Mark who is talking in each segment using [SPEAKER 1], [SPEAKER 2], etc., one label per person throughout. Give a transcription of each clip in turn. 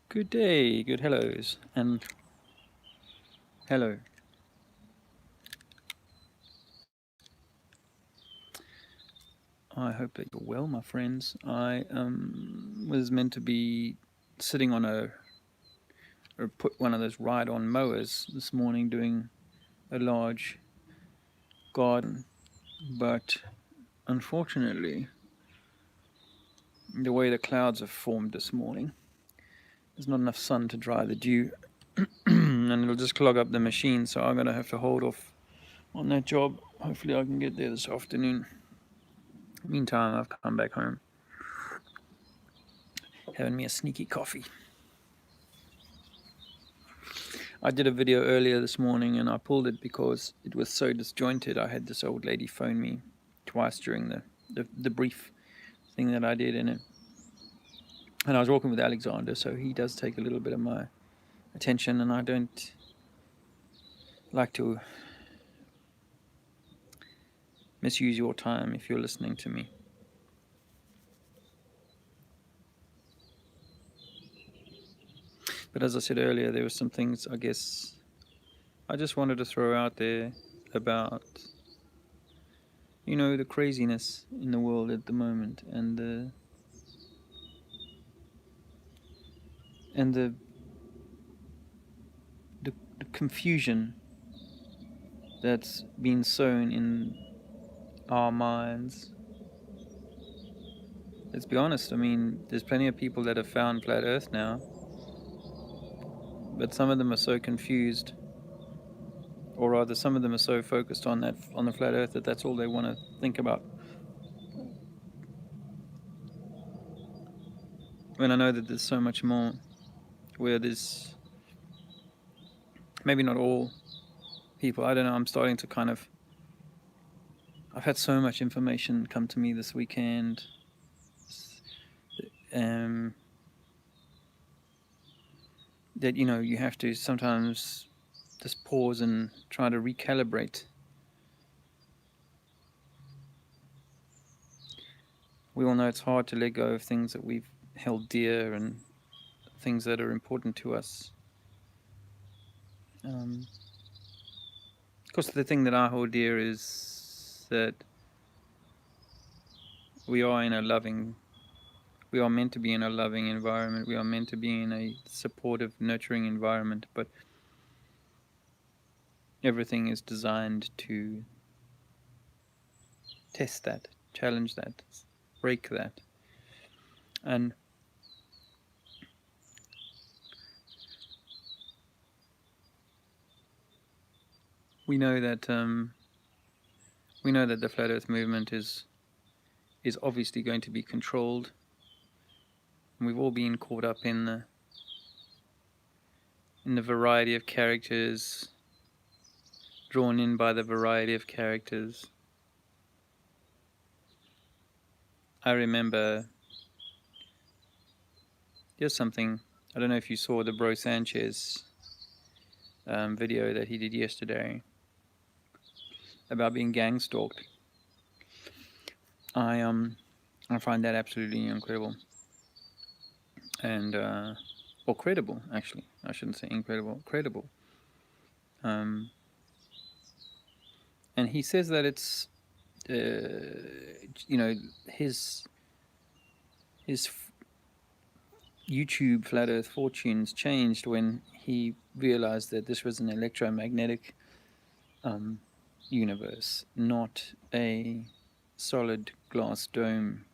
[SPEAKER 1] Good day, good hellos, and hello. I hope that you're well, my friends. I was meant to be sitting on or put one of those ride-on mowers this morning doing a large garden, but unfortunately, the way the clouds have formed this morning, there's not enough sun to dry the dew, and it'll just clog up the machine. So I'm gonna have to hold off on that job. Hopefully, I can get there this afternoon. Meantime, I've come back home, having me a sneaky coffee. I did a video earlier this morning and I pulled it because it was so disjointed. I had this old lady phone me twice during the brief thing that I did in it. And I was walking with Alexander, so he does take a little bit of my attention, and I don't like to misuse your time if you're listening to me. But as I said earlier, there were some things I guess I just wanted to throw out there about, the craziness in the world at the moment, and the the confusion that's been sown in our minds. Let's be honest, I mean, there's plenty of people that have found flat Earth now, but some of them are so confused, or rather, some of them are so focused on the flat Earth that that's all they want to think about. When I know that there's so much more, where there's maybe not all people. I don't know. I'm starting to kind of. I've had so much information come to me this weekend. That you have to sometimes just pause and try to recalibrate. We all know it's hard to let go of things that we've held dear and things that are important to us. Of course, the thing that I hold dear is that we are meant to be in a loving environment. We are meant to be in a supportive, nurturing environment, but everything is designed to test that, challenge that, break that. And we know that the flat Earth movement is obviously going to be controlled. And we've all been caught up in the variety of characters, drawn in by the variety of characters. I remember there's something, I don't know if you saw the Bro Sanchez video that he did yesterday about being gang stalked. I find that absolutely incredible, and or credible, actually. I shouldn't say incredible, credible. And he says that it's his YouTube flat Earth fortunes changed when he realized that this was an electromagnetic universe, not a solid glass dome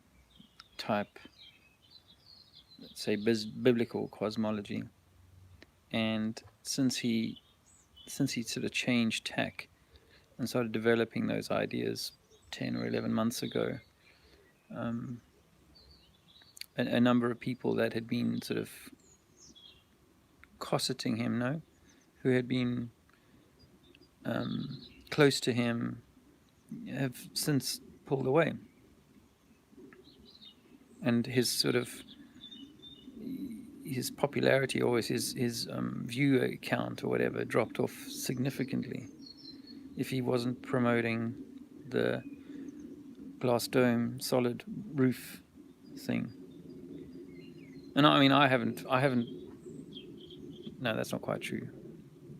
[SPEAKER 1] type, let's say, biblical cosmology. And since he sort of changed tack and started developing those ideas 10 or 11 months ago, a number of people that had been sort of cosseting him, who had been close to him, have since pulled away. And his popularity, or his view count or whatever, dropped off significantly if he wasn't promoting the glass dome, solid roof thing. And I mean, I haven't. No, that's not quite true.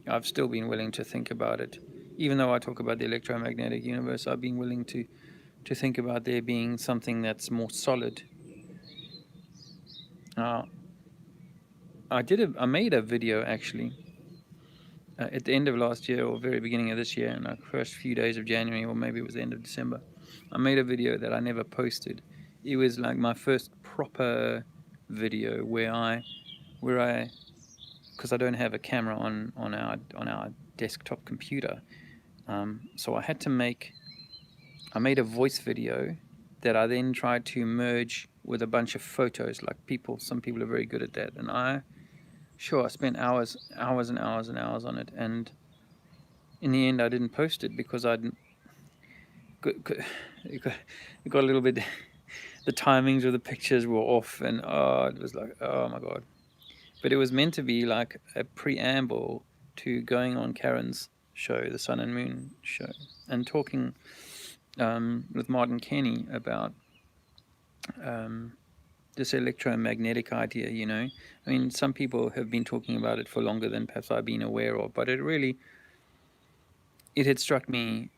[SPEAKER 1] I've still been willing to think about it, even though I talk about the electromagnetic universe. I've been willing to think about there being something that's more solid. I made a video actually at the end of last year or very beginning of this year, in the first few days of January, or maybe it was the end of December. I made a video that I never posted. It was like my first proper video where I, because I don't have a camera on our desktop computer, so I made a voice video that I then tried to merge with a bunch of photos. Like some people are very good at that, and I spent hours and hours and hours on it, and in the end I didn't post it because it got a little bit, the timings of the pictures were off, and it was like, oh my god. But it was meant to be like a preamble to going on Karen's show, the Sun and Moon show, and talking with Martin Kenny about this electromagnetic idea, you know. I mean, some people have been talking about it for longer than perhaps I've been aware of, but it had struck me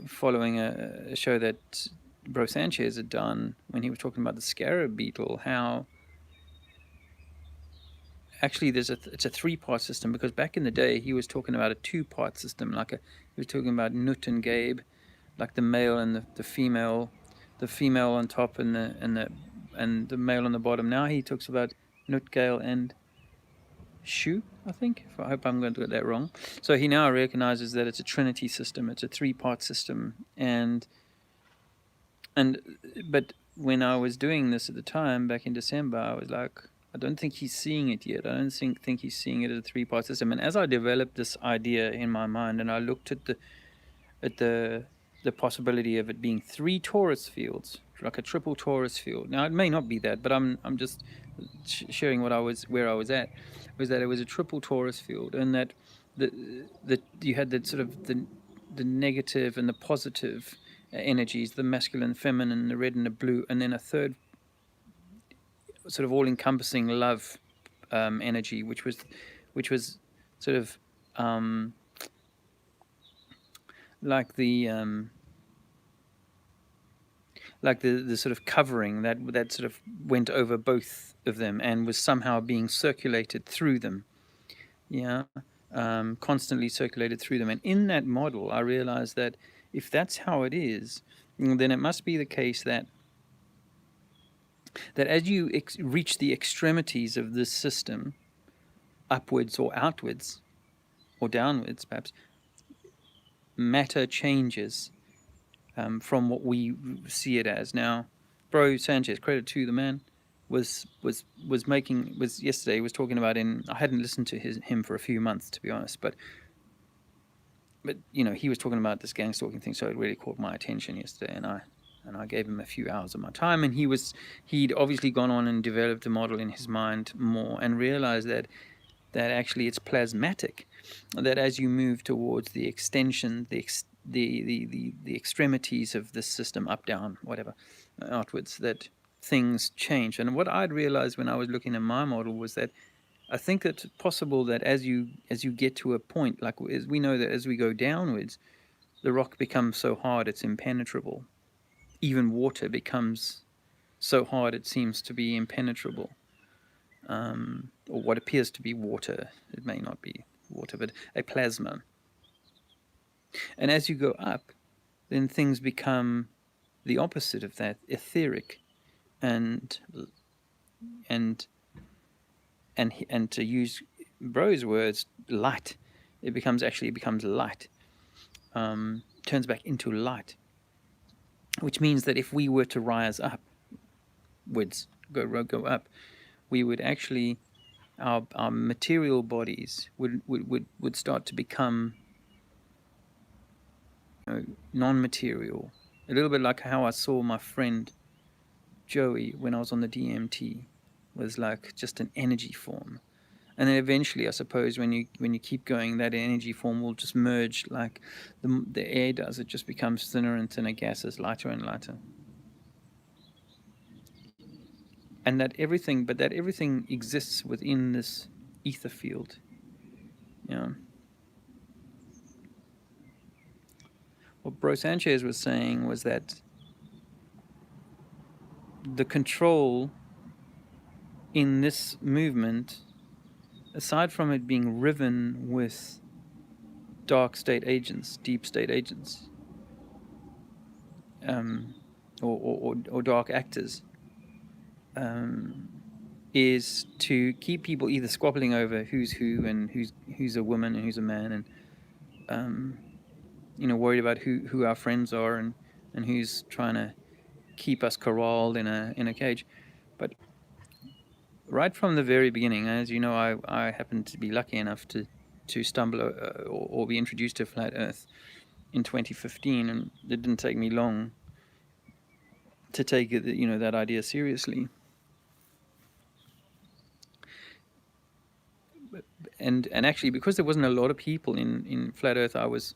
[SPEAKER 1] following a show that Bro Sanchez had done when he was talking about the scarab beetle, how actually it's a three-part system, because back in the day he was talking about a two-part system, he was talking about Nut and Gabe, like the male and the female on top and the male on the bottom. Now he talks about Nut, Gale, and Shu, I think. I hope I'm going to get that wrong. So he now recognizes that it's a trinity system, it's a three-part system, but when I was doing this at the time back in December, I was like, I don't think he's seeing it yet. I don't think he's seeing it as a three-part system. And as I developed this idea in my mind, and I looked at the possibility of it being three torus fields, like a triple torus field. Now it may not be that, but I'm just sharing where I was at, was that it was a triple torus field, and that you had the sort of the negative and the positive energies, the masculine, feminine, the red and the blue, and then a third sort of all-encompassing love energy, which was sort of like the sort of covering that sort of went over both of them and was somehow being circulated through them, constantly circulated through them. And in that model, I realized that if that's how it is, then it must be the case that as you reach the extremities of this system, upwards or outwards, or downwards perhaps, matter changes from what we see it as. Now, Bro Sanchez, credit to the man, was yesterday was talking about I hadn't listened to him for a few months, to be honest, but you know, he was talking about this gang stalking thing, so it really caught my attention yesterday, and I gave him a few hours of my time, and he'd obviously gone on and developed a model in his mind more, and realized that actually it's plasmatic, that as you move towards the extension, the extremities of this system, up, down, whatever, outwards, that things change. And what I'd realized when I was looking at my model was that I think it's possible that as you get to a point, like as we know that as we go downwards, the rock becomes so hard it's impenetrable. Even water becomes so hard it seems to be impenetrable. Or what appears to be water. It may not be water, but a plasma. And as you go up, then things become the opposite of that, etheric, and to use Bro's words, light. It becomes light. Turns back into light, which means that if we were to rise upwards, go up, we would actually, our material bodies would start to become non-material. A little bit like how I saw my friend Joey when I was on the DMT, was like just an energy form. And then eventually, I suppose, when you keep going, that energy form will just merge like the air does. It just becomes thinner and thinner, gases lighter and lighter. and that everything exists within this ether field. You know, what Bro Sanchez was saying was that the control in this movement, aside from it being riven with dark state agents, deep state agents, or dark actors, is to keep people either squabbling over who's who and who's a woman and who's a man, and worried about who our friends are, and who's trying to keep us corralled in a cage. But right from the very beginning, as you know, I happened to be lucky enough to stumble or be introduced to Flat Earth in 2015, and it didn't take me long to take that idea seriously. And actually, because there wasn't a lot of people in Flat Earth, I was,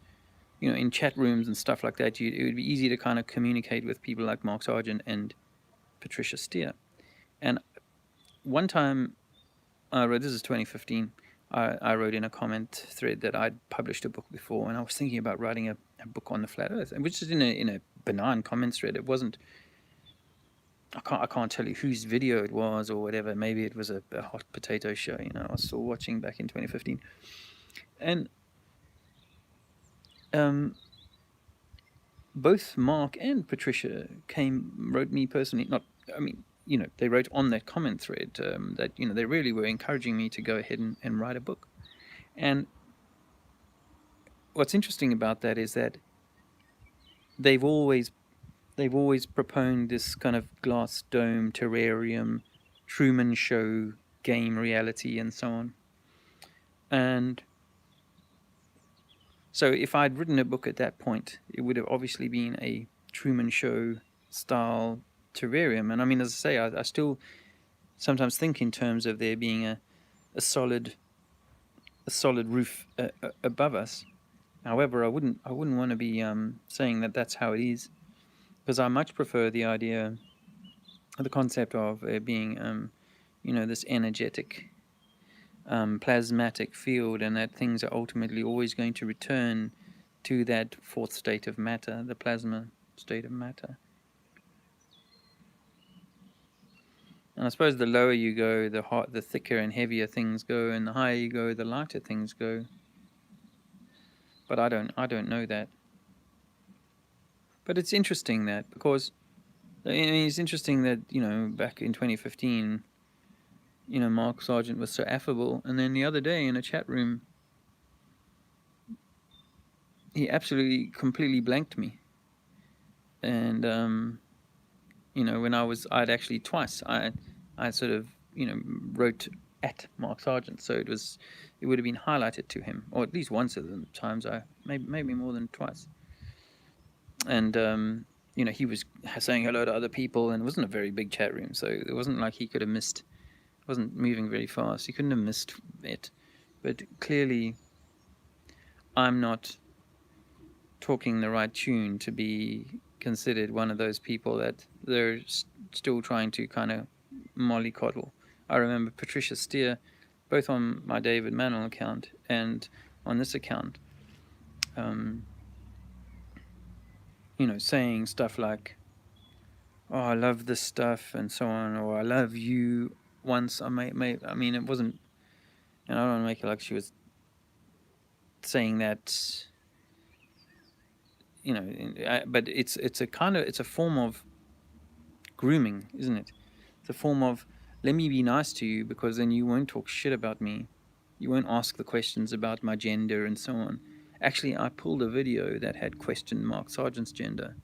[SPEAKER 1] in chat rooms and stuff like that. It would be easy to kind of communicate with people like Mark Sargent and Patricia Steer. And one time, this is 2015, I wrote in a comment thread that I'd published a book before, and I was thinking about writing a book on the Flat Earth, and which is in a benign comments thread. It wasn't. I can't tell you whose video it was or whatever. Maybe it was a hot potato show. I was still watching back in 2015, and both Mark and Patricia wrote me personally. They wrote on that comment thread that they really were encouraging me to go ahead and write a book. And what's interesting about that is that they've always proponed this kind of glass dome, terrarium, Truman Show game reality, and so on. And so if I'd written a book at that point, it would have obviously been a Truman Show style terrarium. And I mean, as I say, I still sometimes think in terms of there being a solid roof above us. However, I wouldn't want to be saying that that's how it is, because I much prefer the idea, the concept of being, this energetic, plasmatic field, and that things are ultimately always going to return to that fourth state of matter, the plasma state of matter. And I suppose the lower you go, the thicker and heavier things go, and the higher you go, the lighter things go. But I don't know that. But it's interesting that, because it's interesting that back in 2015, Mark Sargent was so affable, and then the other day in a chat room, he absolutely completely blanked me. And when I'd actually twice I sort of wrote at Mark Sargent, so it would have been highlighted to him, or at least once of the times maybe more than twice. And he was saying hello to other people, and it wasn't a very big chat room, so it wasn't like he could have missed. It wasn't moving very fast. He couldn't have missed it. But clearly, I'm not talking the right tune to be considered one of those people that they're still trying to kind of mollycoddle. I remember Patricia Steer, both on my David Mantle account and on this account, saying stuff like, "Oh, I love this stuff," and so on, or "I love you." Once I mean, it wasn't, and I don't want to make it like she was saying that, but it's a form of grooming, isn't it? It's a form of, let me be nice to you, because then you won't talk shit about me. You won't ask the questions about my gender and so on. Actually, I pulled a video that had questioned Mark Sargent's gender.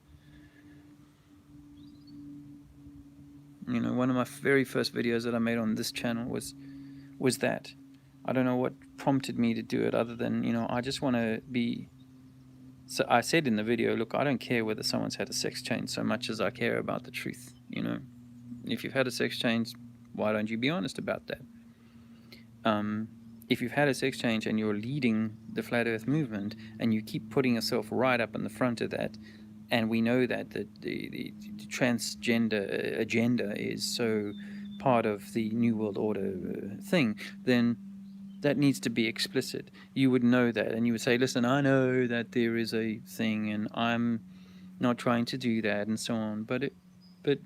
[SPEAKER 1] One of my very first videos that I made on this channel was that. I don't know what prompted me to do it, other than, I just want to be... So I said in the video, look, I don't care whether someone's had a sex change so much as I care about the truth, If you've had a sex change, why don't you be honest about that? If you've had a sex change and you're leading the Flat Earth movement, and you keep putting yourself right up in the front of that, and we know that the transgender agenda is so part of the New World Order thing, then that needs to be explicit. You would know that, and you would say, listen, I know that there is a thing, and I'm not trying to do that, and so on. But that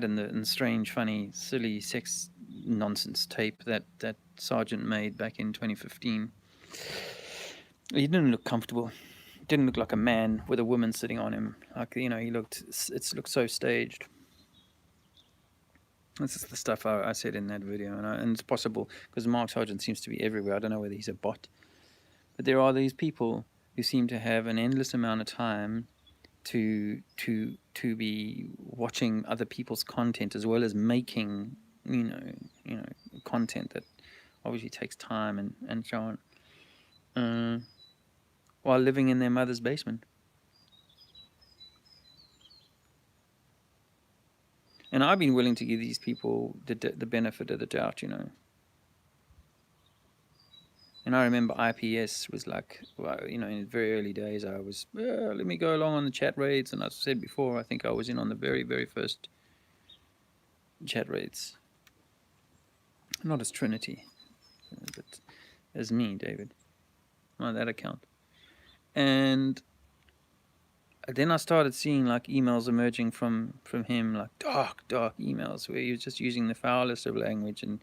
[SPEAKER 1] and the strange, funny, silly sex nonsense tape that Sergeant made back in 2015. He didn't look comfortable. He didn't look like a man with a woman sitting on him. Like, he looked. It looked so staged. This is the stuff I said in that video, and it's possible because Mark Sargent seems to be everywhere. I don't know whether he's a bot, but there are these people who seem to have an endless amount of time to be watching other people's content as well as making content that obviously takes time and so on, while living in their mother's basement. And I've been willing to give these people the benefit of the doubt, And I remember IPS was like, well, in the very early days, I was, let me go along on the chat raids. And as I said before, I think I was in on the very, very first chat raids. Not as Trinity, but as me, David, on that account. And then I started seeing like emails emerging from him, like dark emails where he was just using the foulest of language and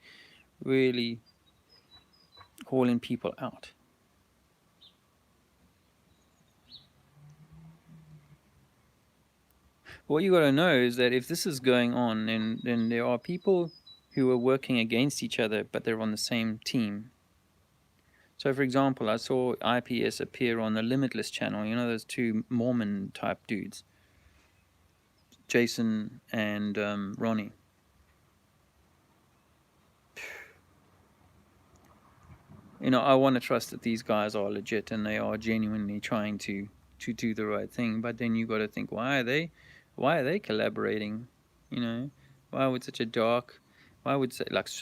[SPEAKER 1] really calling people out. What you got to know is that if this is going on, then there are people who are working against each other, but they're on the same team. So, for example, I saw IPS appear on the Limitless channel. Those two Mormon-type dudes, Jason and Ronnie. I want to trust that these guys are legit and they are genuinely trying to do the right thing. But then you got to think, why are they collaborating? Why would such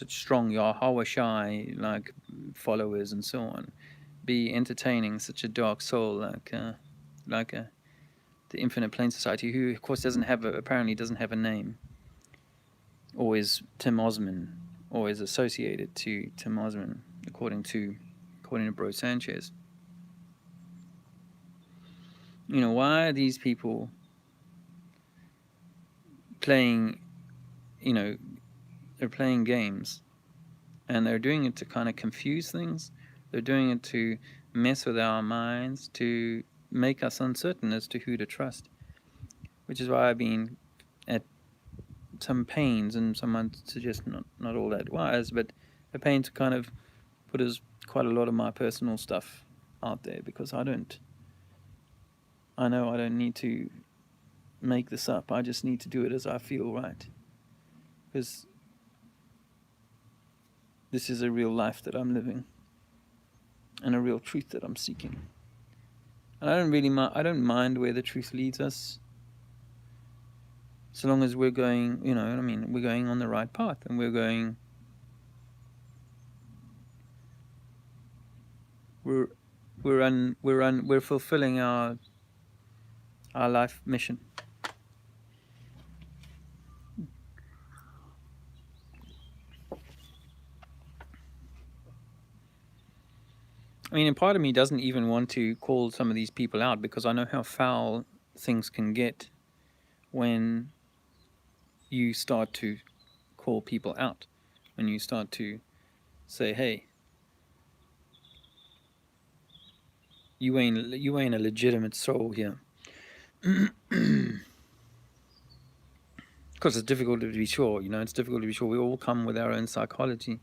[SPEAKER 1] strong Yahweh Shai like followers and so on be entertaining such a dark soul like the Infinite Plane Society, who of course apparently doesn't have a name, or is Tim Osman, or is associated to Tim Osman, according to Bro Sanchez. Why are these people playing? They're playing games, and they're doing it to kind of confuse things. They're doing it to mess with our minds, to make us uncertain as to who to trust, which is why I've been at some pains, and someone suggests not all that wise, but a pain to kind of put quite a lot of my personal stuff out there, because I know I don't need to make this up. I just need to do it as I feel right, because this is a real life that I'm living and a real truth that I'm seeking. And I don't mind where the truth leads us, so long as we're going, we're going on the right path, and we're fulfilling our life mission. And part of me doesn't even want to call some of these people out, because I know how foul things can get when you start to call people out, when you start to say, hey, you ain't a legitimate soul here. Because it's difficult to be sure, it's difficult to be sure. We all come with our own psychology.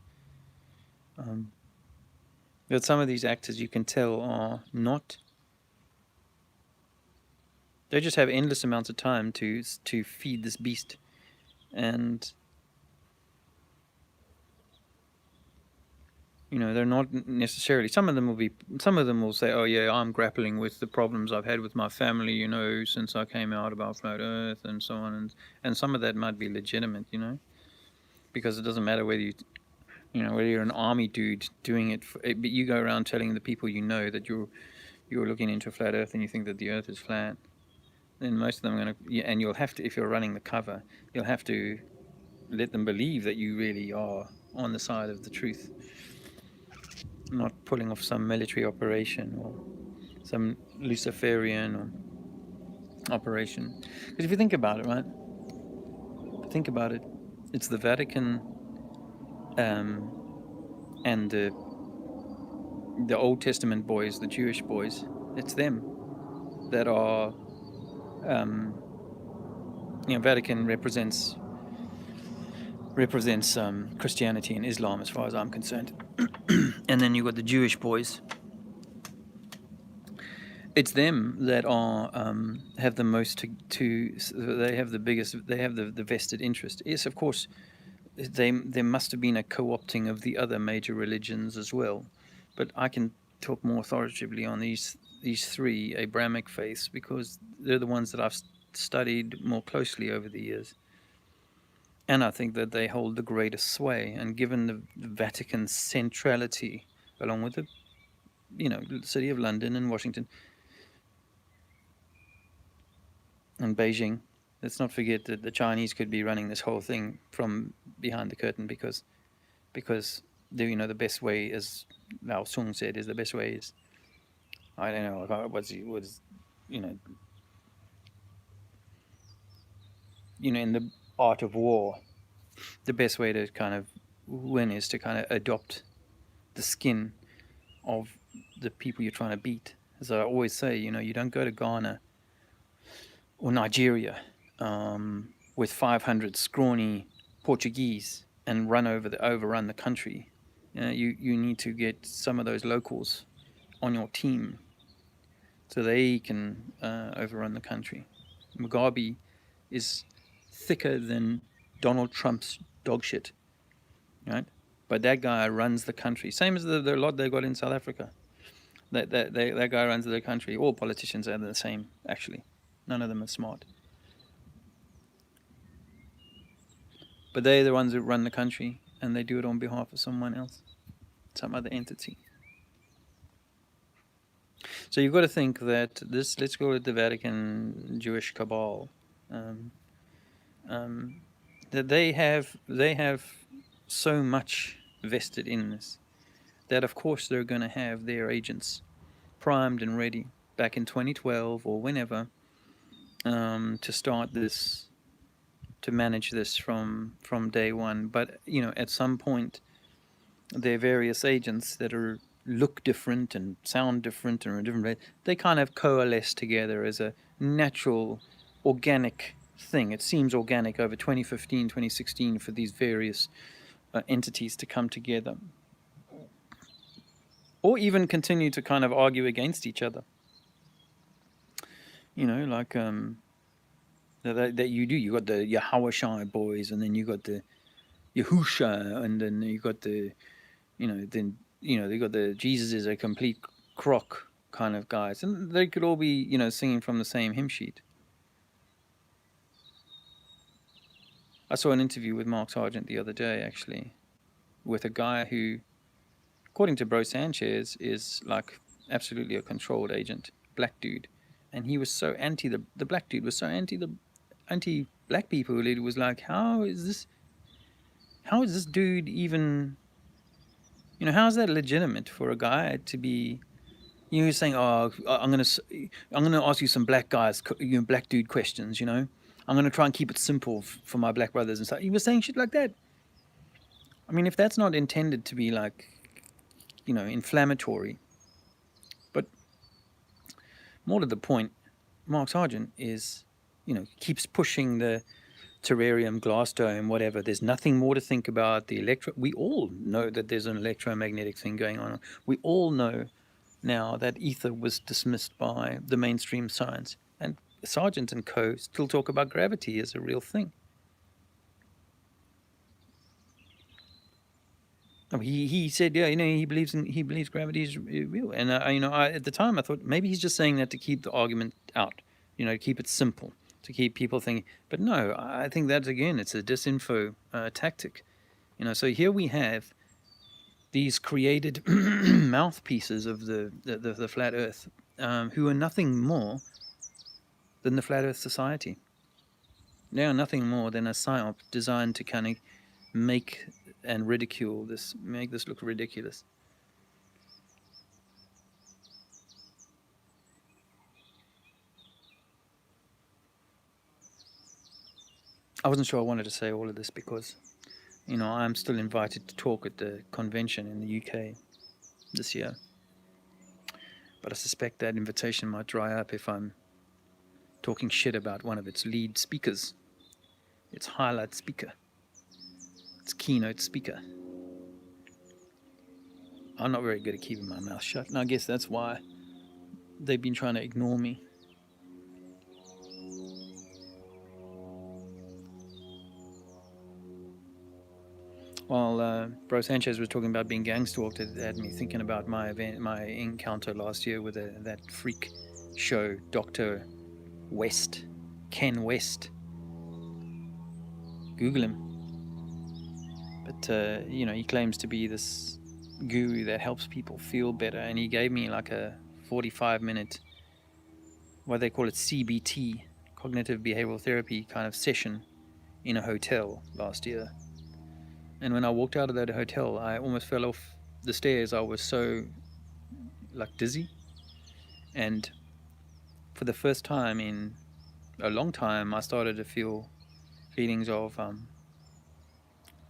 [SPEAKER 1] But some of these actors, you can tell, are not. They just have endless amounts of time to feed this beast, and they're not necessarily. Some of them will say, "Oh yeah, I'm grappling with the problems I've had with my family, since I came out about Flat Earth and so on," and some of that might be legitimate, because it doesn't matter whether whether you're an army dude doing it, but you go around telling the people that you're looking into Flat Earth and you think that the Earth is flat. then most of them are going to, and you'll have to, if you're running the cover, you'll have to let them believe that you really are on the side of the truth, not pulling off some military operation or some Luciferian operation. Because if you think about it, right? Think about it. It's the Vatican and the Old Testament boys, the Jewish boys. It's them that are, Vatican represents Christianity and Islam, as far as I'm concerned. And then you've got the Jewish boys. It's them that are have the most they have the biggest, they have the vested interest. Yes, of course, there must have been a co-opting of the other major religions as well, but I can talk more authoritatively on these three Abrahamic faiths because they're the ones that I've studied more closely over the years. And I think that they hold the greatest sway. And given the Vatican's centrality, along with the city of London and Washington and Beijing, let's not forget that the Chinese could be running this whole thing from behind the curtain because the best way, as Lao Tzu said, is the best way is, I don't know in the art of war, the best way to kind of win is to kind of adopt the skin of the people you're trying to beat. As I always say, you don't go to Ghana or Nigeria with 500 scrawny Portuguese and overrun the country. You need to get some of those locals on your team so they can overrun the country. Mugabe is thicker than Donald Trump's dog shit, right? But that guy runs the country. Same as the lot they got in South Africa. That guy runs the country. All politicians are the same, actually. None of them are smart. But they're the ones that run the country, and they do it on behalf of someone else, some other entity. So you've got to think that this, let's call it the Vatican Jewish cabal, that they have so much vested in this that of course they're going to have their agents primed and ready back in 2012 or whenever to start this, to manage this from day one. But at some point, there are various agents that look different and sound different and are different. They kind of coalesce together as a natural, organic thing. It seems organic over 2015, 2016 for these various entities to come together, or even continue to kind of argue against each other. Like that you do. You got the Yahawashai boys, and then you got the Yahusha, and then you got the, they got the Jesus is a complete crock kind of guys, and they could all be, singing from the same hymn sheet. I saw an interview with Mark Sargent the other day, actually, with a guy who, according to Bro Sanchez, is like absolutely a controlled agent, black dude, and he was so anti the black dude was so anti black people. It was like, how is this dude even, how is that legitimate for a guy to be, saying, oh, I'm gonna ask you some black dude questions, I'm gonna try and keep it simple for my black brothers and stuff. He was saying shit like that. I mean, if that's not intended to be like, inflammatory, but more to the point, Mark Sargent is, keeps pushing the terrarium, glass dome, whatever. There's nothing more to think about. We all know that there's an electromagnetic thing going on. We all know now that ether was dismissed by the mainstream science, and Sargent and co. still talk about gravity as a real thing. He said, yeah, he believes gravity is real. And I at the time I thought maybe he's just saying that to keep the argument out, to keep it simple, to keep people thinking. But no, I think that again, it's a disinfo tactic. So here we have these created mouthpieces of the flat Earth, who are nothing more than the Flat Earth Society. They are nothing more than a psyop designed to kind of make this look ridiculous. I wasn't sure I wanted to say all of this because, I'm still invited to talk at the convention in the UK this year. But I suspect that invitation might dry up if I'm talking shit about one of its lead speakers, its highlight speaker, its keynote speaker. I'm not very good at keeping my mouth shut, and I guess that's why they've been trying to ignore me. While Bro Sanchez was talking about being gang stalked, it had me thinking about my encounter last year with that freak show, Dr. West, Ken West. Google him. But, he claims to be this guru that helps people feel better, and he gave me like a 45-minute, what they call it, CBT, cognitive behavioral therapy kind of session in a hotel last year. And when I walked out of that hotel, I almost fell off the stairs. I was so dizzy. And for the first time in a long time, I started to feel feelings of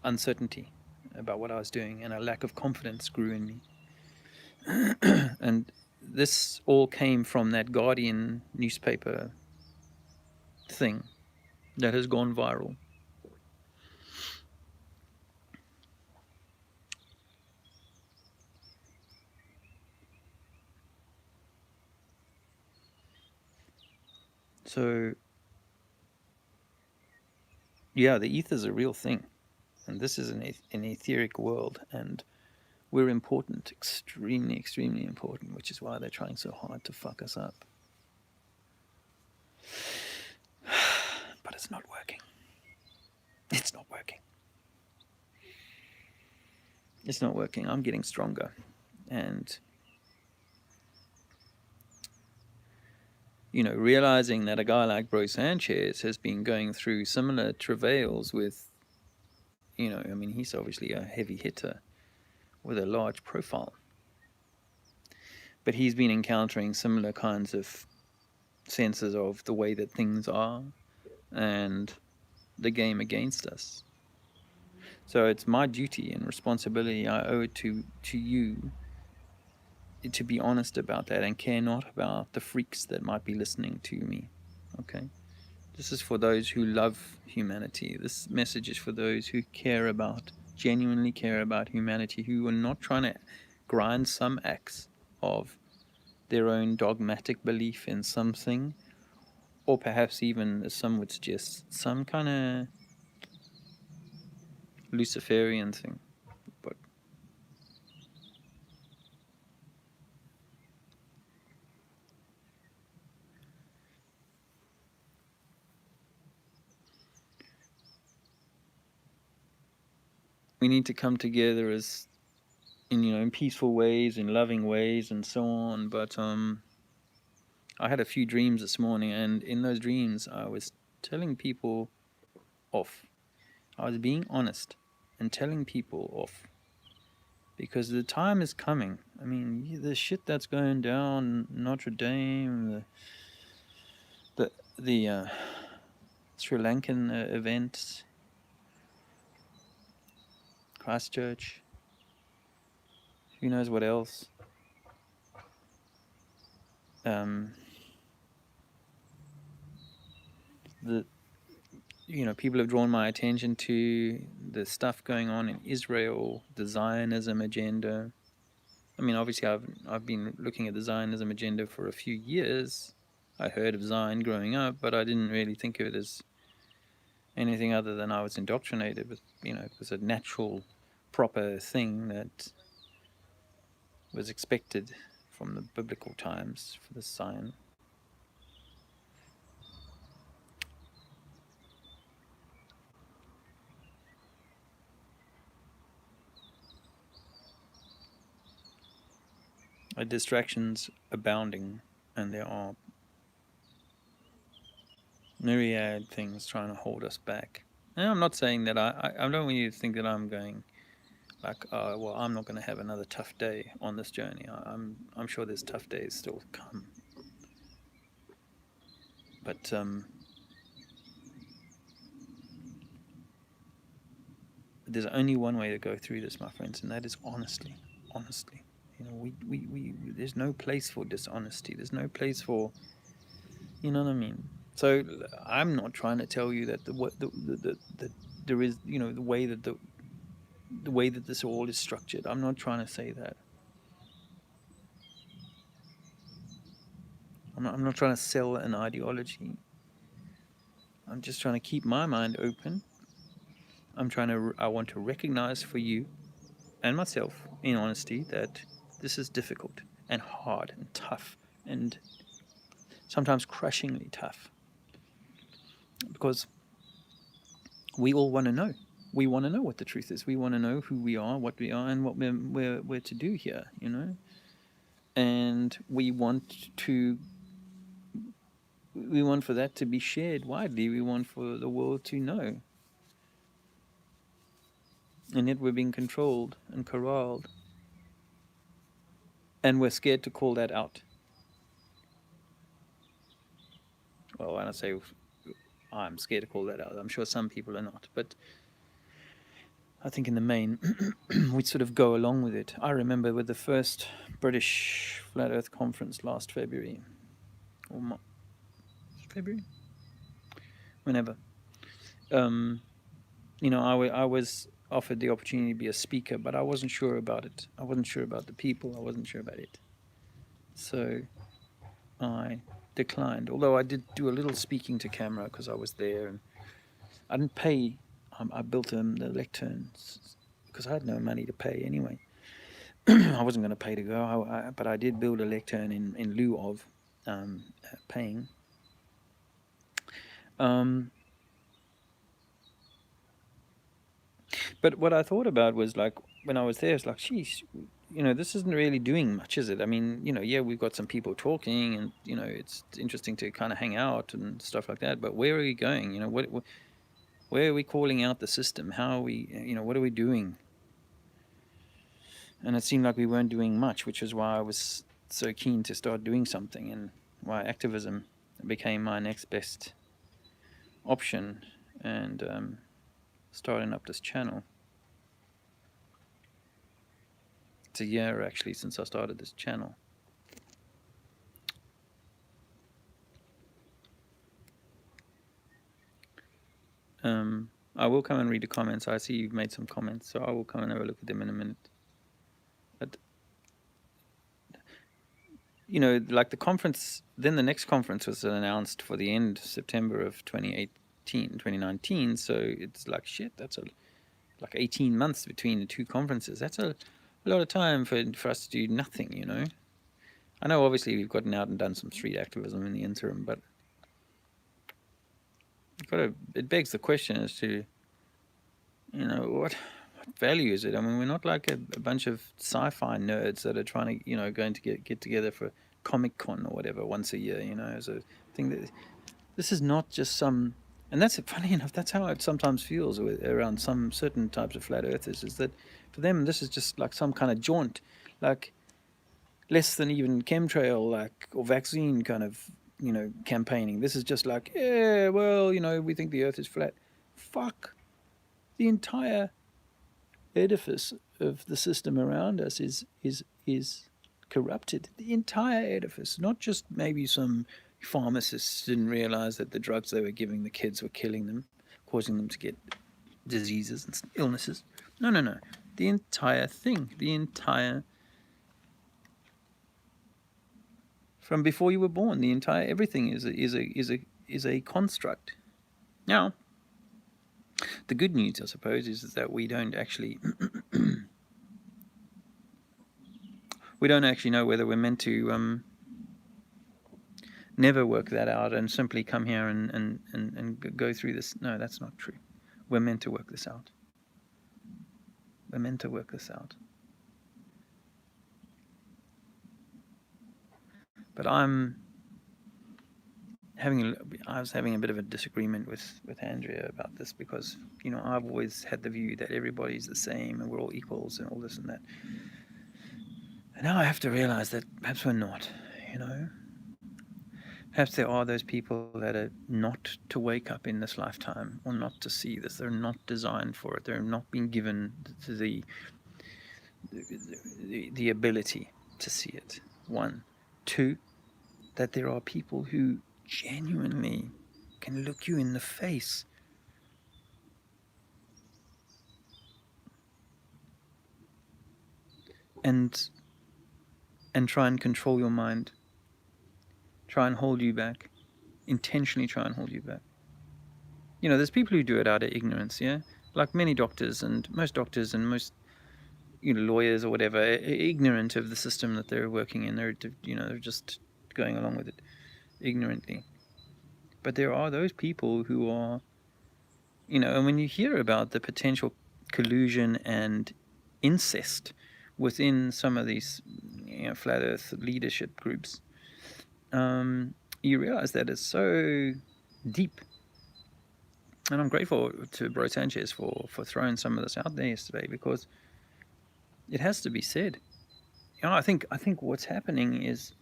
[SPEAKER 1] uncertainty about what I was doing, and a lack of confidence grew in me. And this all came from that Guardian newspaper thing that has gone viral. So, yeah, the ether is a real thing, and this is an etheric world, and we're important, extremely, extremely important, which is why they're trying so hard to fuck us up. But it's not working. It's not working. It's not working. I'm getting stronger, and realizing that a guy like Bro Sanchez has been going through similar travails with, he's obviously a heavy hitter with a large profile. But he's been encountering similar kinds of senses of the way that things are and the game against us. So it's my duty and responsibility, I owe it to you, to be honest about that and care not about the freaks that might be listening to me. Okay? This is for those who love humanity. This message is for those who genuinely care about humanity, who are not trying to grind some axe of their own dogmatic belief in something, or perhaps even, as some would suggest, some kind of Luciferian thing. But we need to come together as in peaceful ways, in loving ways, and so on. But I had a few dreams this morning, and in those dreams I was telling people off. I was being honest and telling people off, because the time is coming. I mean, the shit that's going down Notre Dame, the Sri Lankan events, Christchurch, who knows what else. People have drawn my attention to the stuff going on in Israel, the Zionism agenda. I mean, obviously, I've been looking at the Zionism agenda for a few years. I heard of Zion growing up, but I didn't really think of it as anything other than I was indoctrinated with, it was a natural, proper thing that was expected from the biblical times for the Zion. Distractions abounding, and there are myriad things trying to hold us back. And I'm not saying that I don't want you to think that I'm going like, oh, well, I'm not going to have another tough day on this journey. I'm sure there's tough days still to come. But there's only one way to go through this, my friends, and that is honestly. Honestly. You know, we there's no place for dishonesty. There's no place for, you know what I mean? So I'm not trying to tell you that the there is, you know, the way that this all is structured. I'm not trying to say that. I'm not trying to sell an ideology. I'm just trying to keep my mind open. I want to recognize for you and myself, in honesty, that this is difficult and hard and tough and sometimes crushingly tough because we all want to know. We want to know what the truth is. We want to know who we are, what we are, and what we're to do here, you know? And we want for that to be shared widely. We want for the world to know. And yet we're being controlled and corralled. And we're scared to call that out. Well, when I say I'm scared to call that out, I'm sure some people are not. But I think in the main, we sort of go along with it. I remember with the first British Flat Earth Conference last February, or February, whenever. You know, I was offered the opportunity to be a speaker, but I wasn't sure about it. I wasn't sure about the people. I wasn't sure about it. So I declined. Although I did do a little speaking to camera because I was there, and I didn't pay. I built the lectern because I had no money to pay anyway. I wasn't going to pay to go, but I did build a lectern in lieu of paying. But what I thought about was like when I was there, it's like, geez, you know, this isn't really doing much, is it? I mean, you know, yeah, we've got some people talking, and you know, it's interesting to kind of hang out and stuff like that. But where are we going? You know, where are we calling out the system? How are we? You know, what are we doing? And it seemed like we weren't doing much, which is why I was so keen to start doing something, and why activism became my next best option, and starting up this channel. It's a year actually since I started this channel. I will come and read the comments. I see you've made some comments, so I will come and have a look at them in a minute. But you know, like the conference, then the next conference was announced for the end September of 2019. So it's like shit. That's like 18 months between the two conferences. That's a lot of time for us to do nothing. You know, I know obviously we've gotten out and done some street activism in the interim, but it begs the question as to, you know, what value is it? I mean, we're not like a bunch of sci-fi nerds that are trying to, you know, going to get together for Comic Con or whatever once a year, you know, as a thing. That this is not just some, and that's funny enough. That's how it sometimes feels around some certain types of flat earthers. Is that for them this is just like some kind of jaunt, like less than even chemtrail, like or vaccine kind of, you know, campaigning. This is just like, yeah, well, you know, we think the Earth is flat. Fuck, the entire edifice of the system around us is corrupted. The entire edifice, not just maybe some pharmacists didn't realize that the drugs they were giving the kids were killing them, causing them to get diseases and illnesses. No, no, no. The entire thing, the entire from before you were born, the entire everything is a construct. Now, the good news, I suppose, is that we don't actually know whether we're meant to never work that out and simply come here and go through this. No, that's not true. We're meant to work this out. We're meant to work this out. But I'm I was having a bit of a disagreement with Andrea about this because I've always had the view that everybody's the same and we're all equals and all this and that. And now I have to realize that perhaps we're not. You know, perhaps there are those people that are not to wake up in this lifetime or not to see this. They're not designed for it. They're not being given the ability to see it. One, two, that there are people who genuinely can look you in the face and try and control your mind, try and hold you back, intentionally try and hold you back. There's people who do it out of ignorance, yeah? Like many doctors and most lawyers or whatever, ignorant of the system that they're working in. They're just going along with it ignorantly. But there are those people who are, and when you hear about the potential collusion and incest within some of these flat earth leadership groups, you realize that it's so deep. And I'm grateful to Bro Sanchez for throwing some of this out there yesterday, because it has to be said. I think what's happening is,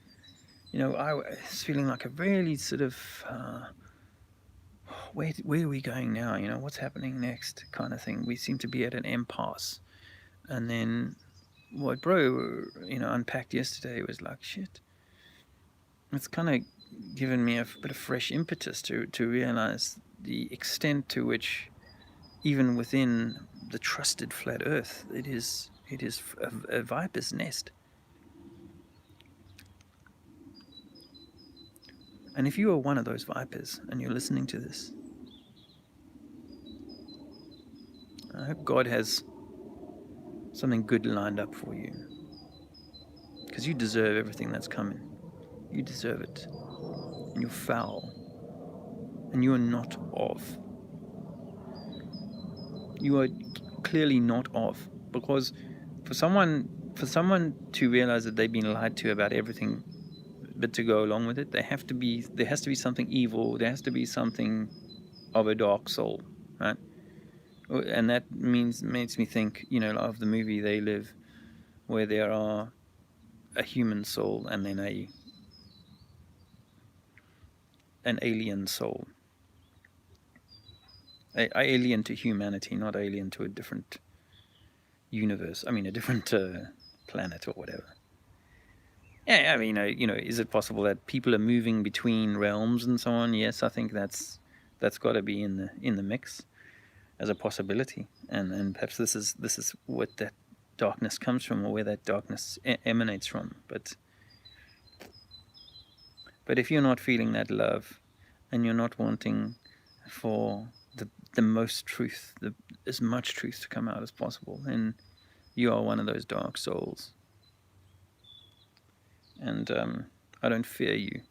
[SPEAKER 1] I was feeling like a really sort of where are we going now? What's happening next kind of thing. We seem to be at an impasse. And then what Bro unpacked yesterday was like, shit. It's kind of given me a bit of fresh impetus to realize the extent to which, even within the trusted flat Earth, it is a viper's nest. And if you are one of those vipers and you're listening to this, I hope God has something good lined up for you, because you deserve everything that's coming. You deserve it. And you're foul. And you are not of. You are clearly not of. Because for someone to realize that they've been lied to about everything, but to go along with it, there has to be something evil. There has to be something of a dark soul, right? And that makes me think, of the movie They Live, where there are a human soul and then an alien soul. Alien to humanity, not alien to a different universe. I mean, a different planet or whatever. Yeah, I mean, is it possible that people are moving between realms and so on? Yes, I think that's got to be in the mix as a possibility, and perhaps this is what that darkness comes from, or where that darkness emanates from. But if you're not feeling that love, and you're not wanting for the most truth, as much truth to come out as possible, then you are one of those dark souls. And I don't fear you.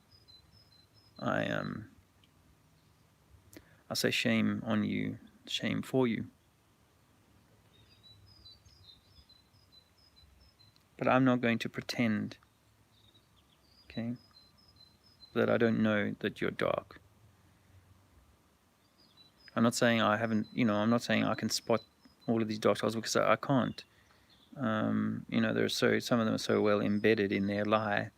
[SPEAKER 1] I say shame on you, shame for you. But I'm not going to pretend, okay, that I don't know that you're dark. I'm not saying I haven't, I'm not saying I can spot all of these dark souls, because I can't. Some of them are so well embedded in their lie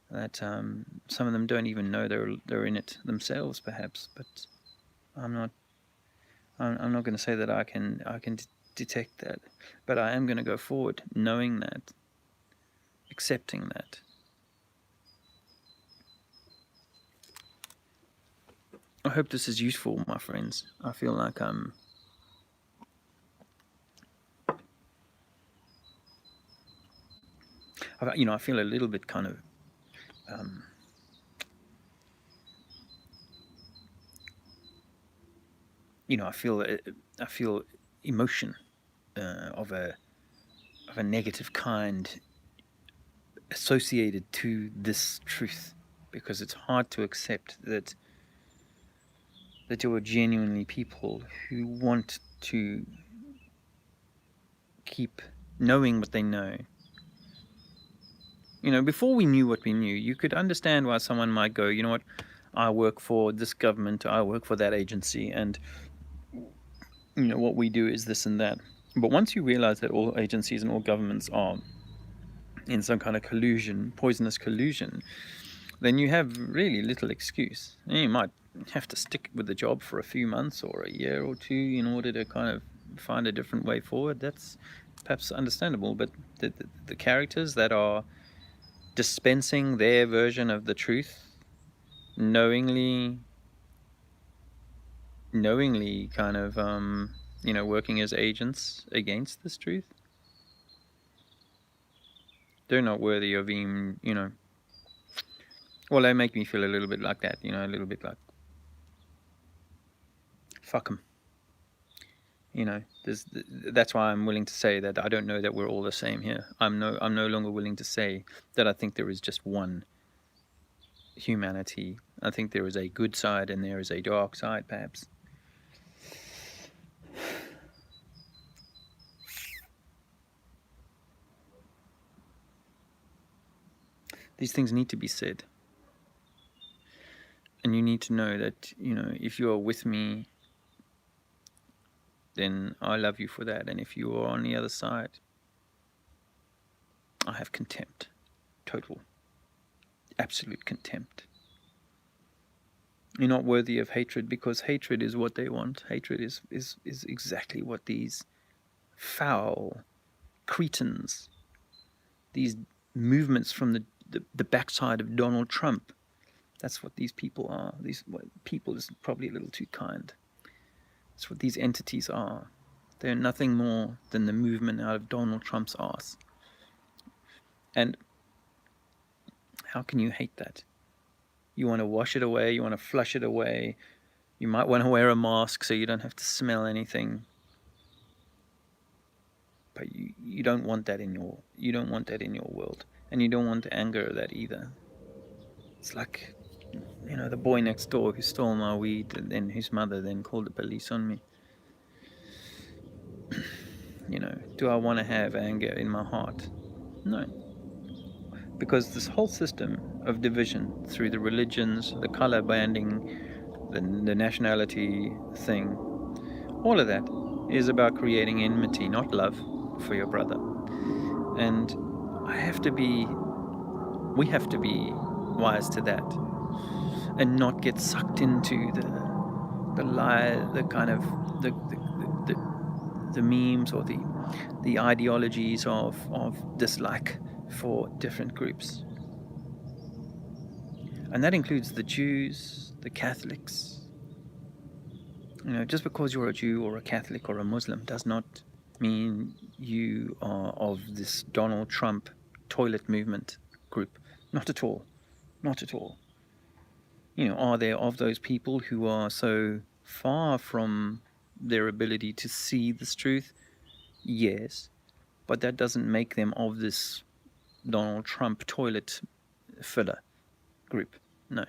[SPEAKER 1] that some of them don't even know they're in it themselves, perhaps. But I'm not going to say that I can detect that, but I am going to go forward knowing that, accepting that. I hope this is useful, my friends. I feel like I feel a little bit kind of I feel emotion of a negative kind associated to this truth, because it's hard to accept that you are genuinely people who want to keep knowing what they know. Before we knew what we knew, you could understand why someone might go, you know what, I work for this government, I work for that agency, and what we do is this and that. But once you realize that all agencies and all governments are in some kind of collusion, poisonous collusion, then you have really little excuse. And you might have to stick with the job for a few months or a year or two in order to kind of find a different way forward. That's perhaps understandable, but the characters that are dispensing their version of the truth, knowingly kind of working as agents against this truth, they're not worthy of even well, they make me feel a little bit like that, a little bit like fuck them. That's why I'm willing to say that I don't know that we're all the same here. I'm no longer willing to say that I think there is just one humanity. I think there is a good side and there is a dark side, perhaps. These things need to be said. And you need to know that, if you are with me, then I love you for that. And if you are on the other side, I have contempt. Total, absolute contempt. You're not worthy of hatred, because hatred is what they want. Hatred is exactly what these foul cretins, these movements from the backside of Donald Trump, that's what these people are. People is probably a little too kind. That's what these entities are. They're nothing more than the movement out of Donald Trump's arse. And how can you hate that? You want to wash it away, you want to flush it away. You might want to wear a mask so you don't have to smell anything. But you don't want that in your world. And you don't want to anger that either. It's like, the boy next door who stole my weed and then whose mother then called the police on me. Do I want to have anger in my heart? No. Because this whole system of division through the religions, the color banding, the nationality thing, all of that is about creating enmity, not love for your brother. And we have to be wise to that and not get sucked into the lie, the kind of the memes or the ideologies of dislike for different groups. And that includes the Jews, the Catholics. Just because you're a Jew or a Catholic or a Muslim does not mean you are of this Donald Trump toilet movement group. Not at all. Not at all. Are there of those people who are so far from their ability to see this truth? Yes. But that doesn't make them of this Donald Trump toilet filler group. No.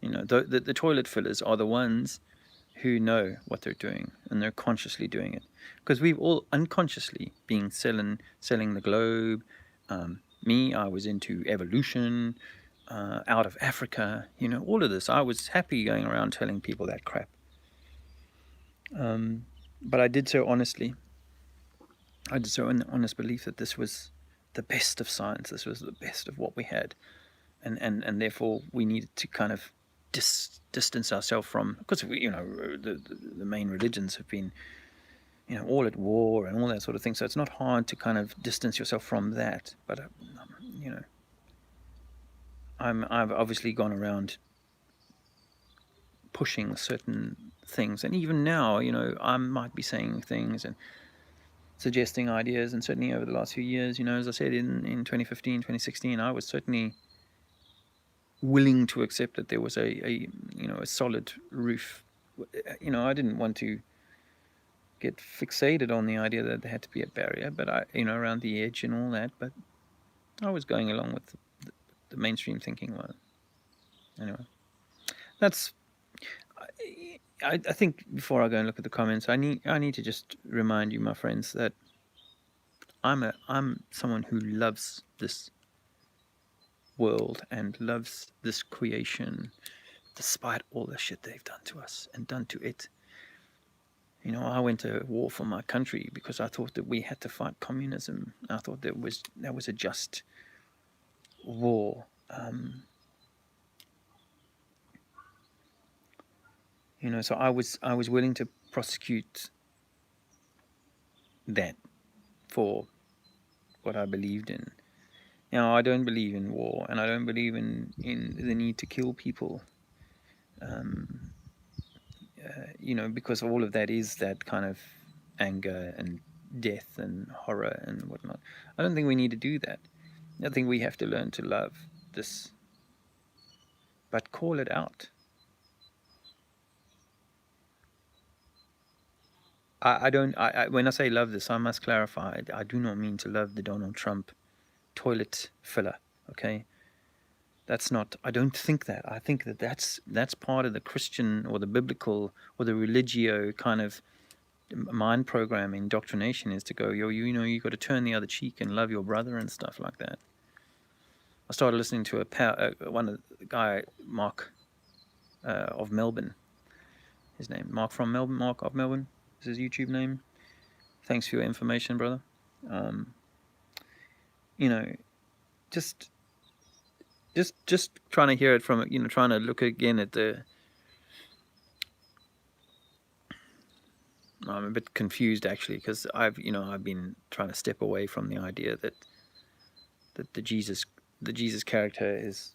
[SPEAKER 1] The toilet fillers are the ones who know what they're doing, and they're consciously doing it. Because we've all unconsciously been selling the globe. Me, I was into evolution, out of Africa, all of this. I was happy going around telling people that crap. But I did so honestly. I did so in the honest belief that this was the best of science. This was the best of what we had. And therefore we needed to kind of distance ourselves from, because the main religions have been all at war and all that sort of thing, so it's not hard to kind of distance yourself from that. But I've obviously gone around pushing certain things, and even now I might be saying things and suggesting ideas, and certainly over the last few years, as I said in 2015, 2016, I was certainly willing to accept that there was a solid roof. I didn't want to get fixated on the idea that there had to be a barrier, but around the edge and all that. But I was going along with the mainstream thinking. Well, anyway, that's. I think before I go and look at the comments, I need to just remind you, my friends, that I'm someone who loves this world and loves this creation, despite all the shit they've done to us and done to it. You know, I went to war for my country because I thought that we had to fight communism. I thought that was a just war. You know, so I was willing to prosecute that for what I believed in. Now, I don't believe in war, and I don't believe in the need to kill people. You know, because all of that is that kind of anger and death and horror and whatnot. I don't think we need to do that. I think we have to learn to love this, but call it out. I don't. When I say love this, I must clarify. I do not mean to love the Donald Trump toilet filler. Okay, that's not. I don't think that. I think that that's part of the Christian or the biblical or the religio kind of mind program indoctrination, is to go, you know, you got to turn the other cheek and love your brother and stuff like that. I started listening to one of the guy, Mark of Melbourne. His name, Mark from Melbourne. Mark of Melbourne is his YouTube name. Thanks for your information, brother. You know, just trying to hear it from, you know, trying to look again at the. I'm a bit confused actually, because I've been trying to step away from the idea that the Jesus character is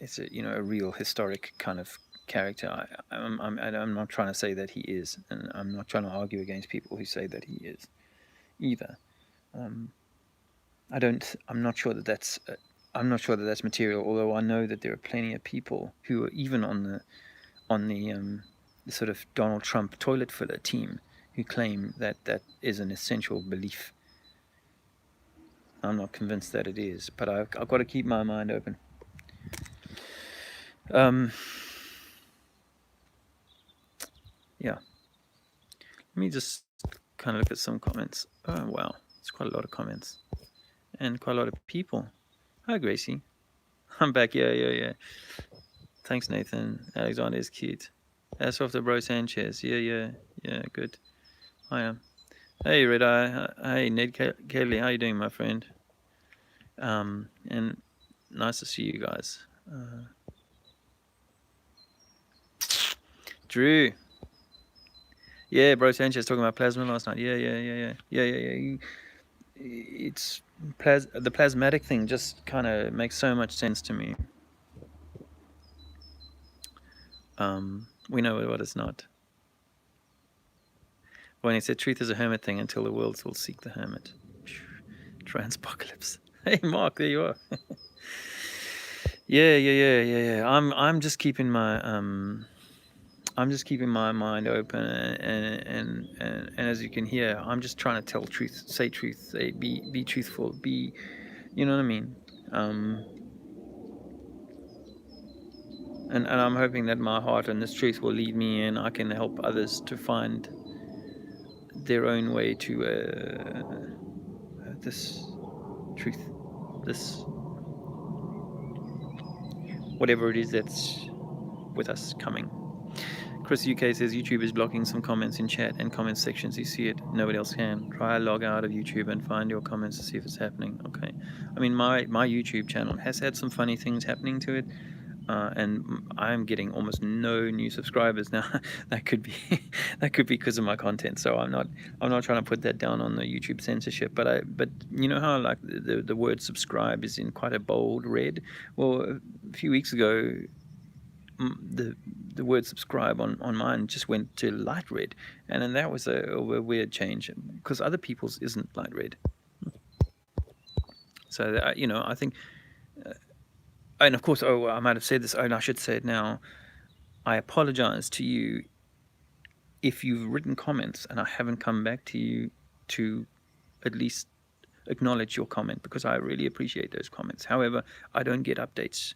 [SPEAKER 1] a, you know, a real historic kind of character. I'm not trying to say that he is, and I'm not trying to argue against people who say that he is either. I'm not sure that that's material. Although I know that there are plenty of people who are even on the sort of Donald Trump toilet filler team who claim that that is an essential belief. I'm not convinced that it is, but I've got to keep my mind open. Yeah. Let me just kind of look at some comments. Oh, wow. It's quite a lot of comments. And quite a lot of people. Hi, Gracie. I'm back. Yeah. Thanks, Nathan. Alexander is cute. That's off the Bro Sanchez. Yeah, good. I am. Hey, Red Eye. Hey, Ned Kelly. How you doing, my friend? And nice to see you guys. Drew. Yeah, Bro Sanchez talking about plasma last night. Yeah. It's the plasmatic thing just kind of makes so much sense to me. We know what it's not. When he said truth is a hermit thing until the world will seek the hermit. Transpocalypse. Hey, Mark, there you are. Yeah. I'm just keeping my mind open, and as you can hear, I'm just trying to tell truth, say truth, be truthful, be, you know what I mean. And I'm hoping that my heart and this truth will lead me, and I can help others to find their own way to this truth, this whatever it is that's with us coming. Chris UK says YouTube is blocking some comments in chat and comment sections. You see it, nobody else can. Try log out of YouTube and find your comments to see if it's happening. Okay. I mean, my YouTube channel has had some funny things happening to it. And I'm getting almost no new subscribers now. that could be because of my content. So I'm not trying to put that down on the YouTube censorship. But you know how like the word subscribe is in quite a bold red. Well, a few weeks ago, the word subscribe on mine just went to light red, and then that was a weird change because other people's isn't light red. So I think. And of course, I might have said this, and I should say it now. I apologize to you if you've written comments and I haven't come back to you to at least acknowledge your comment, because I really appreciate those comments. However, I don't get updates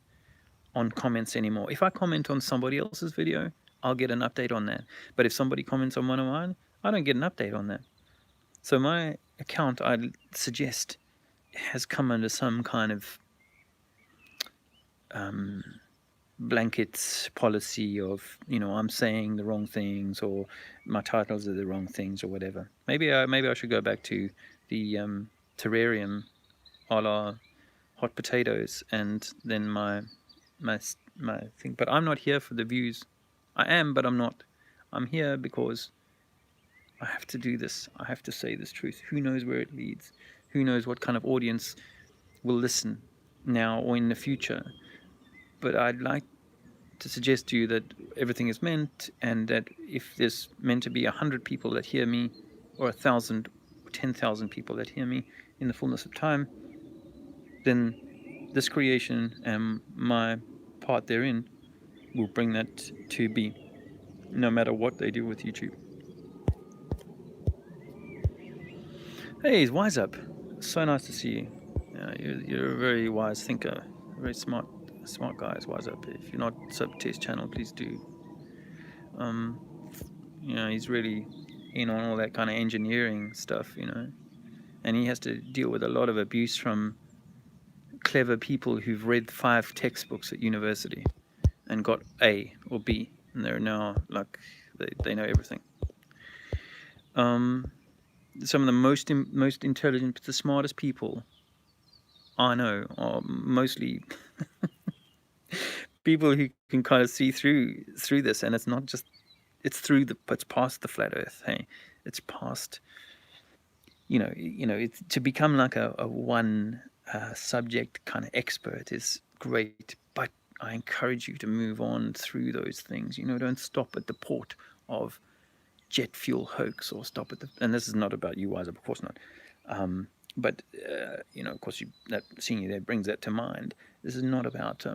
[SPEAKER 1] on comments anymore. If I comment on somebody else's video, I'll get an update on that. But if somebody comments on one of mine, I don't get an update on that. So my account, I suggest, has come under some kind of blanket policy of, I'm saying the wrong things, or my titles are the wrong things, or whatever. Maybe I should go back to the terrarium a la hot potatoes, and then my my thing. But I'm not here for the views. I am, but I'm not. I'm here because I have to do this. I have to say this truth. Who knows where it leads? Who knows what kind of audience will listen now or in the future? But I'd like to suggest to you that everything is meant, and that if there's meant to be 100 people that hear me, or 1,000 or 10,000 people that hear me in the fullness of time, then this creation and my part therein will bring that to be, no matter what they do with YouTube. Hey, it's Wise Up. So nice to see you. You're a very wise thinker, very smart guy. Is Wise Up. If you're not sub to his channel, please do. He's really in on all that kind of engineering stuff, and he has to deal with a lot of abuse from clever people who've read 5 textbooks at university and got A or B, and they're now like they know everything. Some of the most intelligent, the smartest people I know are mostly people who can kind of see through this, and it's not just, it's past the flat Earth. Hey, it's past. It's to become like a one subject kind of expert is great, but I encourage you to move on through those things. Don't stop at the port of jet fuel hoax, or stop at the. And this is not about you, Wise Up, of course not. But of course, that seeing you there brings that to mind. This is not about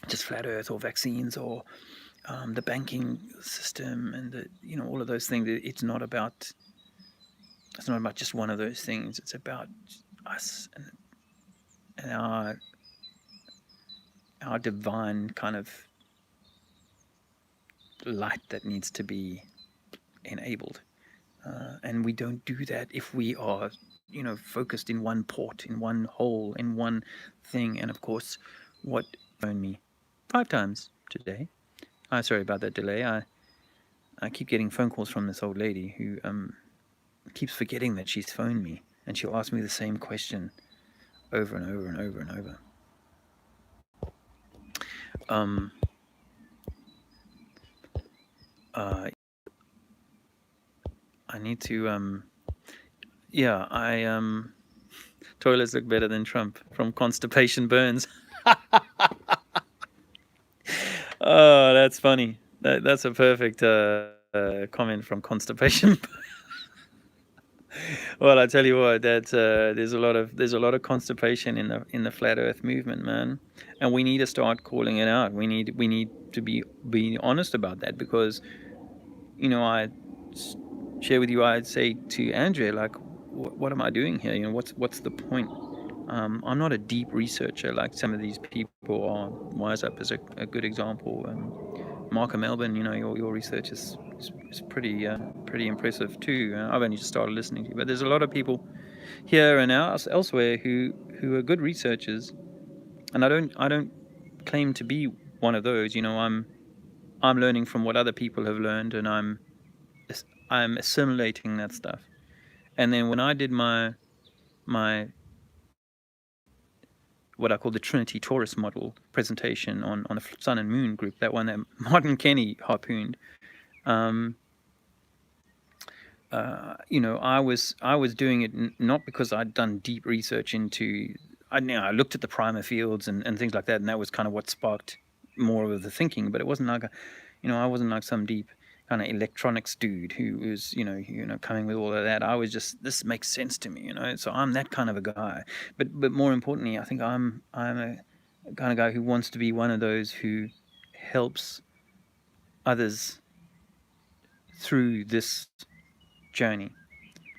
[SPEAKER 1] just flat Earth or vaccines or the banking system and all of those things. It's not about just one of those things. It's about us and our divine kind of light that needs to be enabled. And we don't do that if we are, focused in one port, in one hole, in one thing. And of course, what phoned me 5 times today. Sorry about that delay. I keep getting phone calls from this old lady who keeps forgetting that she's phoned me, and she'll ask me the same question over and over and over and over. I need to toilets look better than Trump from Constipation Burns. Oh, that's funny. That's a perfect comment from Constipation. Well, I tell you what, that there's a lot of constipation in the flat Earth movement, man, and we need to start calling it out. We need to be honest about that, because I share with you, I'd say to Andrea, like, what am I doing here? What's the point? I'm not a deep researcher like some of these people are. Wise Up is a good example. Markham Melbourne, your research is pretty impressive too. I've only just started listening to you, but there's a lot of people here and elsewhere who are good researchers, and I don't claim to be one of those. I'm learning from what other people have learned, and I'm assimilating that stuff. And then when I did my what I call the Trinity Taurus model presentation on the Sun and Moon group, that one that Martin Kenny harpooned, I was doing it not because I'd done deep research into. I looked at the primer fields and things like that, and that was kind of what sparked more of the thinking. But it wasn't like I wasn't like some deep kind of electronics dude who was coming with all of that. I was just, this makes sense to me, so I'm that kind of a guy. But more importantly, I think I'm a kind of guy who wants to be one of those who helps others through this journey.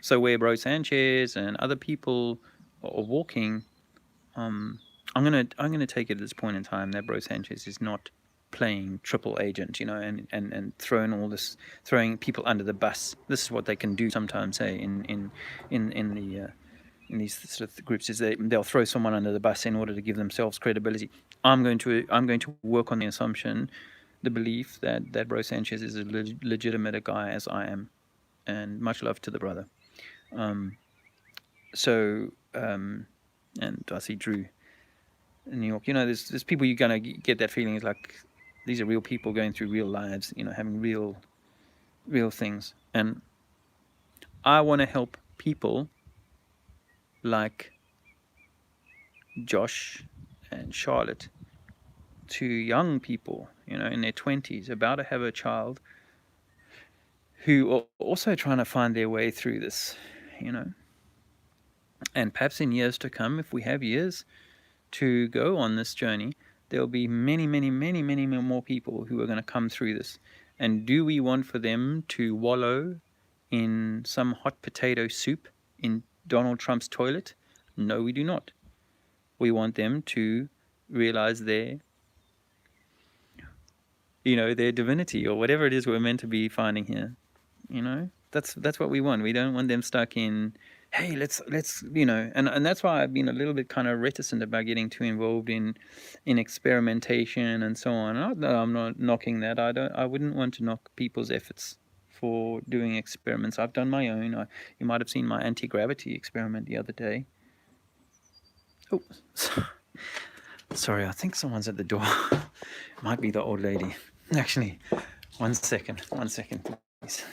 [SPEAKER 1] So where Bro Sanchez and other people are walking, I'm gonna take it at this point in time that Bro Sanchez is not playing triple agent, and throwing people under the bus. This is what they can do sometimes, in the in these sort of groups is they'll throw someone under the bus in order to give themselves credibility. I'm going to work on the assumption, the belief that Bro Sanchez is as legitimate a guy as I am, and much love to the brother. And I see Drew in New York. There's people you're gonna get that feeling is like these are real people going through real lives, having real things. And I want to help people like Josh and Charlotte, to young people, in their 20s, about to have a child, who are also trying to find their way through this, and perhaps in years to come, if we have years to go on this journey, there'll be many, many, many, many more people who are going to come through this. And do we want for them to wallow in some hot potato soup in Donald Trump's toilet? No, we do not. We want them to realize their divinity, or whatever it is we're meant to be finding here. That's what we want. We don't want them stuck in, hey, let's and that's why I've been a little bit kind of reticent about getting too involved in experimentation and so on. Not that I'm not knocking that. I wouldn't want to knock people's efforts for doing experiments. I've done my own. You might have seen my anti-gravity experiment the other day. Oh, sorry, I think someone's at the door. It might be the old lady. Actually, one second, please.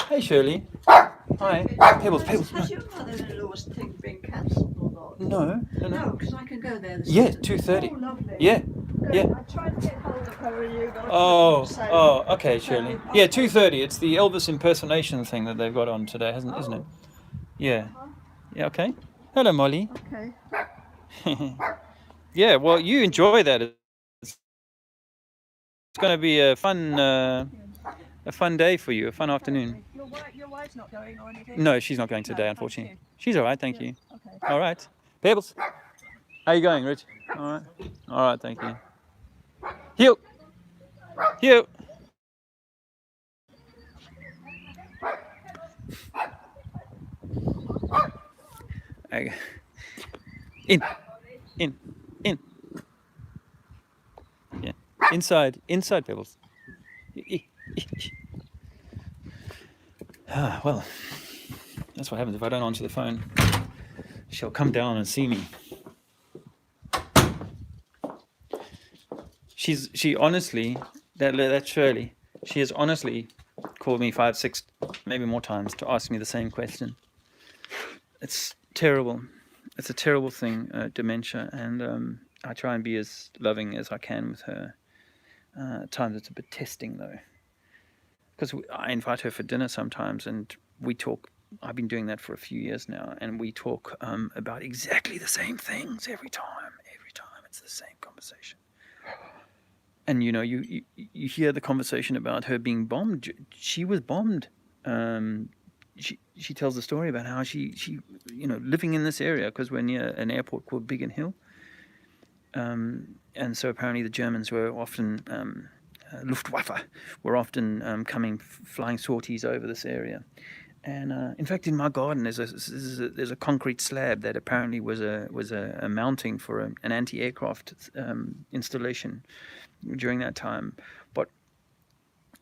[SPEAKER 1] Hey, Shirley. Hi. Pebbles.
[SPEAKER 2] Has your mother-in-law's thing been cancelled or not?
[SPEAKER 1] No.
[SPEAKER 2] No, because I can go there this
[SPEAKER 1] Yeah,
[SPEAKER 2] afternoon.
[SPEAKER 1] 2:30.
[SPEAKER 2] Oh, lovely.
[SPEAKER 1] Yeah.
[SPEAKER 2] Good.
[SPEAKER 1] Yeah.
[SPEAKER 2] I tried to get hold of her and you got
[SPEAKER 1] Okay, Shirley. Yeah, 2:30. It's the Elvis impersonation thing that they've got on today, isn't it? Yeah. Yeah, okay. Hello, Molly.
[SPEAKER 2] Okay.
[SPEAKER 1] Yeah, well, you enjoy that. It's going to be a fun day for you, a fun afternoon.
[SPEAKER 2] Your wife's not going or anything?
[SPEAKER 1] No, she's not going today, unfortunately. She's all right, thank you.
[SPEAKER 2] Okay.
[SPEAKER 1] All right. Pebbles. How you going, Rich? All right, thank you. Hugh. Okay. In. Yeah. Inside, Pebbles. Well, that's what happens if I don't answer the phone. She'll come down and see me. She honestly, that Shirley, she has honestly called me 5, 6, maybe more times to ask me the same question. It's terrible. It's a terrible thing, dementia, and I try and be as loving as I can with her. At times it's a bit testing though, because I invite her for dinner sometimes, and we talk. I've been doing that for a few years now, and we talk about exactly the same things every time. It's the same conversation. And you hear the conversation about her being bombed. She was bombed. She tells the story about how she living in this area, because we're near an airport called Biggin Hill. And so apparently the Germans were often, Luftwaffe, were often flying sorties over this area. And in fact, in my garden, there's a concrete slab that apparently was a mounting for an anti-aircraft installation during that time. But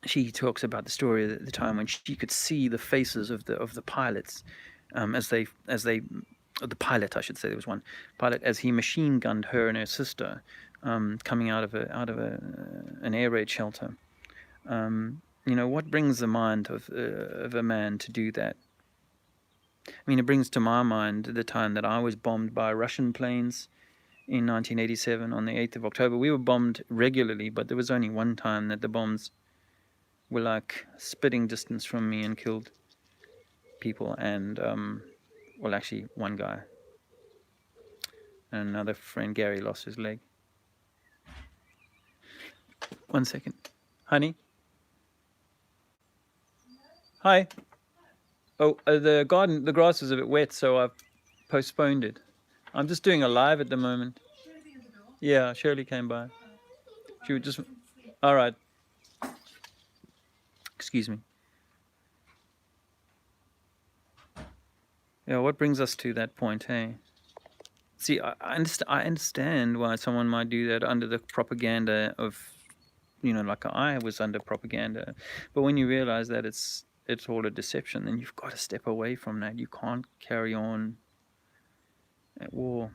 [SPEAKER 1] she talks about the story at the time when she could see the faces of the pilots the pilot, I should say. There was one pilot as he machine gunned her and her sister coming out of an air raid shelter. What brings the mind of a man to do that? I mean, it brings to my mind the time that I was bombed by Russian planes in 1987 on the 8th of October. We were bombed regularly, but there was only one time that the bombs were like spitting distance from me and killed people. And actually one guy, and another friend, Gary, lost his leg. 1 second. Honey? Hi. Oh, the grass is a bit wet, so I've postponed it. I'm just doing a live at the moment. Yeah, Shirley came by. She would just... All right. Excuse me. Yeah, what brings us to that point, hey? See, I understand why someone might do that under the propaganda of, like I was under propaganda. But when you realize that it's all a deception, then you've got to step away from that. You can't carry on at war.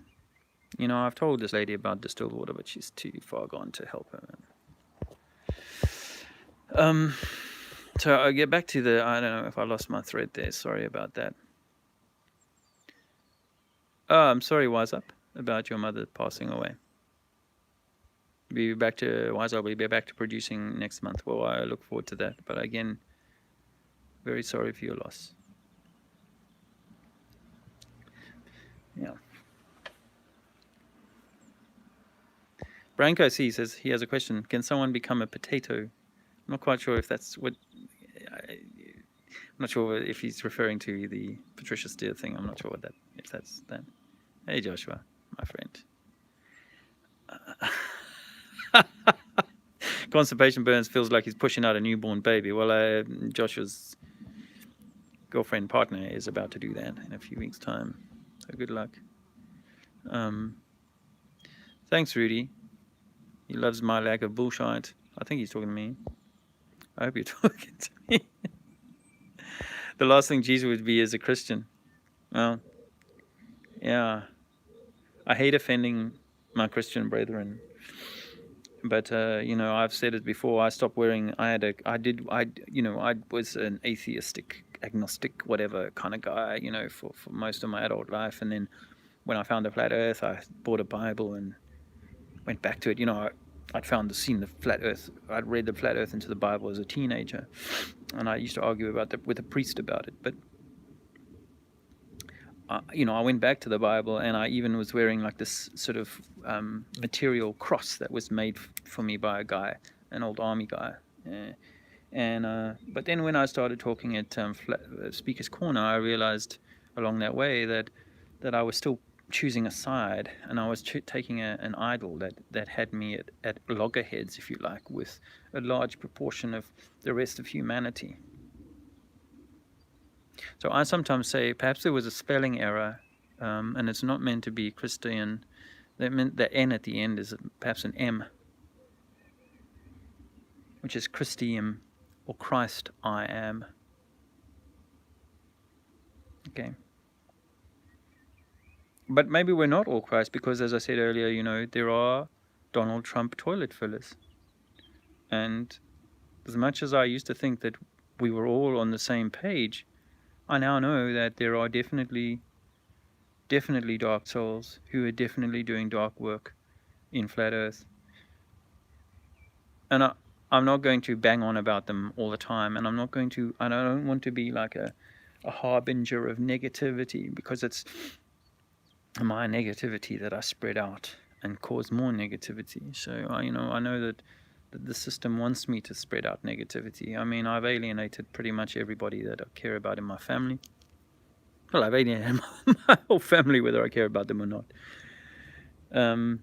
[SPEAKER 1] I've told this lady about distilled water, but she's too far gone to help her. So I get back to I don't know if I lost my thread there. Sorry about that. Oh, I'm sorry, Wise Up, about your mother passing away. We'll be back to Wise Up. We'll be back to producing next month. Well, I look forward to that. But again, very sorry for your loss. Yeah. Branko C says he has a question. Can someone become a potato? I'm not quite sure if that's what. I'm not sure if he's referring to the Patricia Steer thing. I'm not sure if that's that. Hey, Joshua, my friend. Constipation Burns feels like he's pushing out a newborn baby. Well, Joshua's girlfriend partner is about to do that in a few weeks' time. So good luck. Thanks, Rudy. He loves my lack of bullshit. I think he's talking to me. I hope you're talking to me. The last thing Jesus would be is a Christian. Well, yeah. I hate offending my Christian brethren. But I've said it before. I stopped wearing. I was an atheistic, agnostic, whatever kind of guy. For most of my adult life. And then when I found the flat Earth, I bought a Bible and went back to it. I'd seen the flat Earth. I'd read the flat Earth into the Bible as a teenager, and I used to argue about that with a priest about it. But I went back to the Bible, and I even was wearing like this sort of material cross that was made for me by a guy, an old army guy. But then when I started talking at Speaker's Corner, I realized along that way that I was still choosing a side, and I was taking an idol that had me at loggerheads, if you like, with a large proportion of the rest of humanity. So I sometimes say perhaps there was a spelling error, and it's not meant to be Christian. That meant the N at the end is perhaps an M, which is Christium or Christ I am. Okay. But maybe we're not all Christ because, as I said earlier, there are Donald Trump toilet fillers. And as much as I used to think that we were all on the same page, I now know that there are definitely dark souls who are definitely doing dark work in Flat Earth. And I'm not going to bang on about them all the time, and I don't want to be like a harbinger of negativity, because it's my negativity that I spread out and cause more negativity. So I know that the system wants me to spread out negativity. I mean, I've alienated pretty much everybody that I care about in my family. Well, I've alienated my whole family, whether I care about them or not. And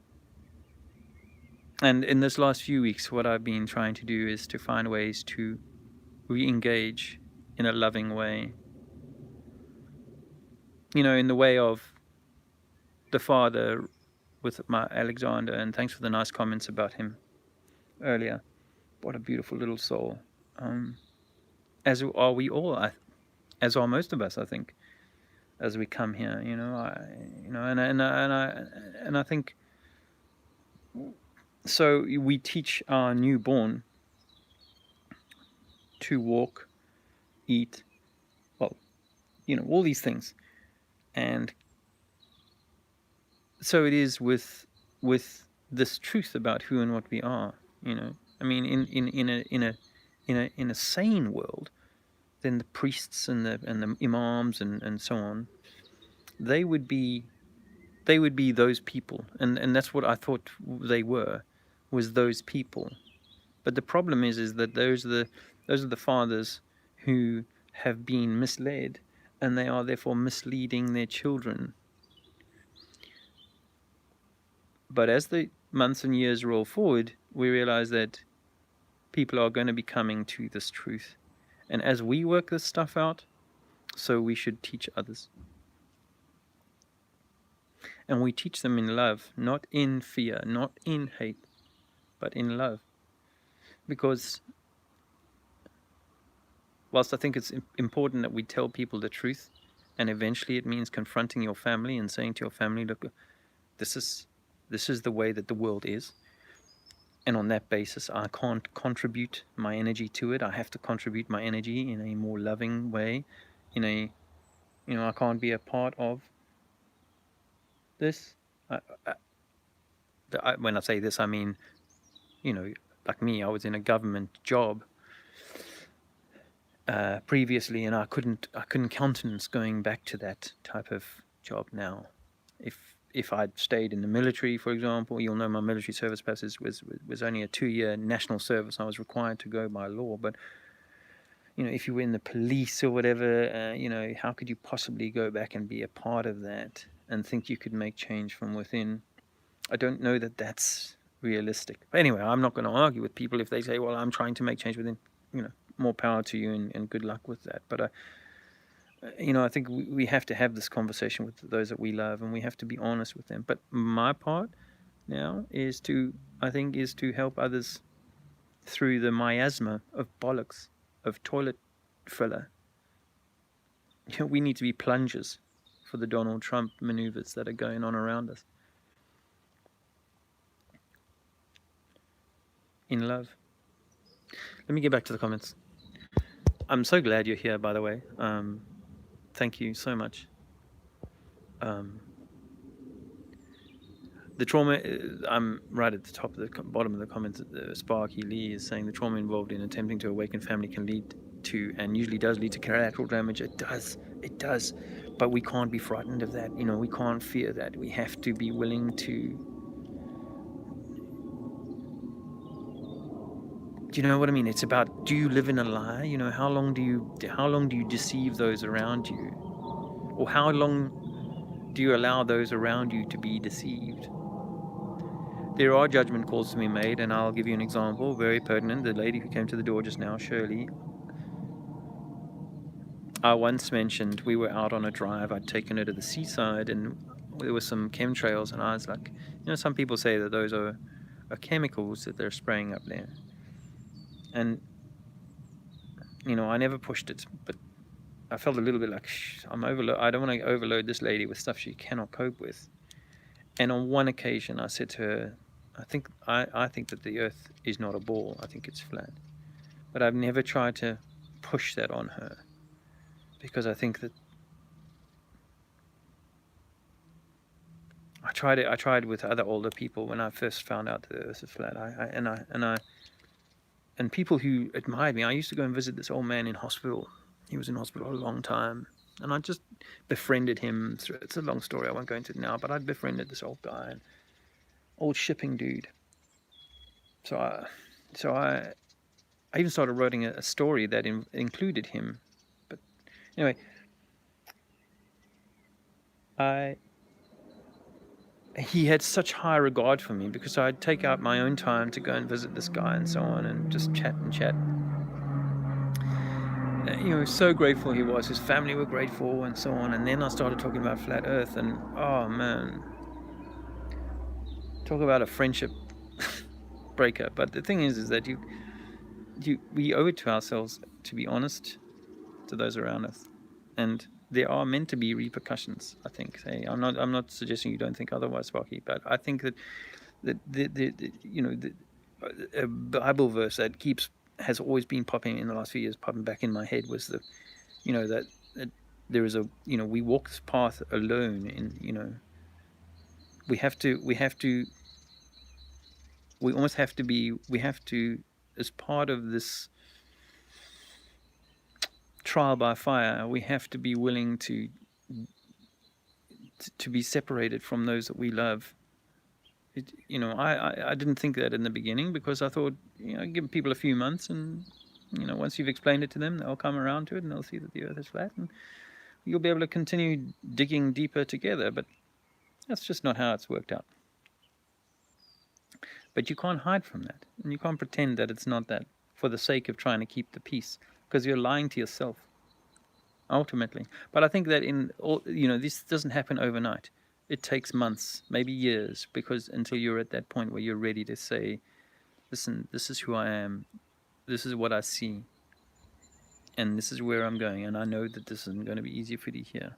[SPEAKER 1] in this last few weeks, what I've been trying to do is to find ways to re-engage in a loving way. In the way of the father with my Alexander, and thanks for the nice comments about him earlier. What a beautiful little soul. As are we all, as are most of us, I think, as we come here. And I think so. We teach our newborn to walk, eat, well, all these things, and so it is with this truth about who and what we are. I mean, in a sane world, then the priests and the imams and so on, they would be those people, and that's what I thought they was those people. But the problem is that those are the fathers who have been misled, and they are therefore misleading their children. But as the months and years roll forward, we realize that people are going to be coming to this truth. And as we work this stuff out, so we should teach others. And we teach them in love, not in fear, not in hate, but in love. Because whilst I think it's important that we tell people the truth, and eventually it means confronting your family and saying to your family, look, this is the way that the world is. And on that basis, I can't contribute my energy to it. I have to contribute my energy in a more loving way, in a, I can't be a part of this. When I say this, I mean, like me, I was in a government job previously, and I couldn't countenance going back to that type of job now. If I'd stayed in the military, for example, you'll know my military service passes was only a 2-year national service. I was required to go by law, but if you were in the police or whatever, how could you possibly go back and be a part of that and think you could make change from within? I don't know that that's realistic. But anyway, I'm not going to argue with people if they say, well, I'm trying to make change within. More power to you, and good luck with that. But I think we have to have this conversation with those that we love, and we have to be honest with them. But my part now is to help others through the miasma of bollocks, of toilet filler. We need to be plungers for the Donald Trump maneuvers that are going on around us. In love. Let me get back to the comments. I'm so glad you're here, by the way. Thank you so much. The trauma, I'm right at the top of the bottom of the comments. Sparky Lee is saying the trauma involved in attempting to awaken family can lead to, and usually does lead to, collateral damage. It does. But we can't be frightened of that. We can't fear that. We have to be willing to. Do you know what I mean? It's about, do you live in a lie? How long do you deceive those around you? Or how long do you allow those around you to be deceived? There are judgment calls to be made, and I'll give you an example, very pertinent. The lady who came to the door just now, Shirley, I once mentioned we were out on a drive. I'd taken her to the seaside, and there were some chemtrails, and I was like, some people say that those are chemicals that they're spraying up there. And, I never pushed it, but I felt a little bit like, I don't want to overload this lady with stuff she cannot cope with. And on one occasion, I said to her, I think that the earth is not a ball. I think it's flat. But I've never tried to push that on her, because I think that I tried with other older people when I first found out that the earth is flat. And people who admired me, I used to go and visit this old man in hospital. He was in hospital a long time, and I just befriended him. It's a long story, I won't go into it now, but I befriended this old guy, an old shipping dude. So I even started writing a story that included him. But anyway, he had such high regard for me because I'd take out my own time to go and visit this guy and so on, and just chat and chat. So grateful he was. His family were grateful and so on. And then I started talking about flat earth, and oh man, talk about a friendship breaker. But the thing is that we owe it to ourselves to be honest to those around us, and there are meant to be repercussions. I think. I'm not suggesting you don't think otherwise, Sparky, but I think that the Bible verse that has always been popping in the last few years, popping back in my head, was that there is we walk this path alone. We have to, as part of this trial by fire, we have to be willing to be separated from those that we love. I didn't think that in the beginning, because I thought, give people a few months, and once you've explained it to them, they'll come around to it and they'll see that the earth is flat, and you'll be able to continue digging deeper together. But that's just not how it's worked out. But you can't hide from that, and you can't pretend that it's not that for the sake of trying to keep the peace, because you're lying to yourself ultimately. But I think that this doesn't happen overnight. It takes months, maybe years, because until you're at that point where you're ready to say, listen, this is who I am, this is what I see, and this is where I'm going, and I know that this isn't going to be easy for you to hear.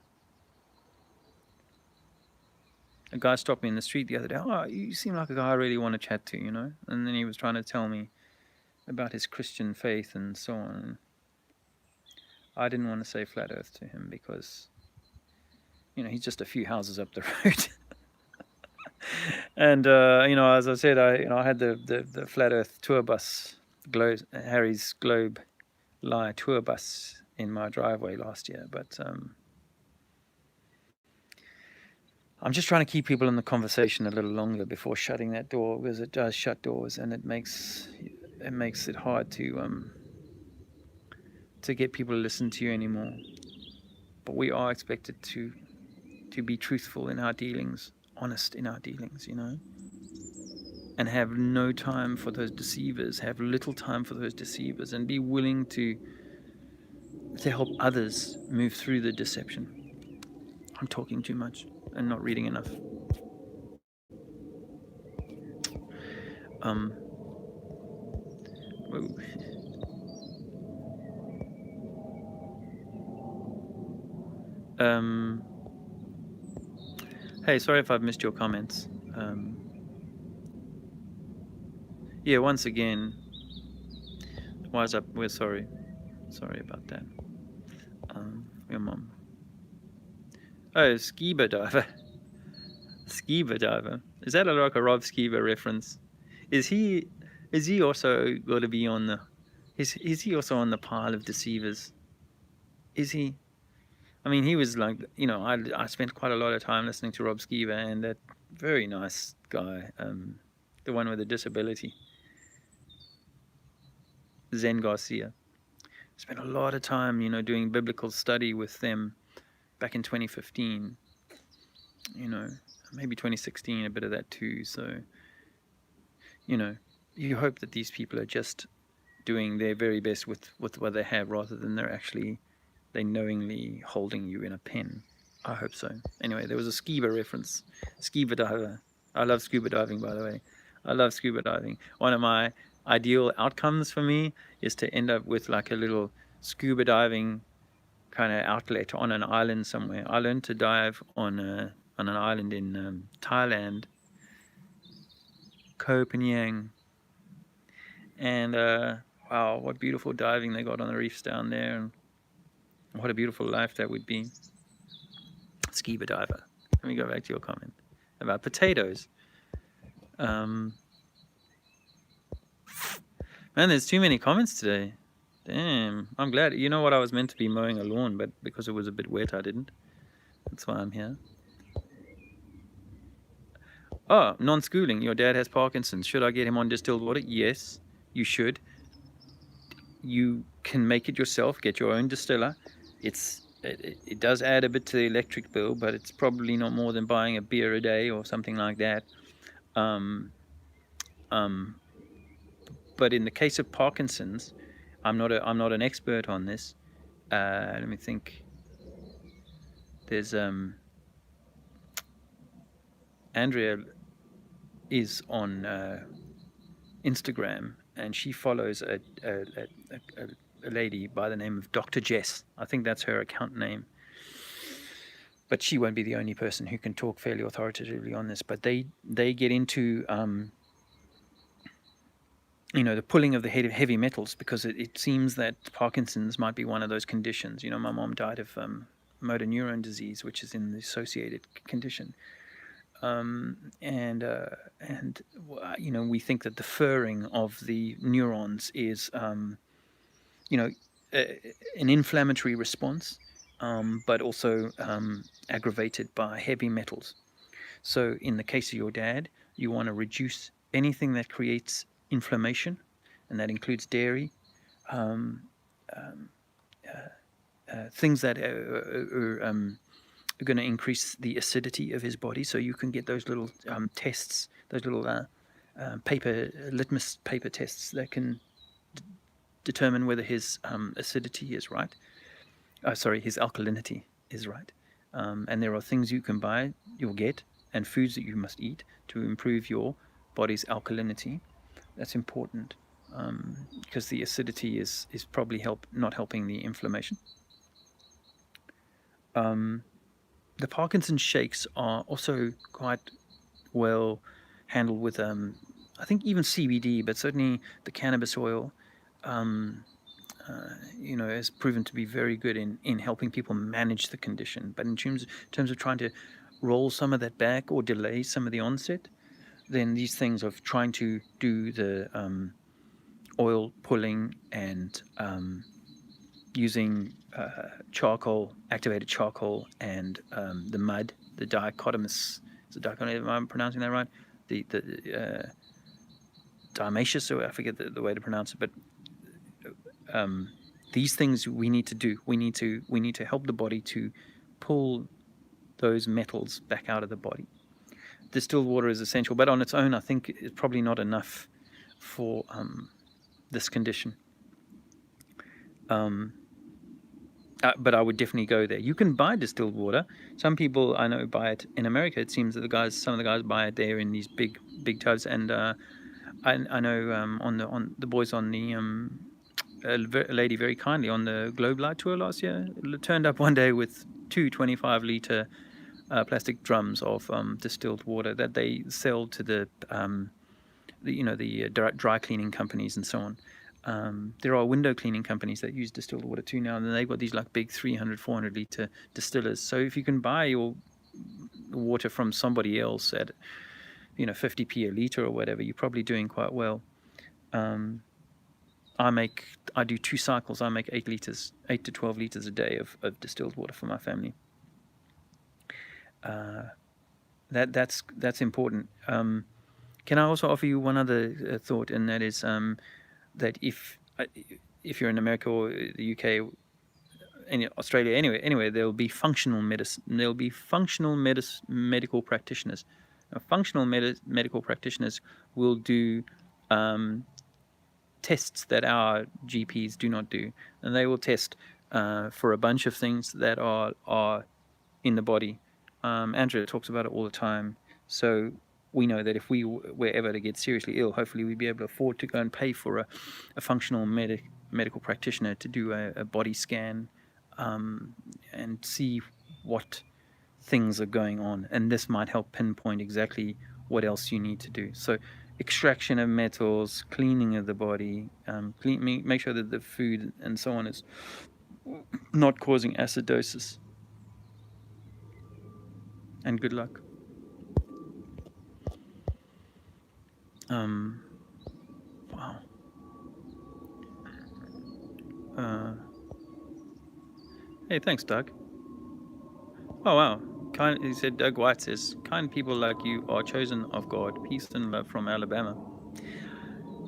[SPEAKER 1] A guy stopped me in the street the other day. Oh, you seem like a guy I really want to chat to, you know? And then he was trying to tell me about his Christian faith and so on. I didn't want to say flat earth to him because, you know, he's just a few houses up the road. And, you know, as I said, I had the flat earth tour bus, Harry's Globe Lie tour bus in my driveway last year. But I'm just trying to keep people in the conversation a little longer before shutting that door, because it does shut doors, and it makes it hard to get people to listen to you anymore. But we are expected to be truthful in our dealings, honest in our dealings, you know, and have no time for those deceivers, have little time for those deceivers, and be willing to help others move through the deception. I'm talking too much and not reading enough. Hey, sorry if I've missed your comments. Yeah, once again, wise up. We're sorry about that. Your mom. Oh, Skiba Diver. Skiba Diver. Is that like a Rob Skiba reference? Is he also going to be on the? Is he also on the pile of deceivers? Is he? I mean, he was like, you know, I spent quite a lot of time listening to Rob Skiba, and that very nice guy, the one with the disability, Zen Garcia. Spent a lot of time, you know, doing biblical study with them back in 2015, you know, maybe 2016, a bit of that too. So, you know, you hope that these people are just doing their very best with what they have, rather than they knowingly holding you in a pen. I hope so. Anyway, there was a scuba reference. Scuba diver. I love scuba diving, by the way. I love scuba diving. One of my ideal outcomes for me is to end up with like a little scuba diving kind of outlet on an island somewhere. I learned to dive on an island in Thailand, Koh Phangan, and wow, what beautiful diving they got on the reefs down there, and what a beautiful life that would be. Scuba diver. Let me go back to your comment about potatoes. Man, there's too many comments today. Damn, I'm glad. You know what, I was meant to be mowing a lawn, but because it was a bit wet, I didn't. That's why I'm here. Oh, non-schooling. Your dad has Parkinson's. Should I get him on distilled water? Yes, you should. You can make it yourself. Get your own distiller. It does add a bit to the electric bill, but it's probably not more than buying a beer a day or something like that. But in the case of Parkinson's, I'm not an expert on this. Let me think. There's Andrea is on Instagram, and she follows a lady by the name of Dr. Jess. I think that's her account name. But she won't be the only person who can talk fairly authoritatively on this. But they get into you know, the pulling of the heavy metals, because it seems that Parkinson's might be one of those conditions. You know, my mom died of motor neuron disease, which is in the associated condition. And you know, we think that the furring of the neurons is, you know, an inflammatory response, but also aggravated by heavy metals. So in the case of your dad, you want to reduce anything that creates inflammation, and that includes dairy, things that are going to increase the acidity of his body. So you can get those little tests, those little litmus paper tests that can determine whether his acidity is right. Sorry, his alkalinity is right. And there are things you can buy, you'll get, and foods that you must eat to improve your body's alkalinity. That's important, because the acidity is probably not helping the inflammation. The Parkinson's shakes are also quite well handled with, I think, even CBD, but certainly the cannabis oil, um, has proven to be very good in helping people manage the condition. But in terms of trying to roll some of that back or delay some of the onset, then these things of trying to do the oil pulling and using activated charcoal, and the mud, the dichotomous, am I pronouncing that right? The diamaceous, so I forget the way to pronounce it, but these things we need to do. We need to help the body to pull those metals back out of the body. Distilled water is essential, but on its own, I think it's probably not enough for this condition. But I would definitely go there. You can buy distilled water. Some people I know buy it in America. It seems that some of the guys buy it there in these big tubs. And I know on the boys on the a lady very kindly on the Globe Light tour last year turned up one day with two 25-liter plastic drums of distilled water that they sell to the dry cleaning companies and so on. There are window cleaning companies that use distilled water too now, and they've got these like big 300, 400 liter distillers. So if you can buy your water from somebody else at 50p a liter or whatever, you're probably doing quite well. I do 2 cycles. I make 8 to 12 liters a day of distilled water for my family. That's important. Can I also offer you one other thought, and that is that if you're in America or the UK, in Australia, anyway, there will be functional medicine. There will be functional medical practitioners. Now, functional medical practitioners will do tests that our GPs do not do, and they will test for a bunch of things that are in the body. Andrea talks about it all the time. So we know that if we were ever to get seriously ill, hopefully we'd be able to afford to go and pay for a functional medical practitioner to do a body scan and see what things are going on. And this might help pinpoint exactly what else you need to do. So extraction of metals, cleaning of the body, make sure that the food and so on is not causing acidosis. And good luck. Wow. Hey, thanks, Doug. Oh, wow. He said, Doug White says, kind people like you are chosen of God. Peace and love from Alabama.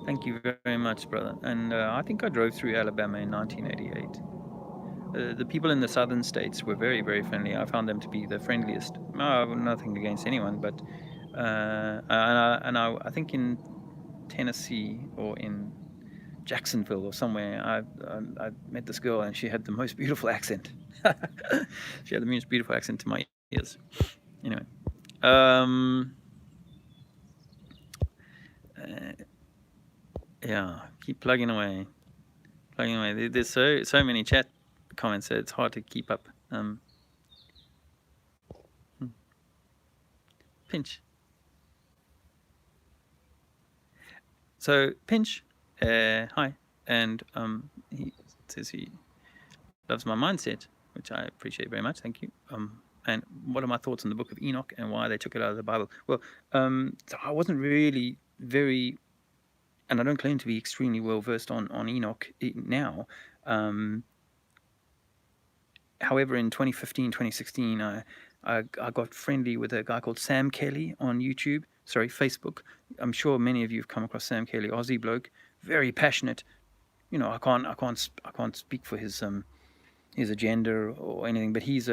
[SPEAKER 1] Thank you very much, brother. And I think I drove through Alabama in 1988. The people in the southern states were very, very friendly. I found them to be the friendliest. Nothing against anyone, but I think in Tennessee or in Jacksonville or somewhere, I met this girl and she had the most beautiful accent. She had the most beautiful accent to my ears. Anyway, yeah, keep plugging away. There's so many chat comments that it's hard to keep up. Pinch. So Pinch, hi, and he says he loves my mindset, which I appreciate very much. Thank you. And what are my thoughts on the Book of Enoch and why they took it out of the Bible? Well, so I wasn't really very, and I don't claim to be extremely well versed on Enoch now. However, in 2015, 2016, I got friendly with a guy called Sam Kelly on Facebook. I'm sure many of you have come across Sam Kelly, Aussie bloke, very passionate. I can't speak for his agenda or anything, but he's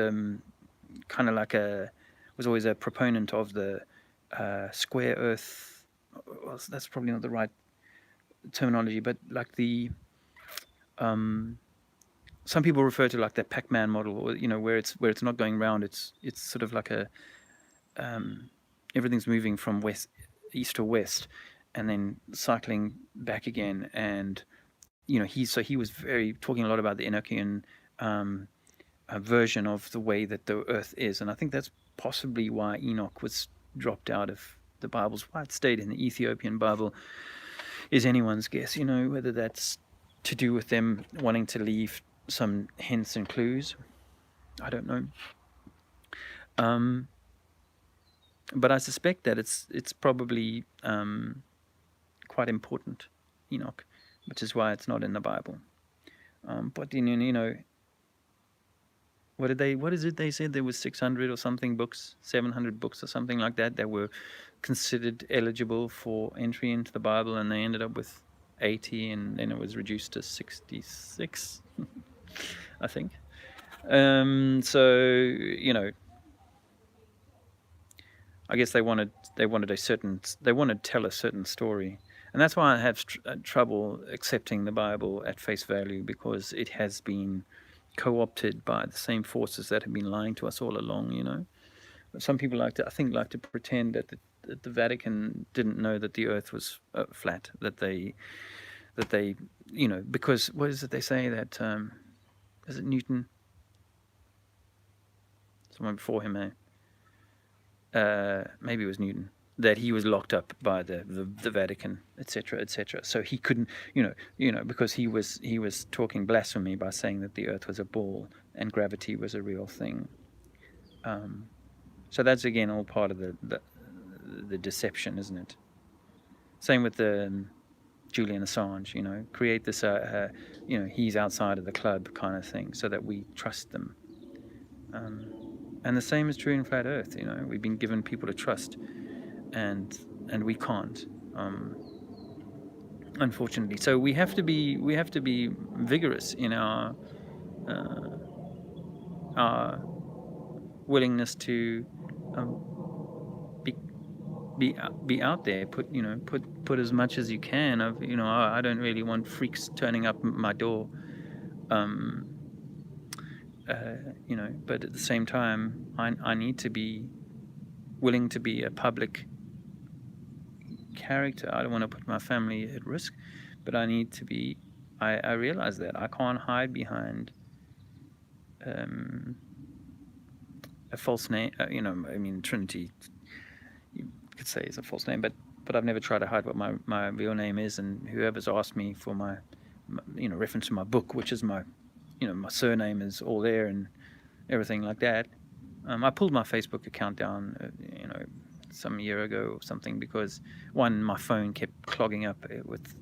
[SPEAKER 1] kind of like was always a proponent of the square Earth. Well, that's probably not the right terminology, but like the some people refer to like that Pac-Man model, or where it's not going round. It's sort of like a everything's moving from east to west, and then cycling back again. And he was very talking a lot about the Enochian version of the way that the Earth is, and I think that's possibly why Enoch was dropped out of the Bibles. Why it stayed in the Ethiopian Bible is anyone's guess. Whether that's to do with them wanting to leave some hints and clues, I don't know. But I suspect that it's probably quite important, Enoch, which is why it's not in the Bible. But what is it they said? There was 600 or something books, 700 books or something like that were considered eligible for entry into the Bible, and they ended up with 80, and then it was reduced to 66, I think. So I guess they wanted to tell a certain story, and that's why I have trouble accepting the Bible at face value, because it has been co-opted by the same forces that have been lying to us all along. Some people like to pretend that the Vatican didn't know that the Earth was flat, that they because what is it they say that is it Newton, someone before him, maybe it was Newton, that he was locked up by the Vatican, etc., etc. So he couldn't, because he was talking blasphemy by saying that the Earth was a ball and gravity was a real thing. So that's again all part of the deception, isn't it? Same with the Julian Assange. Create this, he's outside of the club kind of thing, so that we trust them. And the same is true in Flat Earth. We've been given people to trust, and we can't, unfortunately. So we have to be vigorous in our willingness to be out there. Put as much as you can of I don't really want freaks turning up my door. But at the same time, I need to be willing to be a public character. I don't want to put my family at risk, but I need to be. I realize that I can't hide behind a false name. Trinity, you could say, is a false name, but I've never tried to hide what my real name is. And whoever's asked me for my reference to my book, which is my surname, is all there and everything like that. I pulled my Facebook account down, some year ago or something, because one, my phone kept clogging up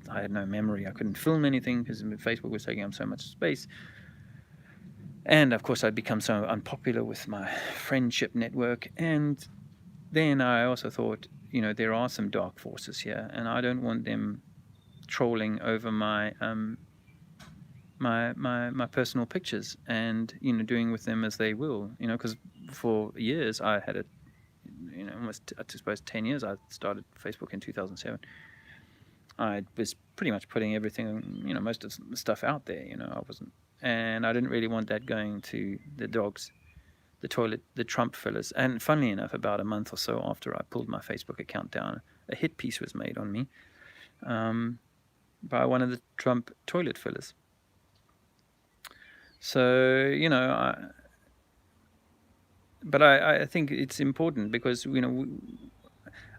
[SPEAKER 1] I had no memory. I couldn't film anything because Facebook was taking up so much space. And of course, I'd become so unpopular with my friendship network. And then I also thought, there are some dark forces here, and I don't want them trolling over my my personal pictures and doing with them as they will. Because for years I had almost, I suppose, 10 years. I started Facebook in 2007. I was pretty much putting everything, most of the stuff out there. I wasn't, and I didn't really want that going to the dogs, the toilet, the Trump fillers. And funnily enough, about a month or so after I pulled my Facebook account down, a hit piece was made on me by one of the Trump toilet fillers. So, but I think it's important, because,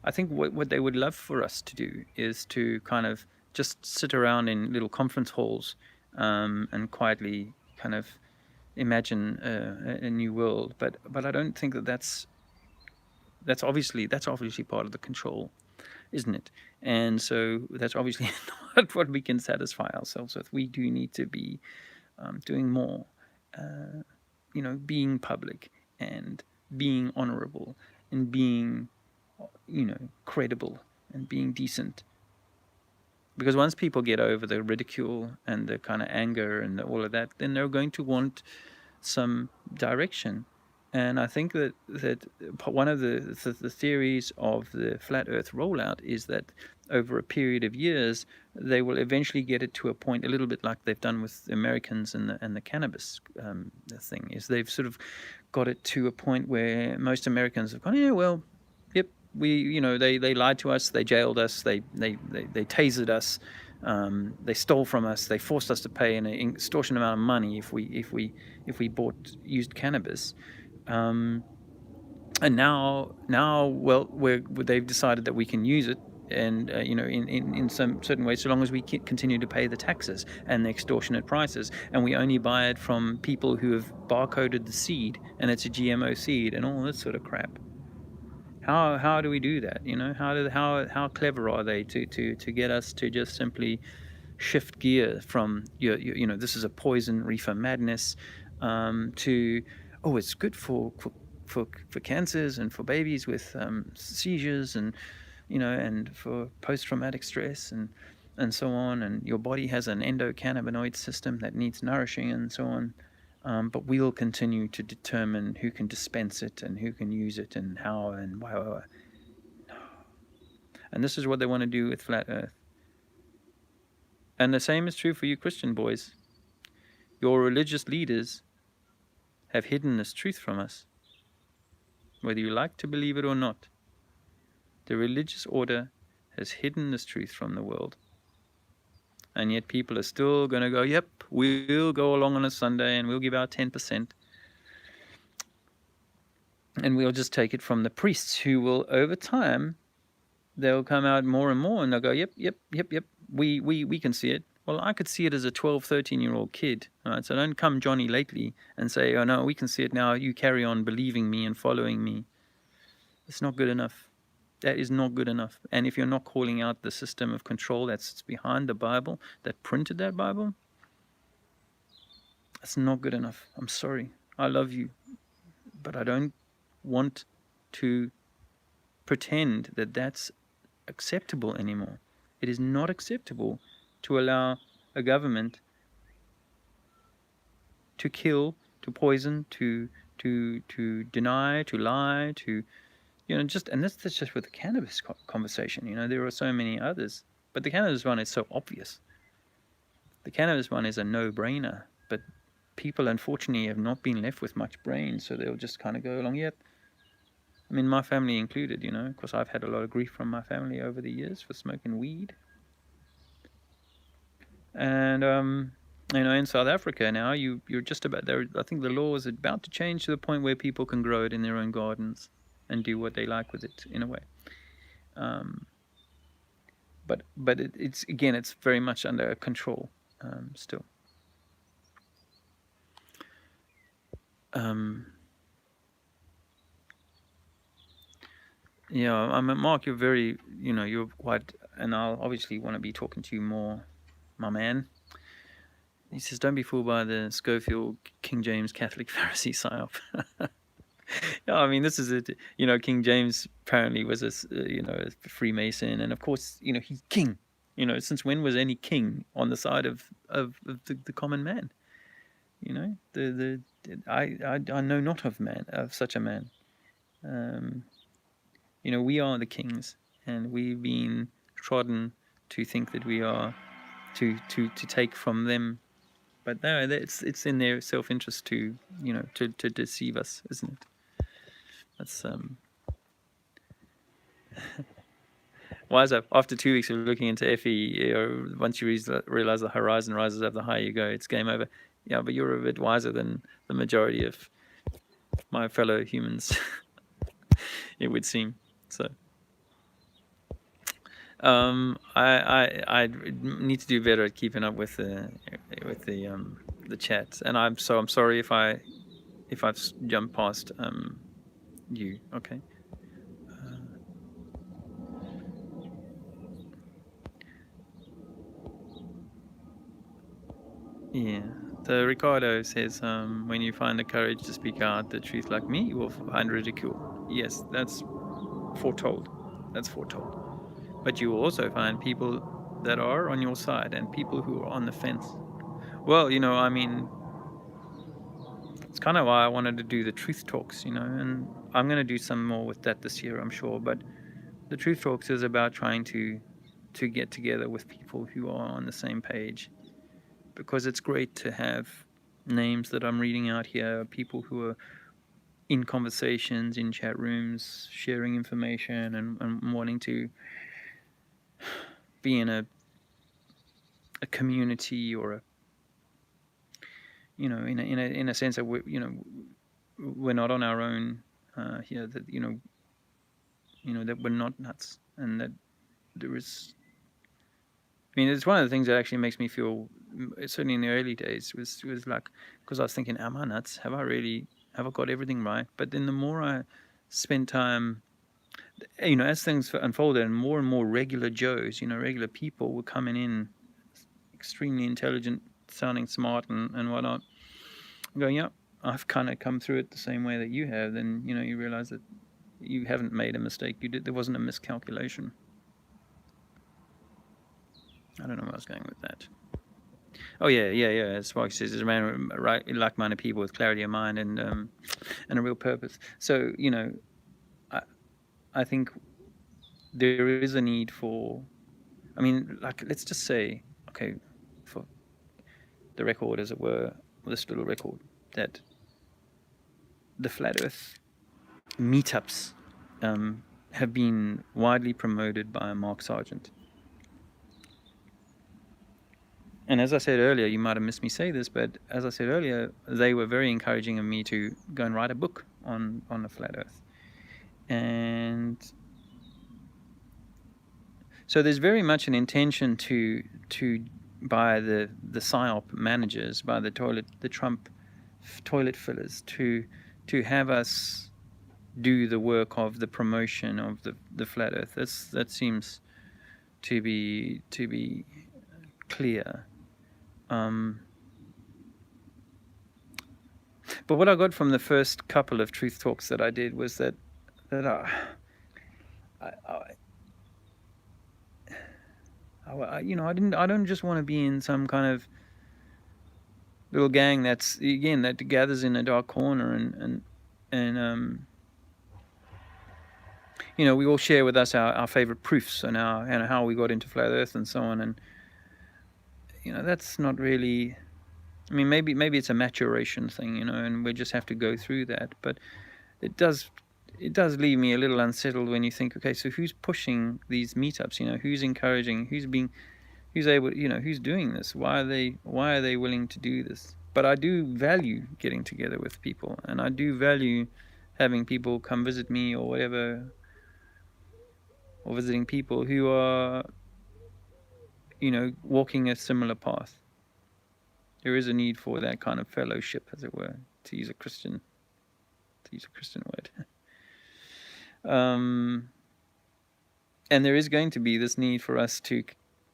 [SPEAKER 1] I think what they would love for us to do is to kind of just sit around in little conference halls and quietly kind of imagine a new world. But I don't think that's obviously part of the control, isn't it? And so that's obviously not what we can satisfy ourselves with. We do need to be doing more, being public and being honorable and being, credible and being decent. Because once people get over the ridicule and the kind of anger and all of that, then they're going to want some direction. And I think that one of the theories of the flat Earth rollout is that over a period of years, they will eventually get it to a point, a little bit like they've done with the Americans and the cannabis thing. Is they've sort of got it to a point where most Americans have gone, yeah, well, yep, they lied to us, they jailed us, they tasered us, they stole from us, they forced us to pay an extortionate amount of money if we bought used cannabis. And now, well, they've decided that we can use it, and in some certain ways, so long as we continue to pay the taxes and the extortionate prices, and we only buy it from people who have barcoded the seed, and it's a GMO seed, and all this sort of crap. How do we do that? How clever are they to get us to just simply shift gear from this is a poison reefer madness, to it's good for cancers and for babies with seizures, and and for post-traumatic stress, and so on, and your body has an endocannabinoid system that needs nourishing, and so on. But we'll continue to determine who can dispense it and who can use it and how and why. And this is what they want to do with flat Earth. And the same is true for you Christian boys. Your religious leaders have hidden this truth from us, whether you like to believe it or not. The religious order has hidden this truth from the world. And yet people are still going to go, yep, we'll go along on a Sunday and we'll give our 10%. And we'll just take it from the priests, who will, over time, they'll come out more and more and they'll go, yep, we can see it. Well, I could see it as a 12, 13-year-old kid. Right? So don't come Johnny lately and say, oh no, we can see it now. You carry on believing me and following me. It's not good enough. That is not good enough. And if you're not calling out the system of control that's behind the Bible, that printed that Bible, that's not good enough. I'm sorry. I love you. But I don't want to pretend that that's acceptable anymore. It is not acceptable to allow a government to kill, to poison, to deny, to lie, to and that's just with the cannabis conversation. There are so many others, but the cannabis one is so obvious. The cannabis one is a no-brainer, but people unfortunately have not been left with much brain, so they'll just kind of go along. Yep. I mean, my family included. Because I've had a lot of grief from my family over the years for smoking weed. And in South Africa now, you're just about there. I think the law is about to change to the point where people can grow it in their own gardens and do what they like with it, in a way. But it's very much under control still. Mark, you're very, you're quite, and I'll obviously want to be talking to you more, my man. He says, don't be fooled by the Schofield King James Catholic Pharisee psyop. Yeah, I mean, this is it. King James apparently was a Freemason, and of course, he's king. Since when was any king on the side of the common man? I know not of such a man. We are the kings, and we've been trodden to think that we are to take from them. But no, it's in their self-interest to deceive us, isn't it? That's wise up. After 2 weeks of looking into FE, once you realize the horizon rises up, the higher you go, it's game over. Yeah, but you're a bit wiser than the majority of my fellow humans, it would seem. So, I need to do better at keeping up with the chat, and I'm sorry if I've jumped past you. Okay. Yeah. So Ricardo says, when you find the courage to speak out the truth like me, you will find ridicule. Yes, that's foretold. That's foretold. But you will also find people that are on your side and people who are on the fence. Well, I mean, it's kind of why I wanted to do the truth talks, and I'm going to do some more with that this year, I'm sure. But the truth talks is about trying to get together with people who are on the same page, because it's great to have names that I'm reading out here, people who are in conversations, in chat rooms, sharing information, and wanting to be in a community, or in a sense that we're not on our own here, that that we're not nuts, and that there is. I mean, it's one of the things that actually makes me feel, certainly in the early days, was like, because I was thinking, am I nuts? Have I got everything right? But then the more I spent time, as things unfolded, and more regular Joes, regular people were coming in, extremely intelligent, sounding smart and whatnot, going, yeah, I've kind of come through it the same way that you have. Then you realize that you haven't made a mistake. There wasn't a miscalculation. I don't know where I was going with that. Oh yeah. As Sparky says, it's around like-minded people with clarity of mind and a real purpose. So I think there is a need for. I mean, like, let's just say, okay, for the record, as it were, this little record, that the Flat Earth meetups have been widely promoted by Mark Sargent. And as I said earlier, you might have missed me say this, but as I said earlier, they were very encouraging of me to go and write a book on the Flat Earth. And so there's very much an intention to by the PSYOP managers, by the Trump toilet fillers, to have us do the work of the promotion of the Flat Earth. That seems to be clear. But what I got from the first couple of truth talks that I did was that I don't just want to be in some kind of little gang that gathers in a dark corner and we all share with us our favorite proofs and how we got into Flat Earth and so on, and that's not really. I mean, maybe it's a maturation thing, and we just have to go through that. But it does leave me a little unsettled when you think, okay, so who's pushing these meetups? Who's encouraging? Who's able? Who's doing this? Why are they willing to do this? But I do value getting together with people, and I do value having people come visit me or whatever, or visiting people who are, walking a similar path. There is a need for that kind of fellowship, as it were, to use a Christian word. And there is going to be this need for us to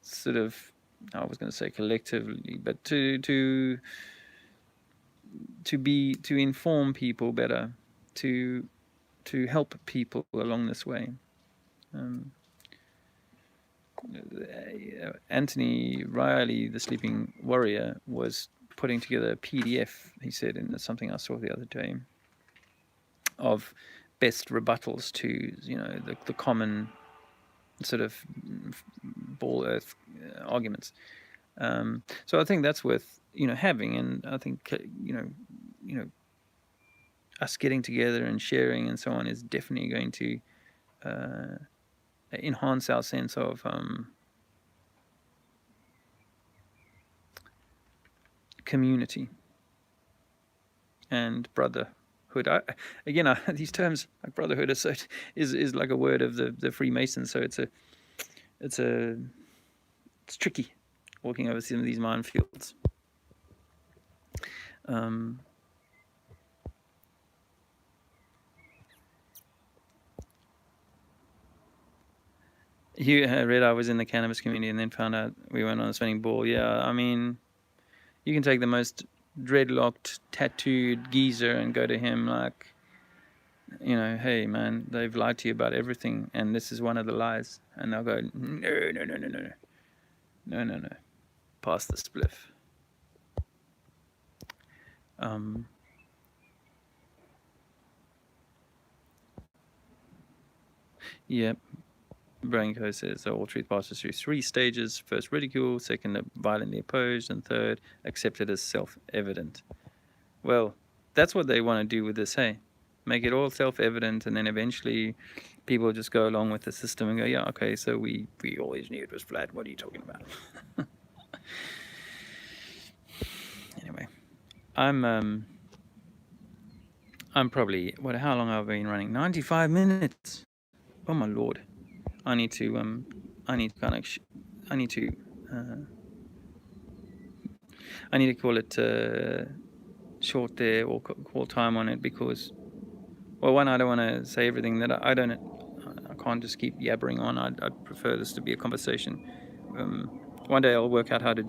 [SPEAKER 1] sort of, I was going to say collectively, but to inform people better, to help people along this way. Anthony Riley, the Sleeping Warrior, was putting together a PDF, he said, and that's something I saw the other day, of best rebuttals to the common sort of ball earth arguments. So I think that's worth having, and I think us getting together and sharing and so on is definitely going to enhance our sense of community and brotherhood. These terms like brotherhood is like a word of the Freemasons, so it's tricky walking over some of these minefields. You read I was in the cannabis community and then found out we went on a spinning ball. Yeah, I mean, you can take the most dreadlocked, tattooed geezer and go to him like, hey man, they've lied to you about everything, and this is one of the lies. And they'll go, no, pass the spliff. Yep. Branko says all truth passes through 3 stages: first ridicule, second violently opposed, and third accepted as self-evident. Well, that's what they want to do with this, hey? Make it all self-evident, and then eventually people just go along with the system and go, yeah, okay, so we always knew it was flat. What are you talking about? Anyway, I'm probably, how long have I been running? 95 minutes. Oh my lord. I need to call it short there, or call time on it, because, well, one, I don't want to say everything that I can't just keep yabbering on. I'd prefer this to be a conversation. One day I'll work out how to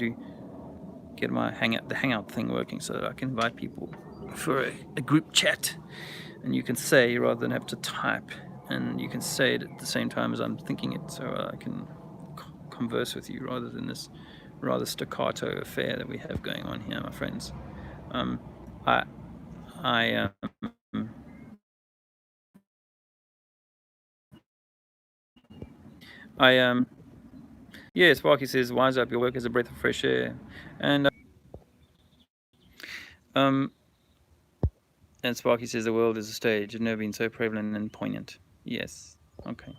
[SPEAKER 1] get my hangout thing working, so that I can invite people for a group chat, and you can say rather than have to type, and you can say it at the same time as I'm thinking it, so I can converse with you rather than this rather staccato affair that we have going on here, my friends. Yeah, Sparky says, "Wise up, your work is a breath of fresh air," and Sparky says, "The world is a stage. It's never been so prevalent and poignant." Yes. Okay.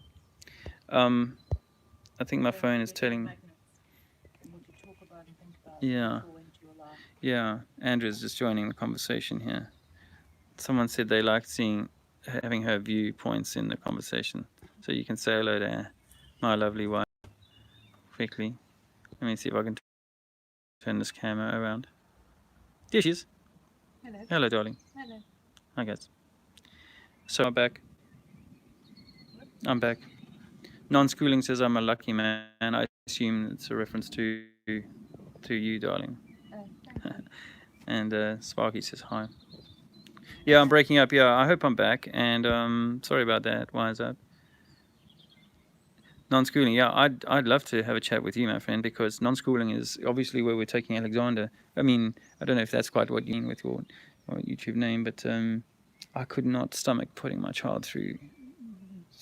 [SPEAKER 1] I think my phone is telling me. Yeah. Yeah. Andrew's just joining the conversation here. Someone said they liked having her viewpoints in the conversation. So you can say hello to my lovely wife quickly. Let me see if I can turn this camera around. There she is.
[SPEAKER 2] Hello.
[SPEAKER 1] Hello, darling.
[SPEAKER 2] Hello.
[SPEAKER 1] Hi, guys. So I'm back. Non-schooling says I'm a lucky man. I assume it's a reference to you, darling. And Sparky says hi. Yeah, I'm breaking up. Yeah, I hope I'm back. And sorry about that. Why is that? Non-schooling. Yeah, I'd love to have a chat with you, my friend, because non-schooling is obviously where we're taking Alexander. I mean, I don't know if that's quite what you mean with your YouTube name, but I could not stomach putting my child through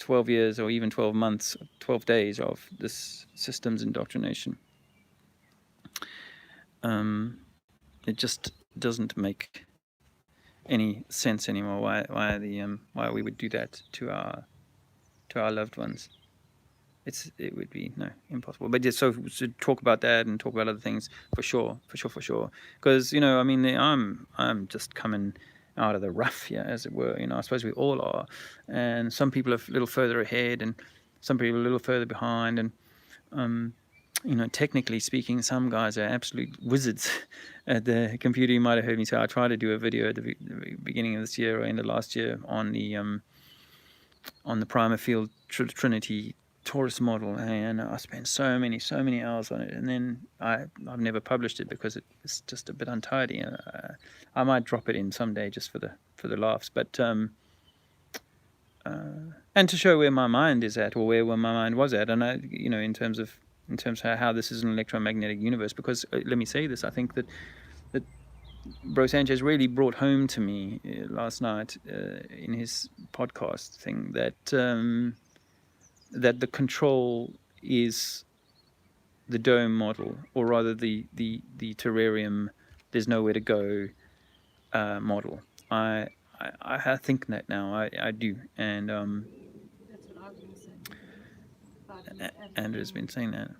[SPEAKER 1] 12 years or even 12 months, 12 days of this systems indoctrination. It just doesn't make any sense anymore why we would do that to our loved ones. It would be impossible. But just so to talk about that and talk about other things, for sure, because I mean, I'm just coming out of the rough, yeah, as it were. I suppose we all are, and some people are a little further ahead, and some people a little further behind, and technically speaking, some guys are absolute wizards at the computer. You might have heard me say I tried to do a video at the beginning of this year or end of last year on the primer field Trinity torus model, and I spent so many hours on it, and then I've never published it because it's just a bit untidy. I might drop it in someday just for the laughs, but and to show where my mind is at, or where my mind was at, and in terms of how this is an electromagnetic universe. Because let me say this, I think that Bro Sanchez really brought home to me last night in his podcast thing that that the control is the dome model, or rather the terrarium, there's nowhere to go model. I think that now. I do, and
[SPEAKER 2] That's what I was going to say.
[SPEAKER 1] Andrew's been saying that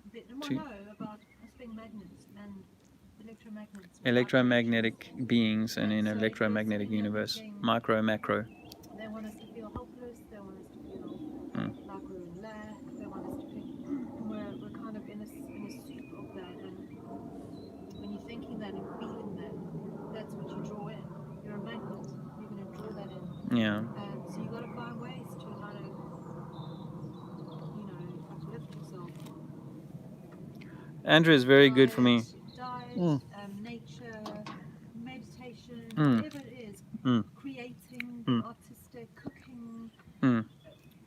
[SPEAKER 1] too.
[SPEAKER 2] No, about us being magnets and electromagnets.
[SPEAKER 1] Electromagnetic beings, and in
[SPEAKER 2] So
[SPEAKER 1] electromagnetic universe, micro, macro.
[SPEAKER 2] They want us to feel hopeless. They want us to feel like we're in lack. They want us to feel we're kind of in a soup of that. And when you're thinking that and feeling that, that's what you draw in. You're a magnet. You're going to draw that in.
[SPEAKER 1] Yeah.
[SPEAKER 2] So you got to find ways to how to, uplift yourself.
[SPEAKER 1] Andrew is very good for me.
[SPEAKER 2] Diet, nature, meditation, whatever it is, creating, artistic, cooking,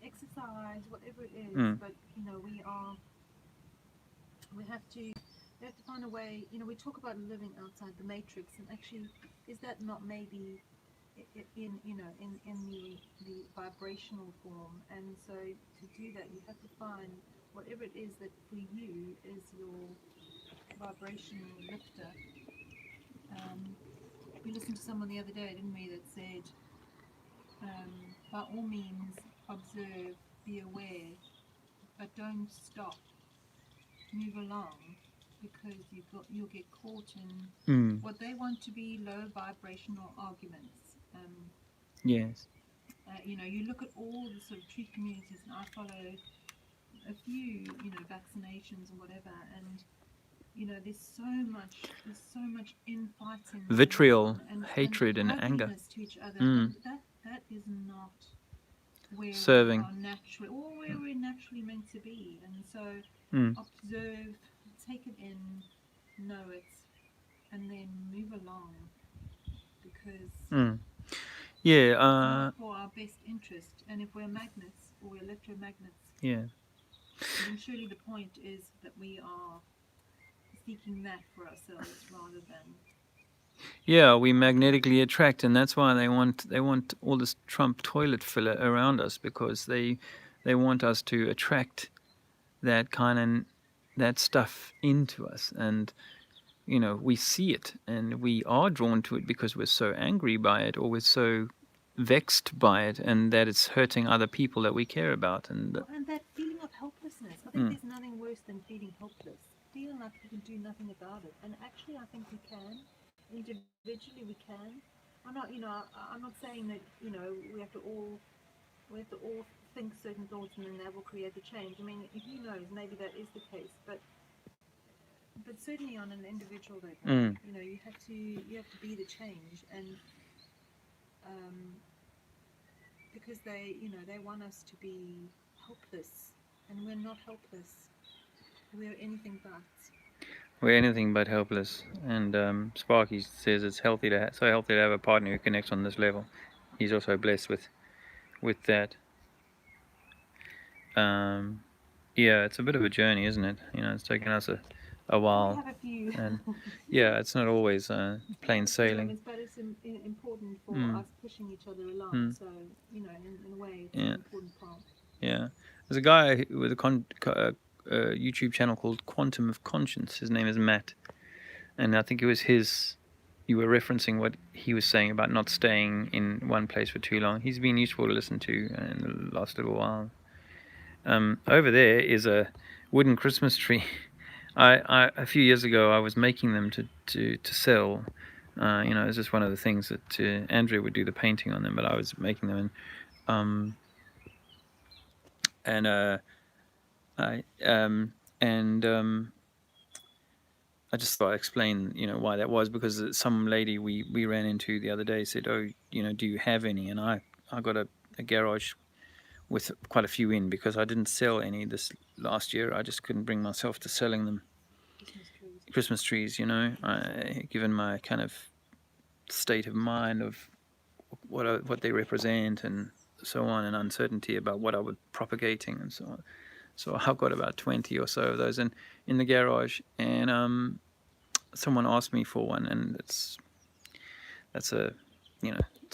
[SPEAKER 2] exercise, whatever it is. But we have to find a way. We talk about living outside the matrix, and actually, is that not maybe in the vibrational form. And so to do that, you have to find whatever it is that for you is your vibrational lifter. We listened to someone the other day, didn't we, that said, by all means observe, be aware, but don't stop, move along, because you'll get caught in what they want to be low vibrational arguments.
[SPEAKER 1] Yes.
[SPEAKER 2] You look at all the sort of truth communities, and I follow a few, vaccinations and whatever, and there's so much infighting,
[SPEAKER 1] Vitriol,
[SPEAKER 2] and
[SPEAKER 1] hatred, and anger.
[SPEAKER 2] ugliness to each other, and that is not where
[SPEAKER 1] Serving.
[SPEAKER 2] we are naturally, or where we're naturally meant to be. And so observe, take it in, know it, and then move along, because
[SPEAKER 1] yeah,
[SPEAKER 2] it's not for our best interest. And if we're magnets, or we're electromagnets,
[SPEAKER 1] yeah,
[SPEAKER 2] then surely the point is that we are seeking that for ourselves rather than.
[SPEAKER 1] yeah, we magnetically attract, and that's why they want all this Trump toilet filler around us, because they want us to attract that stuff into us, and we see it and we are drawn to it because we're so angry by it, or we're so vexed by it, and that it's hurting other people that we care about. And
[SPEAKER 2] that feeling of helplessness. I think there's nothing worse than feeling helpless, feeling like we can do nothing about it. And actually, I think we can. Individually, we can. I'm not saying that we have to all think certain thoughts and then that will create the change. I mean, who knows? Maybe that is the case, but certainly on an individual level, you have to be the change, and because they want us to be helpless, and we're not helpless. We're anything but.
[SPEAKER 1] We're anything but helpless. And Sparky says it's so healthy to have a partner who connects on this level. He's also blessed with that. Yeah, it's a bit of a journey, isn't it? It's taken us a while.
[SPEAKER 2] We have a few.
[SPEAKER 1] And yeah, it's not always plain sailing.
[SPEAKER 2] But it's important for us pushing each other along. So in a way, it's an important part.
[SPEAKER 1] Yeah, there's a guy with a YouTube channel called Quantum of Conscience. His name is Matt, and I think it was you were referencing what he was saying about not staying in one place for too long. He's been useful to listen to in the last little while. Over there is a wooden Christmas tree. A few years ago, I was making them to sell. It's just one of the things that Andrea would do the painting on them, but I was making them. I just thought I'd explain, why that was, because some lady we ran into the other day said, "Oh, do you have any?" And I got a garage with quite a few in, because I didn't sell any this last year. I just couldn't bring myself to selling them. Christmas trees, given my kind of state of mind of what they represent and so on, and uncertainty about what I was propagating and so on. So I've got about 20 or so of those in the garage, and someone asked me for one, and so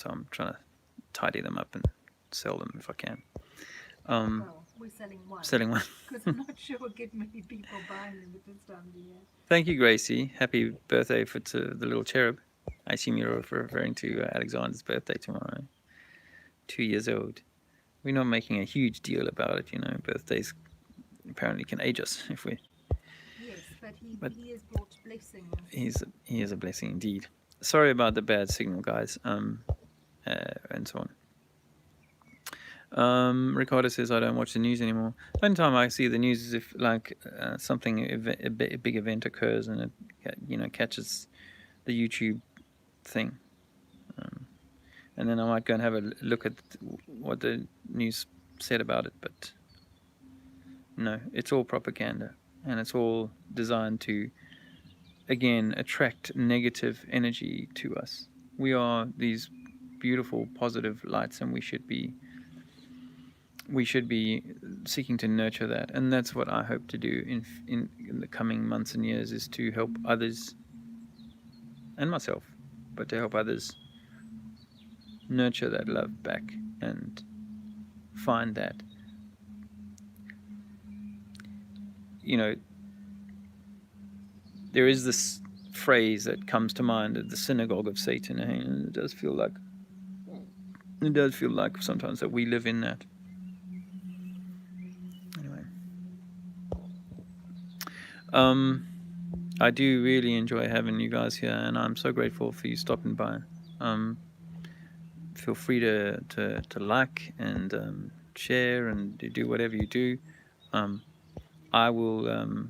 [SPEAKER 1] I'm trying to tidy them up and sell them if I can.
[SPEAKER 2] We're selling one.
[SPEAKER 1] Selling one.
[SPEAKER 2] Because I'm not sure we'll get many people buying them at this time of the year.
[SPEAKER 1] Thank you, Gracie. Happy birthday to the little cherub. I assume you're referring to Alexander's birthday tomorrow. 2 years old. We're not making a huge deal about it, Birthdays apparently can age us if we.
[SPEAKER 2] Yes, but he has brought blessings.
[SPEAKER 1] He is a blessing indeed. Sorry about the bad signal, guys. And so on. Ricardo says, I don't watch the news anymore. The only time I see the news is if a big event occurs and it catches the YouTube thing, and then I might go and have a look at what the news said about it. But no, it's all propaganda, and it's all designed to, again, attract negative energy to us. We are these beautiful, positive lights, and we should be seeking to nurture that. And that's what I hope to do in the coming months and years, is to help others and myself, but to help others nurture that love back and find that. You know, there is this phrase that comes to mind, the synagogue of Satan, and it does feel like sometimes that we live in that. Anyway, I do really enjoy having you guys here, and I'm so grateful for you stopping by. Feel free to like and share and do whatever you do. I will.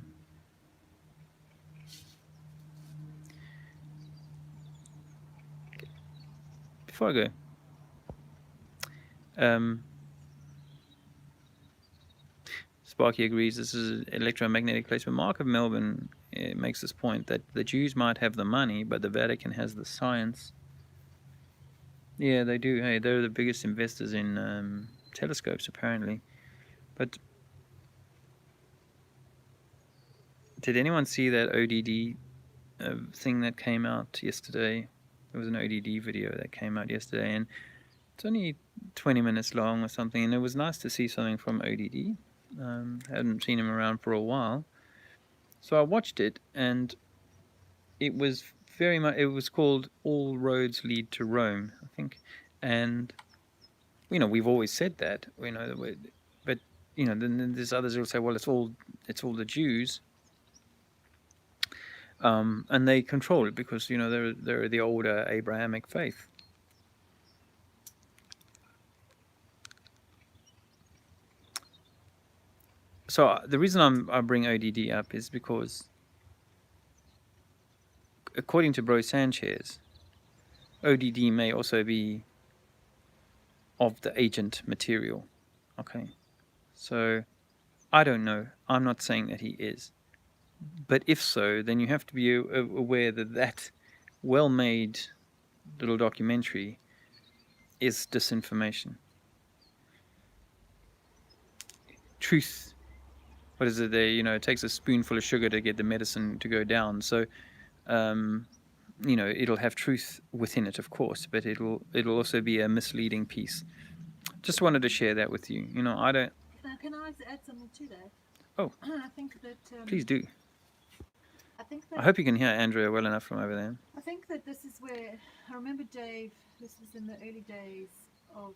[SPEAKER 1] Before I go, Sparky agrees this is an electromagnetic placement. Mark of Melbourne makes this point that the Jews might have the money, but the Vatican has the science. Yeah, they do. Hey, they're the biggest investors in telescopes, apparently. But did anyone see that ODD thing that came out yesterday? There was an ODD video that came out yesterday, and it's only 20 minutes long or something, and it was nice to see something from ODD. Hadn't seen him around for a while. So I watched it, and it was very much, it was called All Roads Lead to Rome, I think. And, you know, we've always said that, you know, but, you know, then there's others who will say, well, it's all the Jews. And they control it because, you know, they're the older Abrahamic faith. So the reason I bring ODD up is because, according to Bro Sanchez, ODD may also be of the agent material. Okay, so I don't know. I'm not saying that he is, but if so, then you have to be aware that well-made little documentary is disinformation. Truth. What is it? You know, it takes a spoonful of sugar to get the medicine to go down. So, you know, it'll have truth within it, of course, but it'll also be a misleading piece. Just wanted to share that with you. You know, I don't.
[SPEAKER 2] Can I add something to that?
[SPEAKER 1] Oh,
[SPEAKER 2] I think that.
[SPEAKER 1] Please do.
[SPEAKER 2] I think that.
[SPEAKER 1] I hope you can hear Andrea well enough from over there.
[SPEAKER 2] I think that this is where I remember Dave. This was in the early days of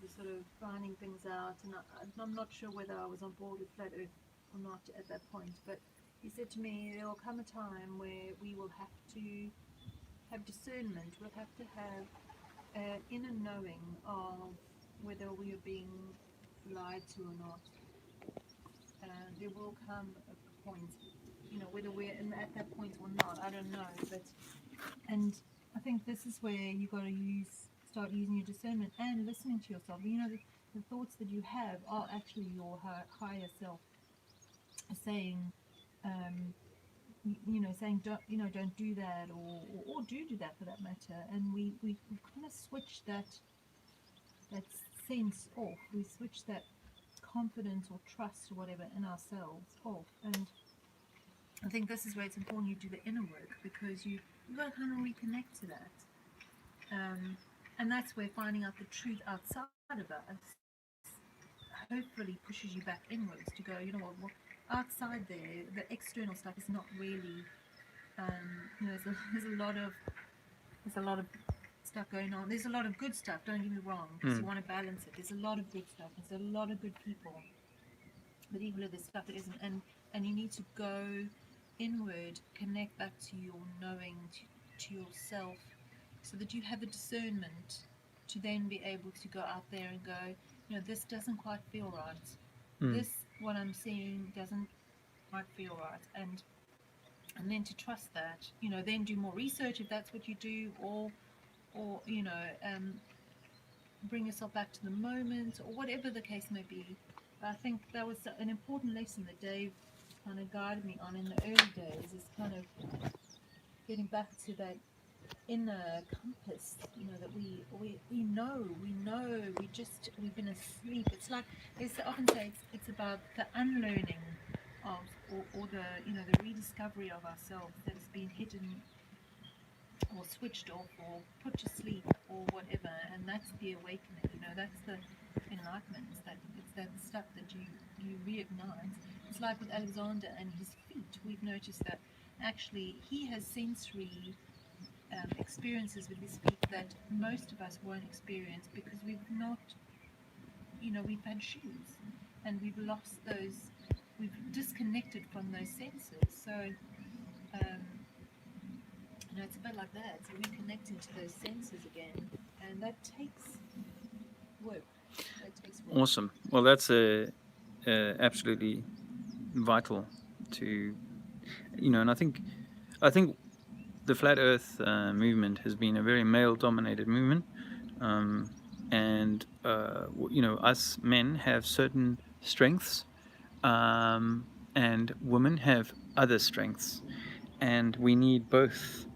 [SPEAKER 2] the sort of finding things out, and I'm not sure whether I was on board with Flat Earth or not at that point. But he said to me, there will come a time where we will have to have discernment. We'll have to have an inner knowing of whether we are being lied to or not. There will come a point, you know, whether we're at that point or not, I don't know. And I think this is where you got to start using your discernment and listening to yourself. You know, the thoughts that you have are actually your higher self saying, saying don't do that, or do that for that matter. And we kind of switch that sense off. We switch that confidence or trust or whatever in ourselves off. And I think this is where it's important you do the inner work, because you've got to kind of reconnect to that. And that's where finding out the truth outside of us hopefully pushes you back inwards to go, you know what, outside there, the external stuff is not really, you know, there's a lot of stuff going on. There's a lot of good stuff, don't get me wrong, because you want to balance it. There's a lot of good stuff. There's a lot of good people. But equally there's stuff that isn't. And you need to go inward, connect back to your knowing, to yourself, so that you have the discernment to then be able to go out there and go, you know, this doesn't quite feel right. This, what I'm seeing, doesn't quite feel right. And then to trust that, you know, then do more research if that's what you do, or you know, bring yourself back to the moment, or whatever the case may be. But I think that was an important lesson that Dave kind of guided me on in the early days, is kind of getting back to that inner compass, you know, that we know, we've been asleep. It's like they often say it's about the unlearning of, or the, you know, the rediscovery of ourselves that has been hidden or switched off or put to sleep or whatever, and that's the awakening. That's the enlightenment. It's that stuff that you reignite. It's like with Alexander and his feet. We've noticed that actually he has sensory experiences with his feet that most of us won't experience because we've not, we've had shoes and we've lost those, we've disconnected from those senses. So, it's a bit like that. So reconnecting to those senses again, and that takes work.
[SPEAKER 1] Awesome. Well, that's absolutely vital to, and I think the Flat Earth movement has been a very male-dominated movement, and us men have certain strengths, and women have other strengths, and we need both.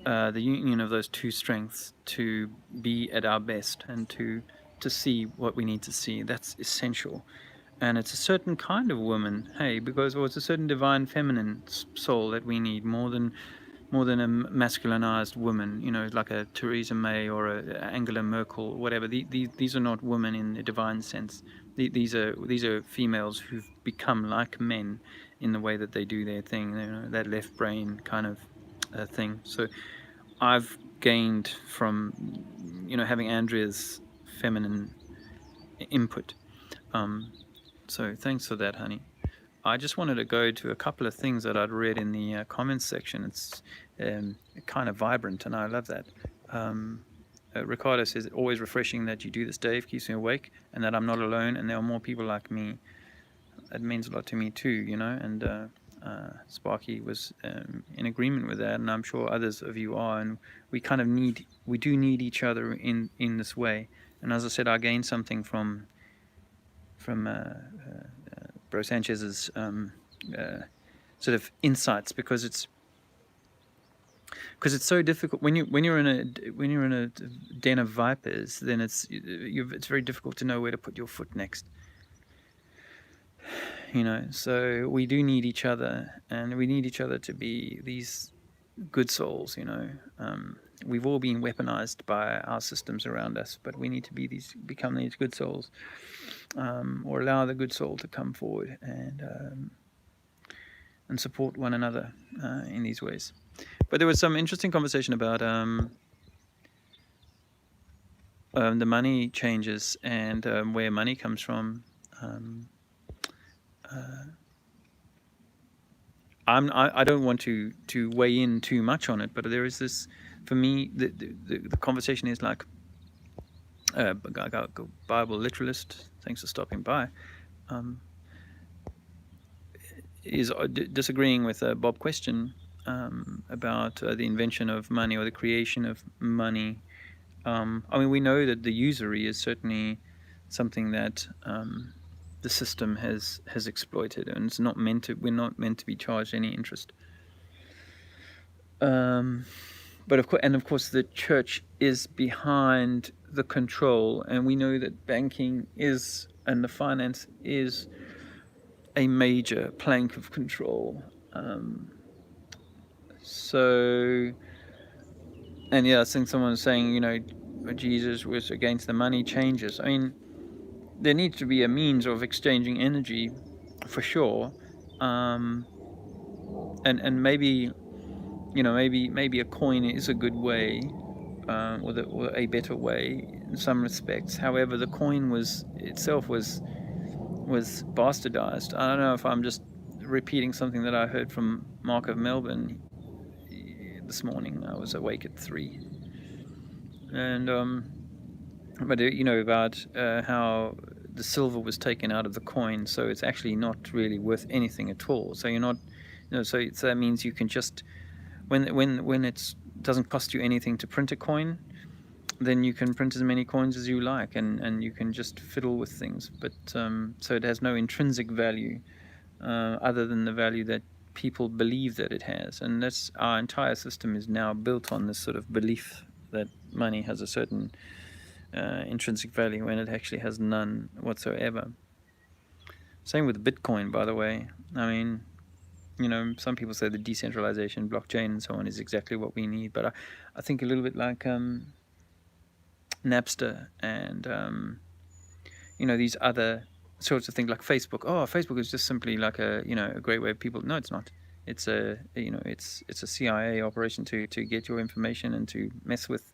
[SPEAKER 1] The union of those two strengths to be at our best and to see what we need to see. That's essential. And it's a certain kind of woman, because it's a certain divine feminine soul that we need more than a masculinized woman, like a Theresa May or a Angela Merkel, whatever. These are not women in the divine sense. These are females who've become like men in the way that they do their thing, that left brain kind of thing. So I've gained from having Andrea's feminine input. So thanks for that, honey. I just wanted to go to a couple of things that I'd read in the comments section. It's kind of vibrant, and I love that. Ricardo says, always refreshing that you do this, Dave. Keeps me awake, and that I'm not alone, and there are more people like me. It means a lot to me too, and Sparky was in agreement with that, and I'm sure others of you are, and we do need each other in this way. And as I said, I gained something from Bro Sanchez's sort of insights, because it's so difficult when you're in a den of vipers. Then it's very difficult to know where to put your foot next. So we do need each other, and we need each other to be these good souls. We've all been weaponized by our systems around us, but we need to become these good souls, or allow the good soul to come forward and support one another in these ways. But there was some interesting conversation about the money changes and where money comes from. I don't want to weigh in too much on it, but there is this, for me, the conversation is like, Bible literalist, thanks for stopping by, is disagreeing with Bob Question about the invention of money or the creation of money. We know that the usury is certainly something that the system has exploited, and it's not meant to. We're not meant to be charged any interest. But of course, the church is behind the control, and we know that banking is, and the finance is, a major plank of control. I think someone was saying, Jesus was against the money changes. There needs to be a means of exchanging energy, for sure, and maybe a coin is a good way, or a better way in some respects. However, the coin was bastardized. I don't know if I'm just repeating something that I heard from Mark of Melbourne this morning. I was awake at 3, and but about how the silver was taken out of the coin, so it's actually not really worth anything at all. So you're not, so that means you can just, when it doesn't cost you anything to print a coin, then you can print as many coins as you like, and you can just fiddle with things. But so it has no intrinsic value other than the value that people believe that it has, and that's our entire system is now built on this sort of belief that money has a certain intrinsic value when it actually has none whatsoever. Same with Bitcoin, by the way. some people say the decentralization, blockchain, and so on is exactly what we need. But I think a little bit like Napster and these other sorts of things like Facebook. Oh, Facebook is just simply like a great way of people. No, it's not. It's it's a CIA operation to get your information and to mess with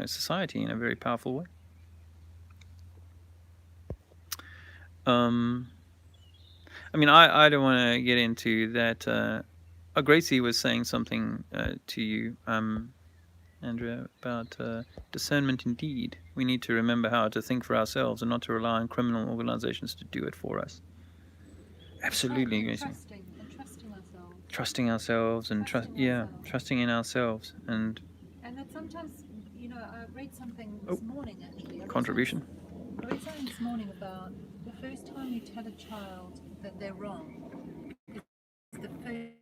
[SPEAKER 1] society in a very powerful way. I mean, I don't want to get into that. Gracie was saying something to you, Andrea, about discernment indeed. We need to remember how to think for ourselves and not to rely on criminal organizations to do it for us. Absolutely, Gracie. Trusting ourselves and trusting in ourselves. And
[SPEAKER 2] that sometimes, I read something this morning actually.
[SPEAKER 1] Contribution.
[SPEAKER 2] I read something this morning about the first time you tell a child that they're wrong, it's the first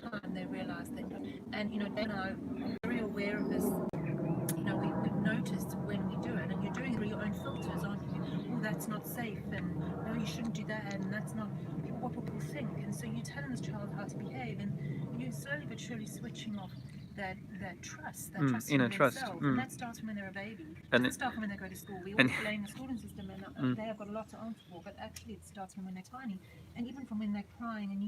[SPEAKER 2] time they realise that. And Dave and I are very aware of this. We've noticed when we do it, and you're doing it through your own filters, aren't you? Oh, that's not safe, and no, you shouldn't do that, and that's not what people think. And so you're telling this child how to behave, and you're slowly but surely switching off that trust, trust in themselves. And that starts from when they're a baby. It doesn't start from when they go to school. We all blame the schooling system, and they have got a lot to answer for, but actually it starts from when they're tiny. And even from when they're crying, and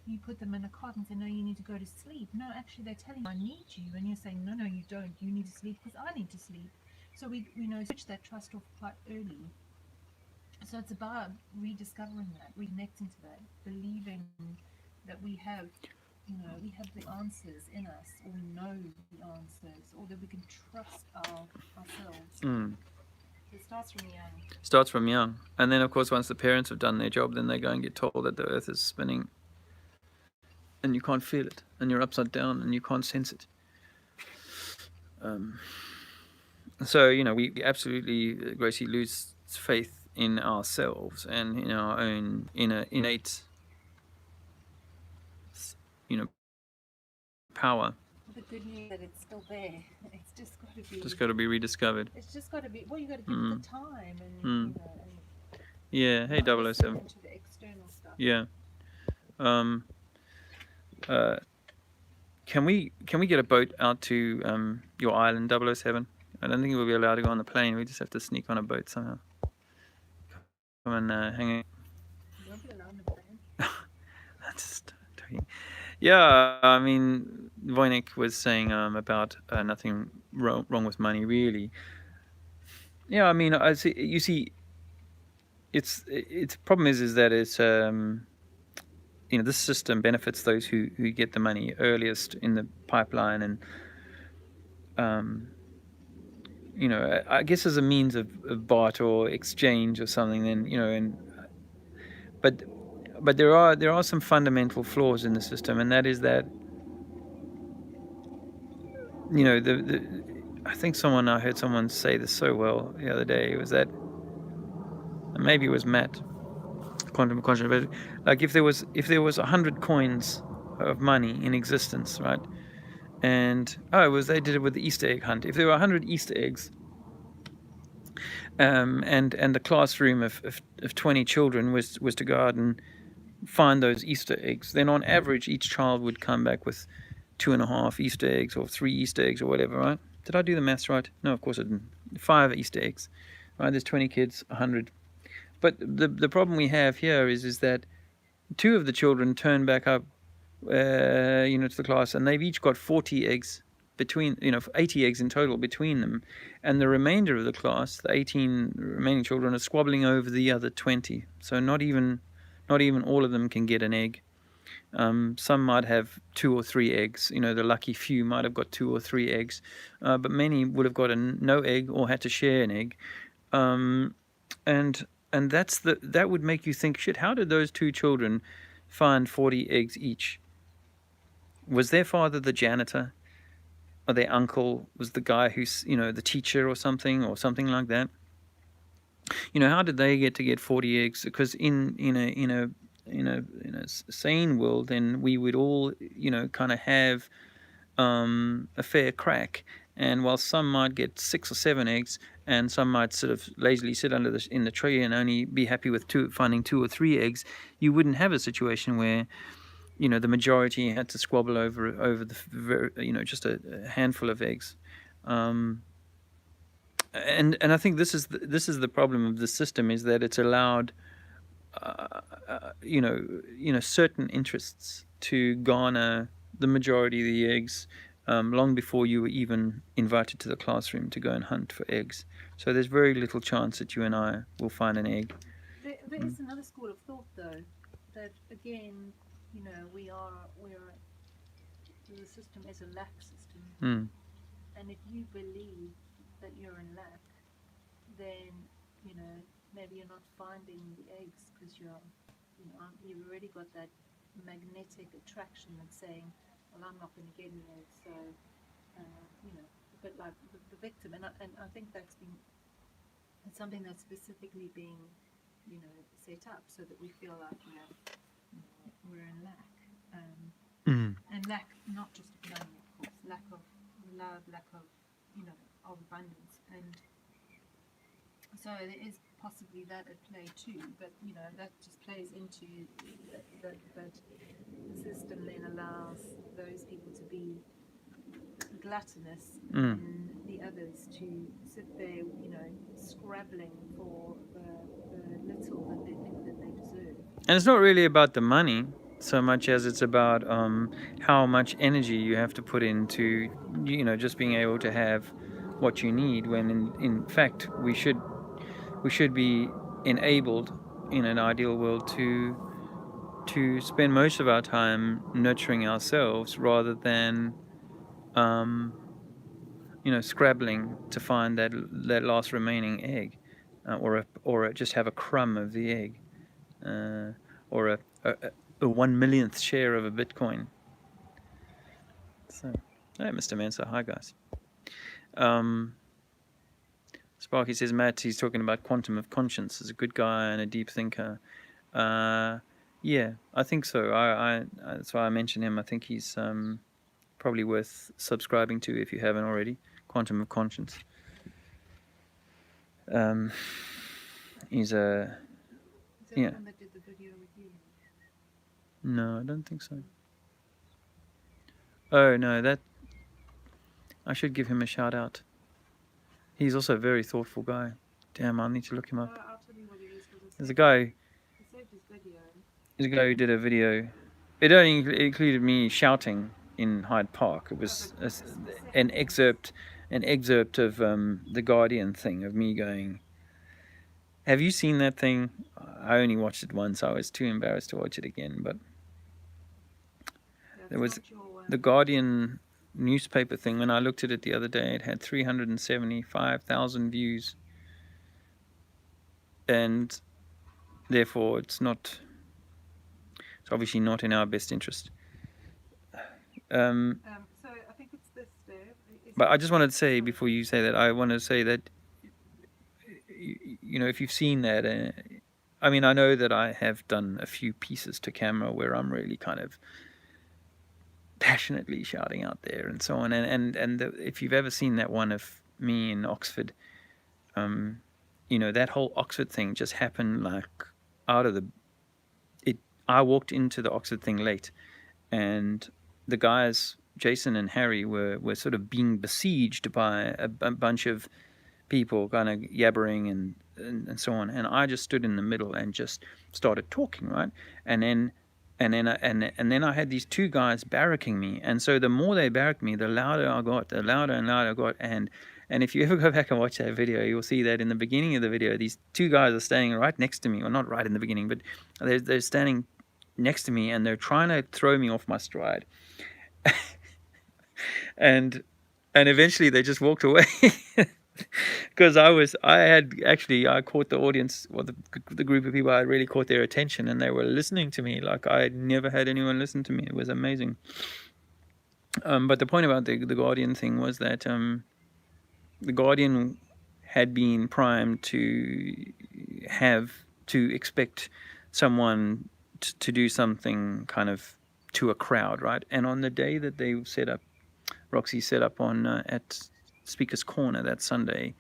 [SPEAKER 2] you put them in a cot and say, no, you need to go to sleep. No, actually they're telling you, I need you. And you're saying, no, you don't. You need to sleep because I need to sleep. So we switch that trust off quite early. So it's about rediscovering that, reconnecting to that, believing that we have the answers in us, or we know the answers, or that we can trust ourselves. It starts from young.
[SPEAKER 1] And then, of course, once the parents have done their job, then they go and get told that the earth is spinning and you can't feel it, and you're upside down and you can't sense it. So, we absolutely, Gracie, lose faith in ourselves and in our own innate power.
[SPEAKER 2] The good news that it's still there. It's
[SPEAKER 1] just got to be rediscovered.
[SPEAKER 2] It's just got to be. Well, you got to give it the time and
[SPEAKER 1] yeah. Hey, 007.
[SPEAKER 2] Into the external stuff.
[SPEAKER 1] Yeah. Can we get a boat out to your island, 007? I don't think we'll be allowed to go on the plane. We just have to sneak on a boat somehow. Come and hang out.
[SPEAKER 2] You won't be allowed on the plane.
[SPEAKER 1] That's just talking. Yeah, I mean, Voynich was saying about nothing wrong with money, really. Yeah, I mean, you see, it's problem is that it's this system benefits those who get the money earliest in the pipeline, and I guess as a means of barter or exchange or something. Then but there are some fundamental flaws in the system, and that is that I think I heard someone say this so well the other day, was that, and maybe it was Matt, quantum conscious, but like if there was 100 coins of money in existence, right? And they did it with the Easter egg hunt. If there were 100 Easter eggs, and the classroom of 20 children was to go out and find those Easter eggs, then on average each child would come back with 2.5 Easter eggs or 3 Easter eggs or whatever, right? Did I do the maths right? No, of course I didn't. 5 Easter eggs, right? There's 20 kids, 100. But the problem we have here is that 2 of the children turn back up, to the class, and they've each got 40 eggs between, 80 eggs in total between them, and the remainder of the class, the 18 remaining children, are squabbling over the other 20. So not even all of them can get an egg. Some might have 2 or 3 eggs. The lucky few might have got 2 or 3 eggs, but many would have got no egg or had to share an egg. And that would make you think, shit, how did those 2 children find 40 eggs each? Was their father the janitor, or their uncle was the guy who's the teacher or something like that? How did they get 40 eggs? Because in a sane world, then we would all kind of have a fair crack And while some might get 6 or 7 eggs, and some might sort of lazily sit in the tree and only be happy with finding 2 or 3 eggs, you wouldn't have a situation where, you know, the majority had to squabble over just a handful of eggs. And I think this is the problem of the system, is that it's allowed certain interests to garner the majority of the eggs long before you were even invited to the classroom to go and hunt for eggs. So there's very little chance that you and I will find an egg.
[SPEAKER 2] There is another school of thought, though, that again, you know, the system is a lack system, and if you believe that you're in lack, then, you know, maybe you're not finding the eggs because you've already got that magnetic attraction that's saying, well, I'm not going to get an egg, so you know, a bit like the victim. And I think it's something that's specifically being, you know, set up so that we feel like, you know, we're in lack, and lack not just of money, of course, lack of love, lack of, you know, of abundance. And so there is possibly that at play too, but, you know, that just plays into that the system then allows those people to be gluttonous and the others to sit there, you know, scrabbling for the little that they think that they deserve.
[SPEAKER 1] And it's not really about the money so much as it's about how much energy you have to put into, you know, just being able to have what you need, when in fact we should be enabled in an ideal world to spend most of our time nurturing ourselves rather than scrabbling to find that last remaining egg, or just have a crumb of the egg, or a 1/1,000,000th share of a Bitcoin. So, hey, Mr. Mensa, hi guys. Sparky says Matt, he's talking about quantum of conscience, as a good guy and a deep thinker. Yeah, I think so. I that's why I mentioned him. I think he's probably worth subscribing to if you haven't already. Quantum of Conscience. He's a...
[SPEAKER 2] Is that
[SPEAKER 1] yeah.
[SPEAKER 2] the one that did the video with you?
[SPEAKER 1] No, I don't think so. Oh, no, that... I should give him a shout out. He's also a very thoughtful guy. Damn, I need to look him up.
[SPEAKER 2] I'll tell you what it is.
[SPEAKER 1] There's a guy...
[SPEAKER 2] He saved his video.
[SPEAKER 1] There's a guy who did a video. It only included me shouting in Hyde Park. It was an excerpt of the Guardian thing, of me going, have you seen that thing? I only watched it once. I was too embarrassed to watch it again. But there was the Guardian newspaper thing. When I looked at it the other day, it had 375,000 views. And therefore, it's obviously not in our best interest.
[SPEAKER 2] So I think it's this there.
[SPEAKER 1] But I just wanted to say, before you say that, I want to say that, you know, if you've seen that, I mean, I know that I have done a few pieces to camera where I'm really kind of passionately shouting out there and so on. And if you've ever seen that one of me in Oxford, you know, that whole Oxford thing just happened like out of I walked into the Oxford thing late, and the guys, Jason and Harry, were sort of being besieged by a bunch of people kind of yabbering and so on, and I just stood in the middle and just started talking, right? And then I had these two guys barracking me, and so the more they barracked me, the louder I got, the louder and louder I got. And if you ever go back and watch that video, you'll see that in the beginning of the video, these two guys are standing right next to me. Well, not right in the beginning, but they're standing next to me, and they're trying to throw me off my stride. and eventually they just walked away. Because I caught the audience, or the group of people, I really caught their attention, and they were listening to me like I had never had anyone listen to me. It was amazing. But the point about the Guardian thing was that the Guardian had been primed to expect someone to do something kind of to a crowd, right? And on the day that they set up, Roxy set up on at Speaker's Corner that Sunday,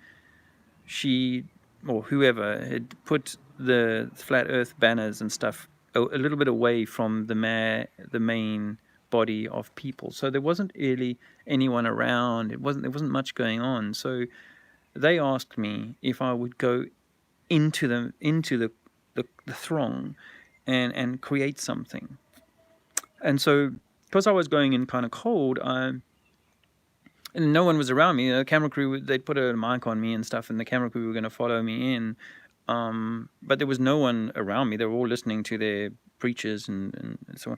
[SPEAKER 1] she or whoever had put the flat Earth banners and stuff a little bit away from the main body of people. So there wasn't really anyone around. There wasn't much going on. So they asked me if I would go into the throng and create something. And so because I was going in kind of cold, and no one was around me. The camera crew, they'd put a mic on me and stuff, and the camera crew were going to follow me in. But there was no one around me. They were all listening to their preachers and so on.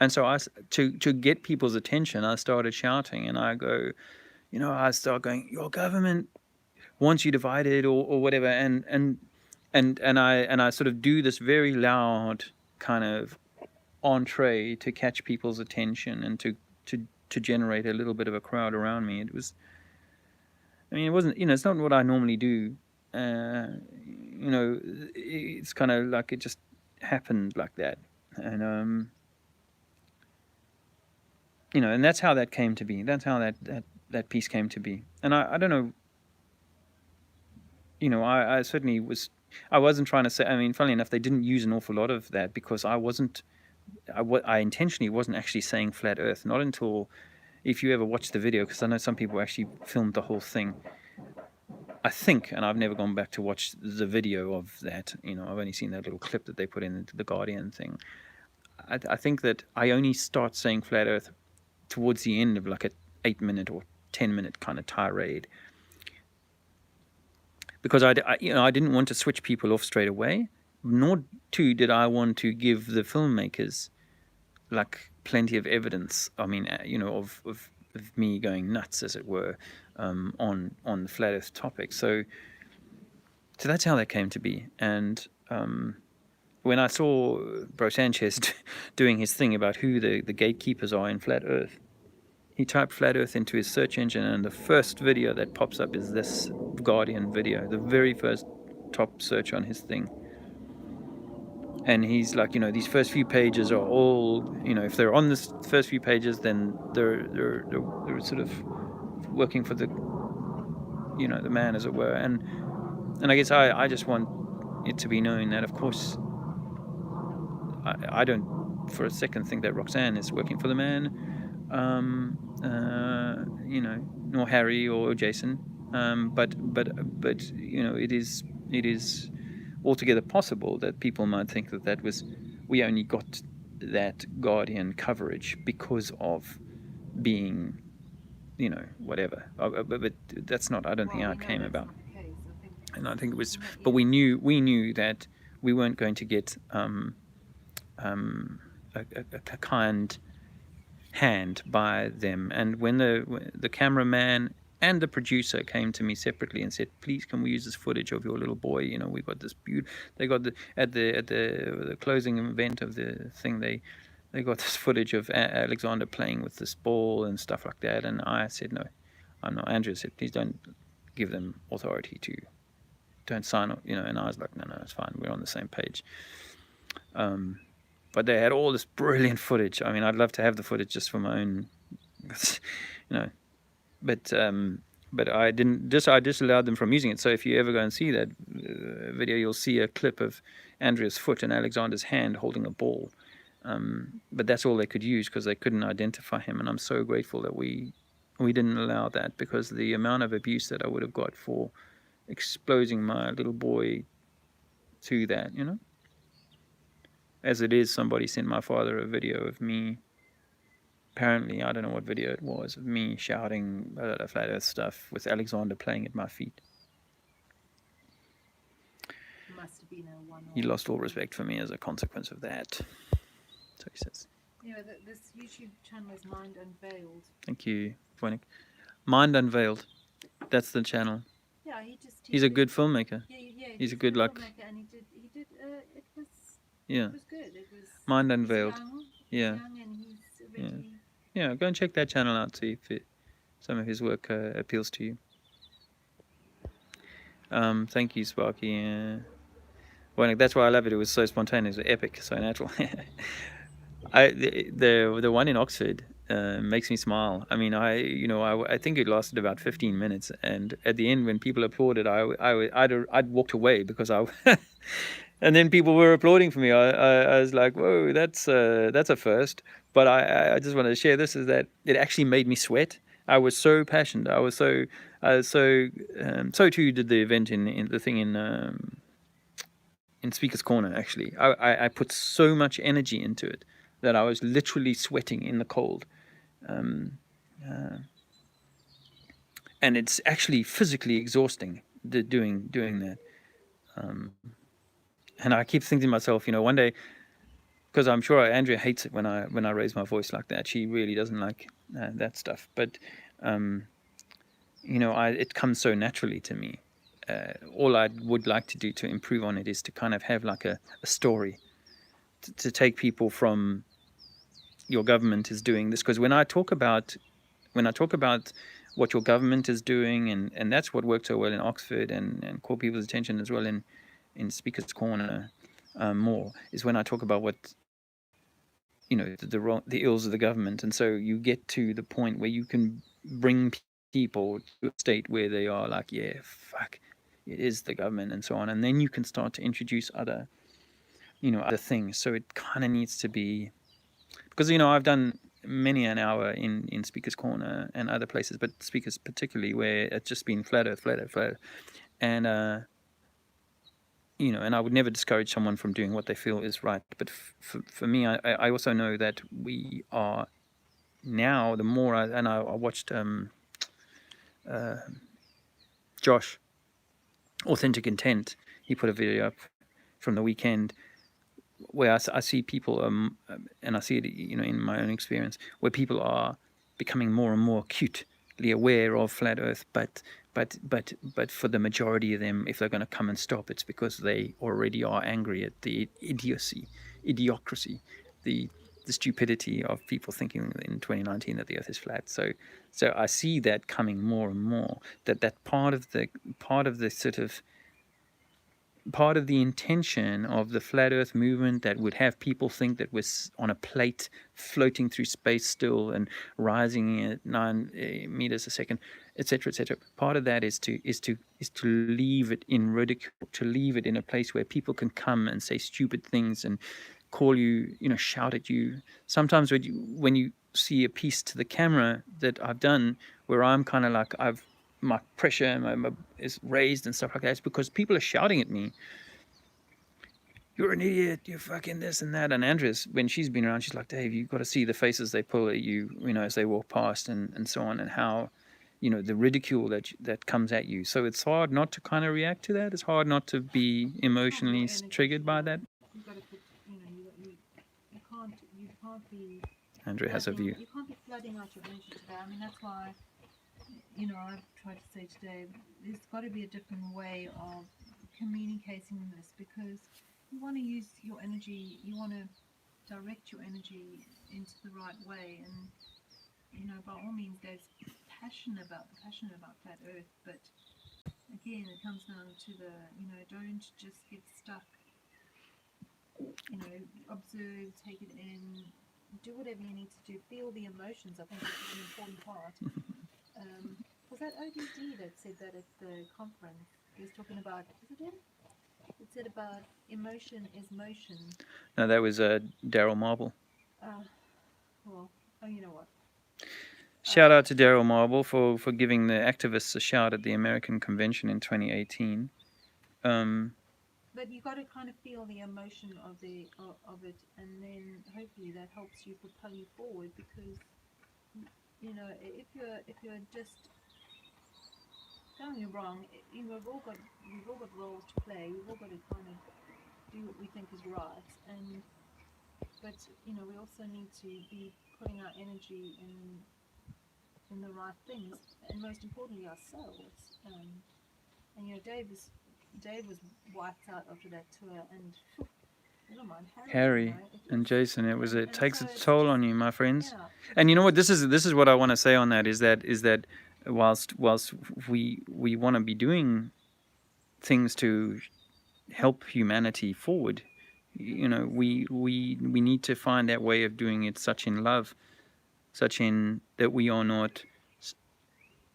[SPEAKER 1] And so to get people's attention, I started shouting, and I start going, your government wants you divided or whatever. And I sort of do this very loud kind of entree to catch people's attention and to generate a little bit of a crowd around me. It wasn't, it's not what I normally do. It's kind of like it just happened like that. And, and that's how that came to be. That's how that piece came to be. And I don't know, I certainly I wasn't trying to say, funnily enough, they didn't use an awful lot of that because I intentionally wasn't actually saying flat Earth. Not until, if you ever watch the video, because I know some people actually filmed the whole thing. I think, and I've never gone back to watch the video of that. I've only seen that little clip that they put into the Guardian thing. I think that I only start saying flat Earth towards the end of like a 8-minute or 10-minute kind of tirade, because I didn't want to switch people off straight away, nor too did I want to give the filmmakers like plenty of evidence. Of me going nuts, as it were, on the flat Earth topic. So that's how that came to be. And when I saw Bro Sanchez doing his thing about who the gatekeepers are in flat Earth, he typed flat Earth into his search engine, and the first video that pops up is this Guardian video, the very first top search on his thing. And he's like, these first few pages are all, if they're on this first few pages, then they're sort of working for the man, as it were. And I guess I just want it to be known that, of course, I don't for a second think that Roxanne is working for the man, nor Harry or Jason. But it is altogether possible that people might think that we only got that Guardian coverage because of being, whatever. But that's not, I don't think, how it came about. And I think it was, but we knew that we weren't going to get a kind hand by them. And when the cameraman and the producer came to me separately and said, please, can we use this footage of your little boy? We got this they got at the closing event of the thing, they got this footage of Alexander playing with this ball and stuff like that. And I said, no, I'm not. Andrea said, please don't give them authority don't sign up, and I was like, no, it's fine. We're on the same page. But they had all this brilliant footage. I'd love to have the footage just for my own, but I didn't. I disallowed them from using it. So if you ever go and see that video, you'll see a clip of Andrea's foot and Alexander's hand holding a ball. But that's all they could use because they couldn't identify him. And I'm so grateful that we didn't allow that, because the amount of abuse that I would have got for exposing my little boy to that, as it is, somebody sent my father a video of me. Apparently, I don't know what video it was, of me shouting flat Earth stuff with Alexander playing at my feet.
[SPEAKER 2] Must have been a one-off.
[SPEAKER 1] He lost all respect for me as a consequence of that. So he says.
[SPEAKER 2] This YouTube channel is Mind Unveiled.
[SPEAKER 1] Thank you, Voynich. Mind Unveiled. That's the channel.
[SPEAKER 2] Yeah,
[SPEAKER 1] he's a good filmmaker.
[SPEAKER 2] Yeah,
[SPEAKER 1] he's a good
[SPEAKER 2] filmmaker, and he did. It was good. It was
[SPEAKER 1] Mind Unveiled.
[SPEAKER 2] Young, and he's really.
[SPEAKER 1] Yeah, go and check that channel out. See if some of his work appeals to you. Thank you, Sparky. Well, that's why I love it. It was so spontaneous, epic, so natural. The one in Oxford, makes me smile. I mean, I think it lasted about 15 minutes, and at the end, when people applauded, I'd walked away because and then people were applauding for me. I was like, whoa, that's a first. But I just want to share this, is that it actually made me sweat. I was so passionate. So too did the event in the thing in Speaker's Corner. Actually, I put so much energy into it that I was literally sweating in the cold. And it's actually physically exhausting doing that. And I keep thinking to myself, one day, because I'm sure Andrea hates it when I raise my voice like that. She really doesn't like that stuff. But it comes so naturally to me. All I would like to do to improve on it is to kind of have like a story to take people from your government is doing this. Because when I talk about what your government is doing, and that's what worked so well in Oxford and caught people's attention as well in Speaker's Corner, more is when I talk about what the ills of the government. And so you get to the point where you can bring people to a state where they are like, yeah, fuck, it is the government and so on, and then you can start to introduce other things. So it kind of needs to be, because I've done many an hour in Speaker's Corner and other places, but Speakers particularly, where it's just been flat earth, and and I would never discourage someone from doing what they feel is right. But for me, I also know that we are now, the more I watched Josh, Authentic Intent. He put a video up from the weekend where I see people, and I see it, in my own experience, where people are becoming more and more acutely aware of flat Earth, but for the majority of them, if they're going to come and stop, it's because they already are angry at the idiocracy, the stupidity of people thinking in 2019 that the Earth is flat. So I see that coming more and more. That part of the sort of part of the intention of the flat earth movement that would have people think that we're on a plate floating through space still and rising at 9 meters a second, etc., part of that is to leave it in ridicule, to leave it in a place where people can come and say stupid things and call you, shout at you. Sometimes when you see a piece to the camera that I've done where I'm kind of like, my pressure is raised and stuff like that, it's because people are shouting at me, you're an idiot, you're fucking this and that. And Andrea's, when she's been around, she's like, Dave, you've got to see the faces they pull at you, as they walk past and so on, and how, the ridicule that comes at you. So it's hard not to kind of react to that. It's hard not to be emotionally triggered by that.
[SPEAKER 2] You've got to put, you can't be.
[SPEAKER 1] Andrea has a view.
[SPEAKER 2] You can't be flooding out your energy today. I mean, that's why, I've tried to say today, there's got to be a different way of communicating this, because you want to use your energy, you want to direct your energy into the right way, and by all means there's passionate about flat earth, but again it comes down to the don't just get stuck, observe, take it in, do whatever you need to do, feel the emotions. I think this is an important part. Was that ODD that said that at the conference? He was talking about, is it him? It said about emotion is motion.
[SPEAKER 1] No, that was Daryl Marble.
[SPEAKER 2] Well, you know what?
[SPEAKER 1] Shout out to Daryl Marble for giving the activists a shout at the American Convention in 2018.
[SPEAKER 2] But you got to kind of feel the emotion of it, and then hopefully that helps you propel you forward. Because if you're just, don't get me wrong, we've all got roles to play. We've all got to kind of do what we think is right, but we also need to be putting our energy in the right things, and most importantly ourselves. And Dave was wiped out after that tour, and never mind
[SPEAKER 1] Harry and Jason. It takes
[SPEAKER 2] so
[SPEAKER 1] a toll on you, my friends.
[SPEAKER 2] Yeah.
[SPEAKER 1] And you know what? This is what I want to say on that. Is that whilst we want to be doing things to help humanity forward, we need to find that way of doing it such in love such in that we are not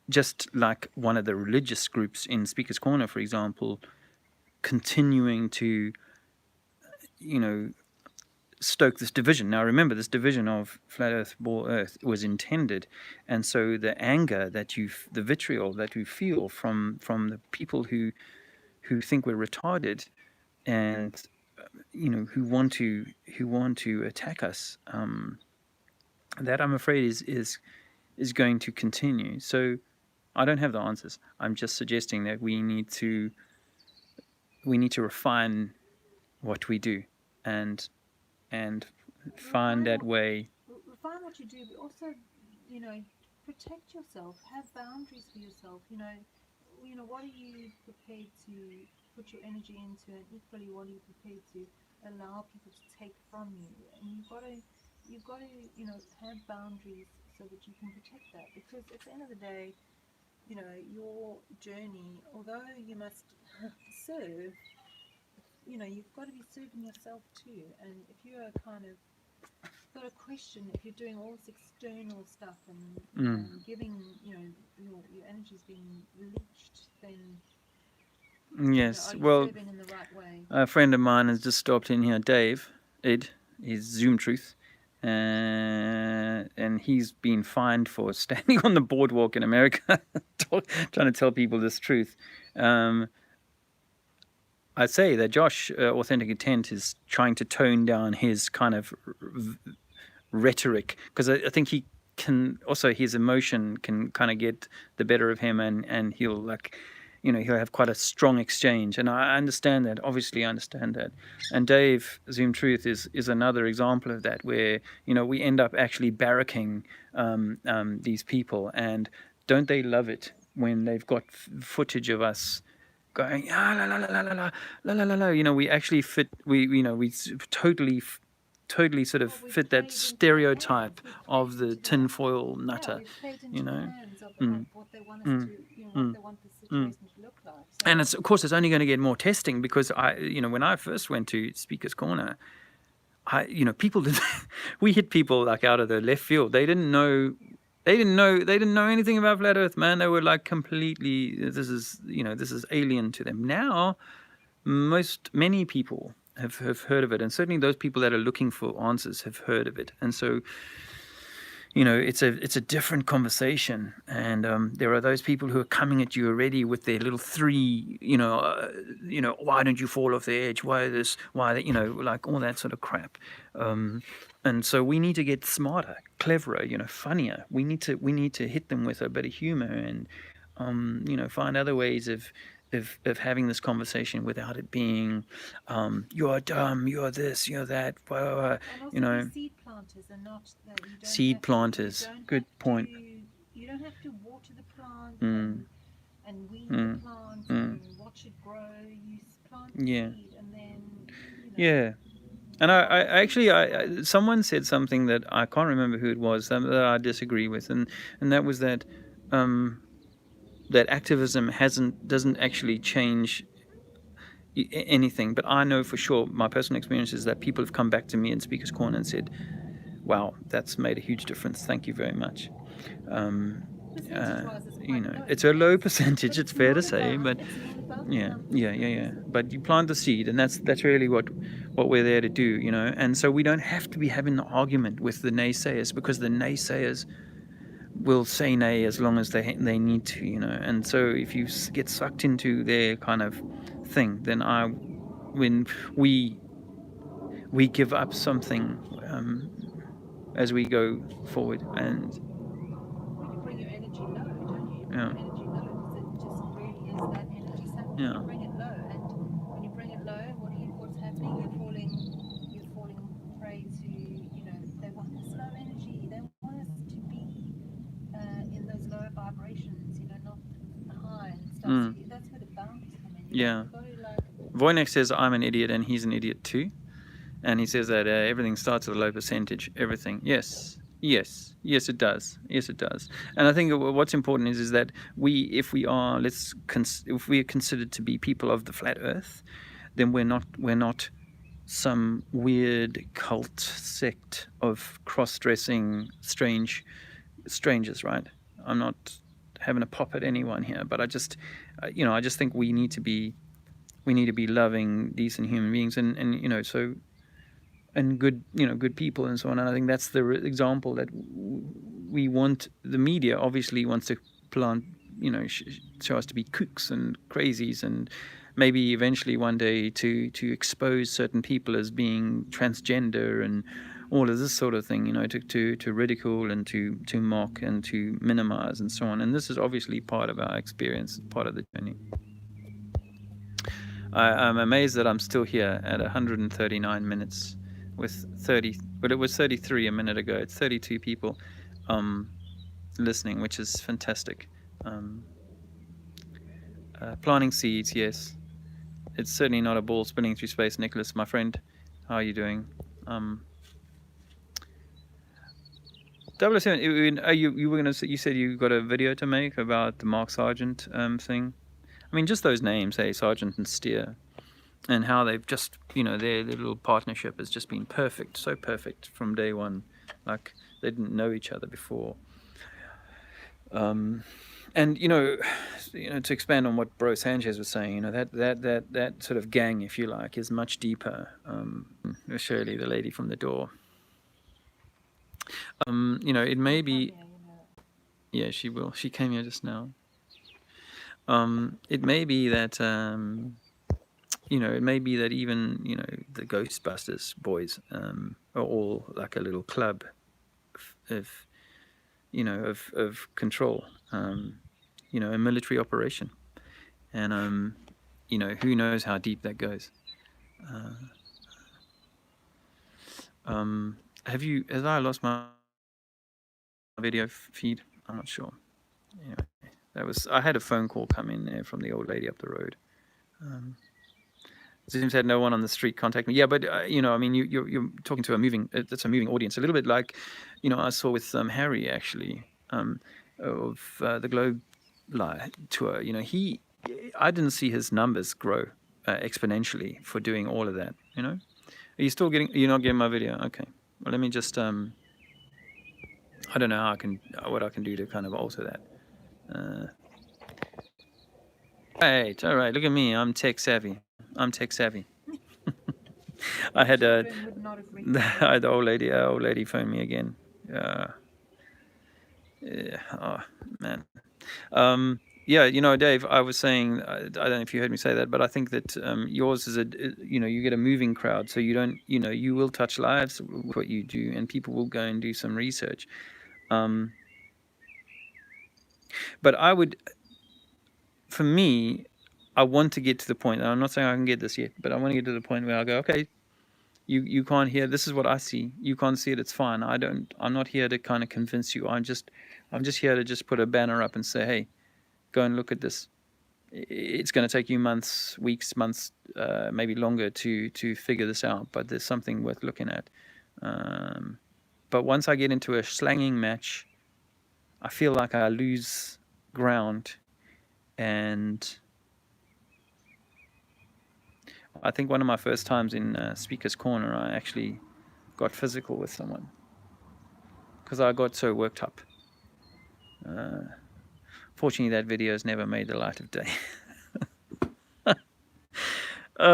[SPEAKER 1] just like one of the religious groups in Speaker's Corner, for example, continuing to, stoke this division. Now, remember, this division of flat Earth, ball Earth was intended, and so the anger the vitriol that you feel from the people who think we're retarded, and who want to attack us, that I'm afraid is going to continue. So I don't have the answers. I'm just suggesting that we need to refine what we do and find that way.
[SPEAKER 2] Refine what you do, but also, protect yourself. Have boundaries for yourself. What are you prepared to put your energy into, and equally, what are you prepared to allow people to take from you? And you've got to, have boundaries so that you can protect that. Because at the end of the day, your journey, although you must serve, you've got to be serving yourself too. And if you're kind of got a question, if you're doing all this external stuff and giving, your energy's being leached, then
[SPEAKER 1] yes,
[SPEAKER 2] are you
[SPEAKER 1] well,
[SPEAKER 2] serving in the right way?
[SPEAKER 1] A friend of mine has just stopped in here, Ed, he's Zoom Truth, and he's been fined for standing on the boardwalk in America, trying to tell people this truth. I'd say that Josh, Authentic Intent, is trying to tone down his kind of rhetoric, because I think he can also, his emotion can kind of get the better of him, and he'll he'll have quite a strong exchange, and I understand that. Obviously, I understand that. And Dave, Zoom Truth, is another example of that, where we end up actually barracking these people, and don't they love it when they've got footage of us going la la la la la la la la la la. We actually fit. We totally sort of fit that stereotype of the tinfoil nutter.
[SPEAKER 2] What they want us to, what they want the situation to look like. So,
[SPEAKER 1] and of course it's only going to get more testing, because when I first went to Speaker's Corner, people did we hit people like out of the left field. They didn't know anything about flat Earth, man. They were like completely, this is alien to them. Now many people have heard of it, and certainly those people that are looking for answers have heard of it. And so it's a different conversation, and there are those people who are coming at you already with their little three, why don't you fall off the edge? Why this? Why that? Like all that sort of crap. And so we need to get smarter, cleverer, funnier. We need to hit them with a bit of humor, and find other ways of having this conversation without it being, you're dumb, you're this, you're that, blah, blah, blah.
[SPEAKER 2] And seed planters are not that.
[SPEAKER 1] Seed planters, good point.
[SPEAKER 2] You don't have to water the plant and weed the plant and watch it grow. You plant the seed, and then
[SPEAKER 1] yeah. And I actually, someone said something that I can't remember who it was, that I disagree with, and that was that that activism doesn't actually change anything. But I know for sure, my personal experience is that people have come back to me in Speaker's Corner and said, wow, that's made a huge difference, thank you very much. It's a low percentage, it's fair to say, but yeah. But you plant the seed, and that's really what we're there to do, and so we don't have to be having the argument with the naysayers, because the naysayers will say nay as long as they need to, and so if you get sucked into their kind of thing, then when we give up something as we go forward. And
[SPEAKER 2] you bring your energy low, don't you?
[SPEAKER 1] Yeah.
[SPEAKER 2] Energy low, because it just really is that energy suck.
[SPEAKER 1] Yeah.
[SPEAKER 2] You bring it low, and when you bring it low, what's happening? You're falling prey to, they want this low energy. They want us to be in those lower vibrations, not high and stuff. So that's where the boundaries come in.
[SPEAKER 1] Yeah.
[SPEAKER 2] You've got to,
[SPEAKER 1] Voynich says I'm an idiot, and he's an idiot too. And he says that everything starts with a low percentage. Everything. Yes, it does. Yes, it does. And I think what's important is that if we are considered to be people of the flat Earth, then we're not some weird cult sect of cross-dressing strangers, right? I'm not having a pop at anyone here, but I just I just think we need to be loving, decent human beings, and so, and good, good people and so on. And I think that's the example that we want. The media obviously wants to plant, show us to be kooks and crazies, and maybe eventually one day to expose certain people as being transgender and all of this sort of thing, to ridicule and to mock and to minimize and so on. And this is obviously part of our experience, part of the journey. I'm amazed that I'm still here at 139 minutes with 30, but it was 33 a minute ago. It's 32 people listening, which is fantastic. Planting seeds, yes. It's certainly not a ball spinning through space. Nicholas, my friend, how are you doing? 007, you were gonna say, you said you got a video to make about the Mark Sargent thing. I mean, just those names, hey, Sargent and Steer, and how they've just, their little partnership has just been perfect, so perfect from day one. Like, they didn't know each other before. And to expand on what Bro Sanchez was saying, that sort of gang, if you like, is much deeper. Shirley, the lady from the door. It may be. Yeah, she will. She came here just now. It may be that. It may be that even the Ghostbusters boys are all like a little club of control, a military operation, and who knows how deep that goes. Have I lost my video feed? I'm not sure. Anyway, I had a phone call come in there from the old lady up the road. Seems had no one on the street contact me. Yeah, but I mean, you're talking to that's a moving audience. A little bit like, I saw with Harry actually, of the Globe tour. I didn't see his numbers grow exponentially for doing all of that. Are you still getting? You're not getting my video? Okay. Well, let me just. I don't know what I can do to kind of alter that. Right, all right. Look at me. I'm tech savvy. I had the old lady phone me again. Yeah. Oh man. Dave, I was saying, I don't know if you heard me say that, but I think that yours is you get a moving crowd, so you don't, you will touch lives with what you do, and people will go and do some research. But for me, I want to get to the point, and I'm not saying I can get this yet, but I want to get to the point where I go, okay, you can't hear, this is what I see. You can't see it, it's fine. I'm not here to kind of convince you. I'm just here to just put a banner up and say, hey, go and look at this. It's going to take you weeks, months, maybe longer to figure this out, but there's something worth looking at. But once I get into a slanging match, I feel like I lose ground, and I think one of my first times in Speaker's Corner, I actually got physical with someone because I got so worked up. Fortunately, that video has never made the light of day. But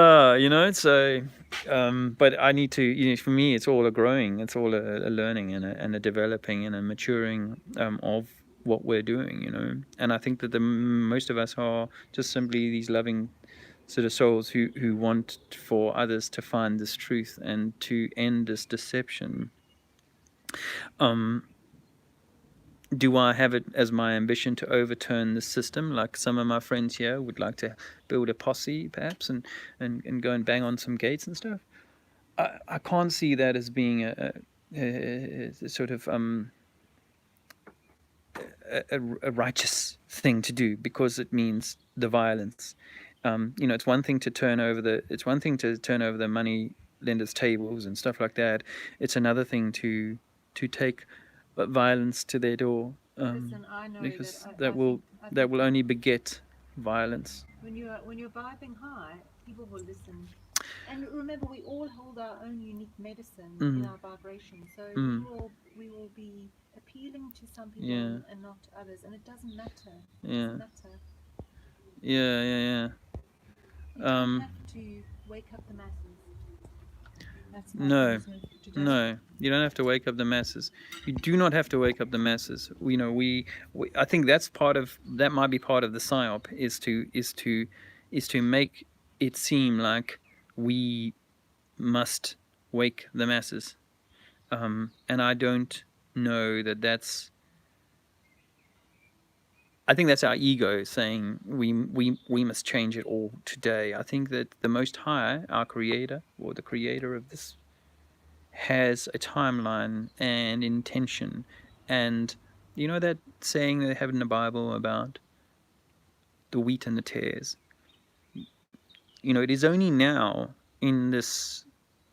[SPEAKER 1] I need to, for me, it's all a growing, it's all a learning and a developing and a maturing of what we're doing, and I think that most of us are just simply these loving sort of souls who want for others to find this truth and to end this deception. Do I have it as my ambition to overturn the system, like some of my friends here would like to build a posse perhaps and go and bang on some gates and stuff? I can't see that as being a sort of a righteous thing to do, because it means the violence. It's one thing to turn over the money lenders' tables and stuff like that. It's another thing to take violence to their door,
[SPEAKER 2] Listen, I know
[SPEAKER 1] because
[SPEAKER 2] that
[SPEAKER 1] will only beget violence.
[SPEAKER 2] When you're vibing high, people will listen. And remember, we all hold our own unique medicine in
[SPEAKER 1] Mm,
[SPEAKER 2] our vibration. So
[SPEAKER 1] mm,
[SPEAKER 2] we will be appealing to some people
[SPEAKER 1] yeah,
[SPEAKER 2] and not to others, and it doesn't matter. It
[SPEAKER 1] yeah,
[SPEAKER 2] doesn't matter.
[SPEAKER 1] yeah.
[SPEAKER 2] You don't
[SPEAKER 1] Um,
[SPEAKER 2] have to wake up the masses. That's my
[SPEAKER 1] no,
[SPEAKER 2] close note for today.
[SPEAKER 1] no, you don't have to wake up the masses. You do not have to wake up the masses. We I think that's part of that might be part of the psyop is to make it seem like we must wake the masses. And I don't know that that's. I think that's our ego saying we must change it all today. I think that the Most High, our Creator, or the Creator of this, has a timeline and intention. And you know that saying they have in the Bible about the wheat and the tares? It is only now in this,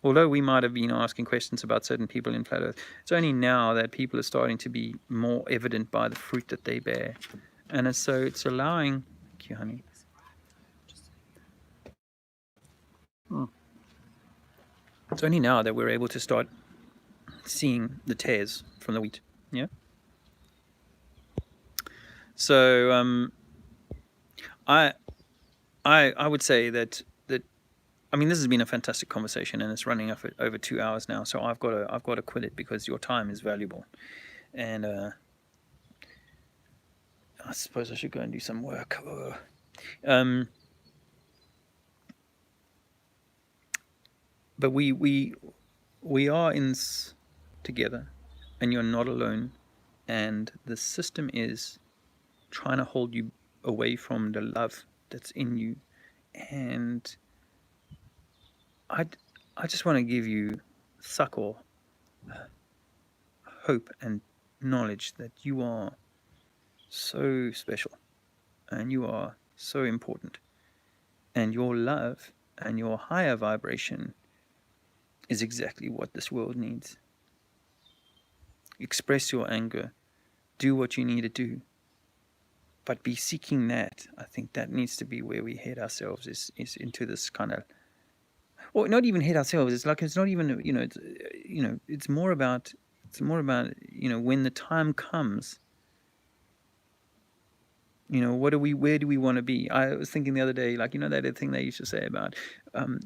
[SPEAKER 1] although we might have been asking questions about certain people in flat earth, it's only now that people are starting to be more evident by the fruit that they bear. And so it's allowing, thank you, honey. It's only now that we're able to start seeing the tares from the wheat. Yeah. So I would say that I mean, this has been a fantastic conversation, and it's running up over 2 hours now. So I've got to quit it because your time is valuable, and I suppose I should go and do some work. But we are in this together, and you're not alone. And the system is trying to hold you away from the love that's in you. And I just want to give you succor, hope, and knowledge that you are so special and you are so important. And your love and your higher vibration is exactly what this world needs. Express your anger, do what you need to do, but be seeking that. I think that needs to be where we head ourselves is into this kind of, or not even hit ourselves. It's like it's not even it's more about when the time comes. Where do we want to be? I was thinking the other day, like that other thing they used to say about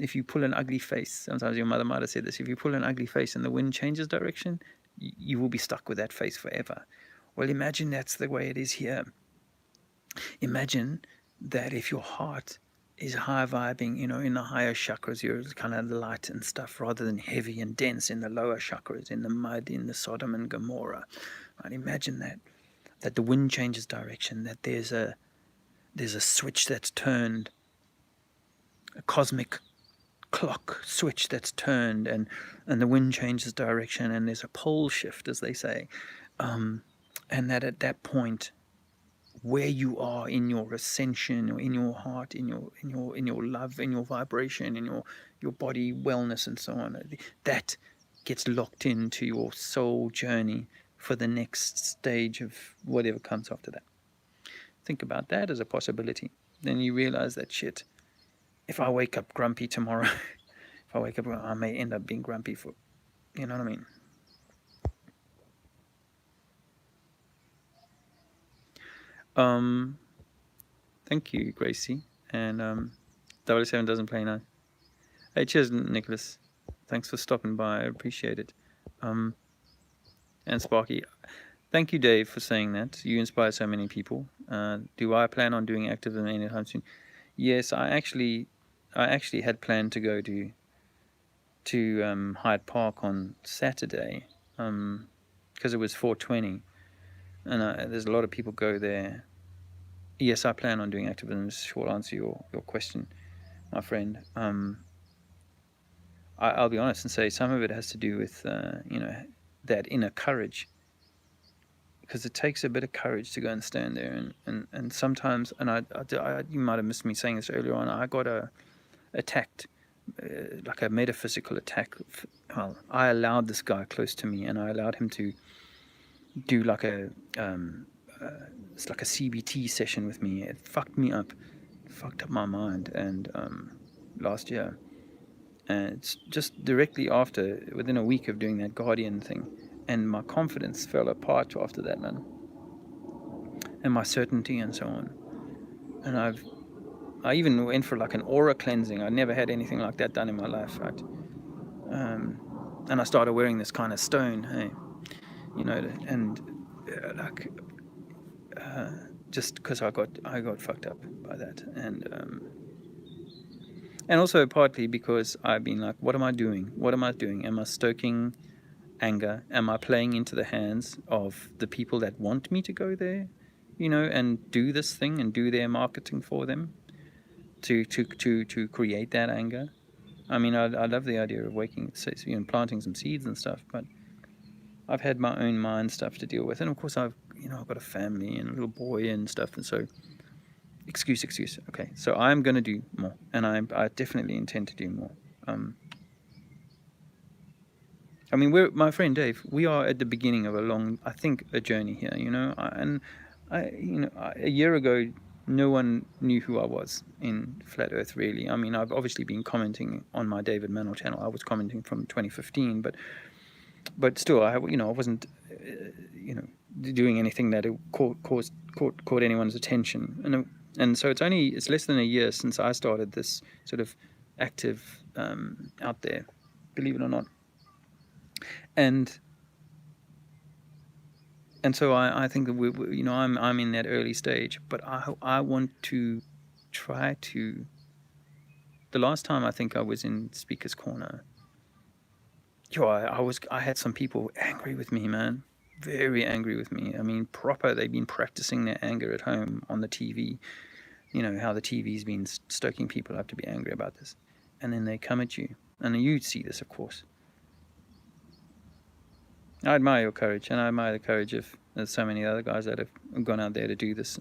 [SPEAKER 1] if you pull an ugly face. Sometimes your mother might have said this: if you pull an ugly face and the wind changes direction, you will be stuck with that face forever. Well, imagine that's the way it is here. Imagine that if your heart is high vibing, in the higher chakras, you're kind of light and stuff rather than heavy and dense in the lower chakras, in the mud, in the Sodom and Gomorrah. Right? Imagine that the wind changes direction, that there's a switch that's turned, a cosmic clock switch that's turned, and the wind changes direction, and there's a pole shift, as they say, and that at that point, where you are in your ascension, or in your heart, in your love, in your vibration, in your body wellness, and so on, that gets locked into your soul journey for the next stage of whatever comes after that. Think about that as a possibility. Then you realize that shit. If I wake up grumpy tomorrow, if I wake up, I may end up being grumpy for, you know what I mean? Thank you, Gracie. And 007 doesn't play nice. Hey, cheers, Nicholas. Thanks for stopping by. I appreciate it. And Sparky. Thank you, Dave, for saying that. You inspire so many people. Do I plan on doing activism anytime soon? Yes, I actually had planned to go to Hyde Park on Saturday because it was 420, and there's a lot of people go there. Yes, I plan on doing activism. Short answer your question, my friend. I'll be honest and say some of it has to do with that inner courage, because it takes a bit of courage to go and stand there, and sometimes, and you might have missed me saying this earlier on, I got attacked, like a metaphysical attack. Well, I allowed this guy close to me, and I allowed him to do like it's like a CBT session with me. It fucked me up, fucked up my mind, and last year, And it's just directly after, within a week of doing that Guardian thing, and my confidence fell apart after that, man, and my certainty and so on. And I even went for like an aura cleansing. I never had anything like that done in my life, right? And I started wearing this kind of stone, hey, and like just because I got fucked up by that, and also partly because I've been like, what am I doing? What am I doing? Am I stoking anger? Am I playing into the hands of the people that want me to go there, and do this thing and do their marketing for them to create that anger? I mean, I love the idea of planting some seeds and stuff, but I've had my own mind stuff to deal with, and of course I've got a family and a little boy and stuff, and so excuse. Okay, so I'm going to do more, and I definitely intend to do more. I mean, my friend Dave. We are at the beginning of a journey here. A year ago, no one knew who I was in Flat Earth, really. I mean, I've obviously been commenting on my David Mannel channel. I was commenting from 2015, but still, I wasn't, doing anything that caught anyone's attention. And so it's less than a year since I started this sort of active out there, believe it or not. And so I think that I'm in that early stage, but I want to try to. The last time I think I was in Speaker's Corner, I had some people angry with me, man, very angry with me. I mean, they've been practicing their anger at home on the TV. You know how the TV's been stoking people up to be angry about this, and then they come at you, and you see this, of course. I admire your courage, and I admire the courage of there's so many other guys that have gone out there to do this.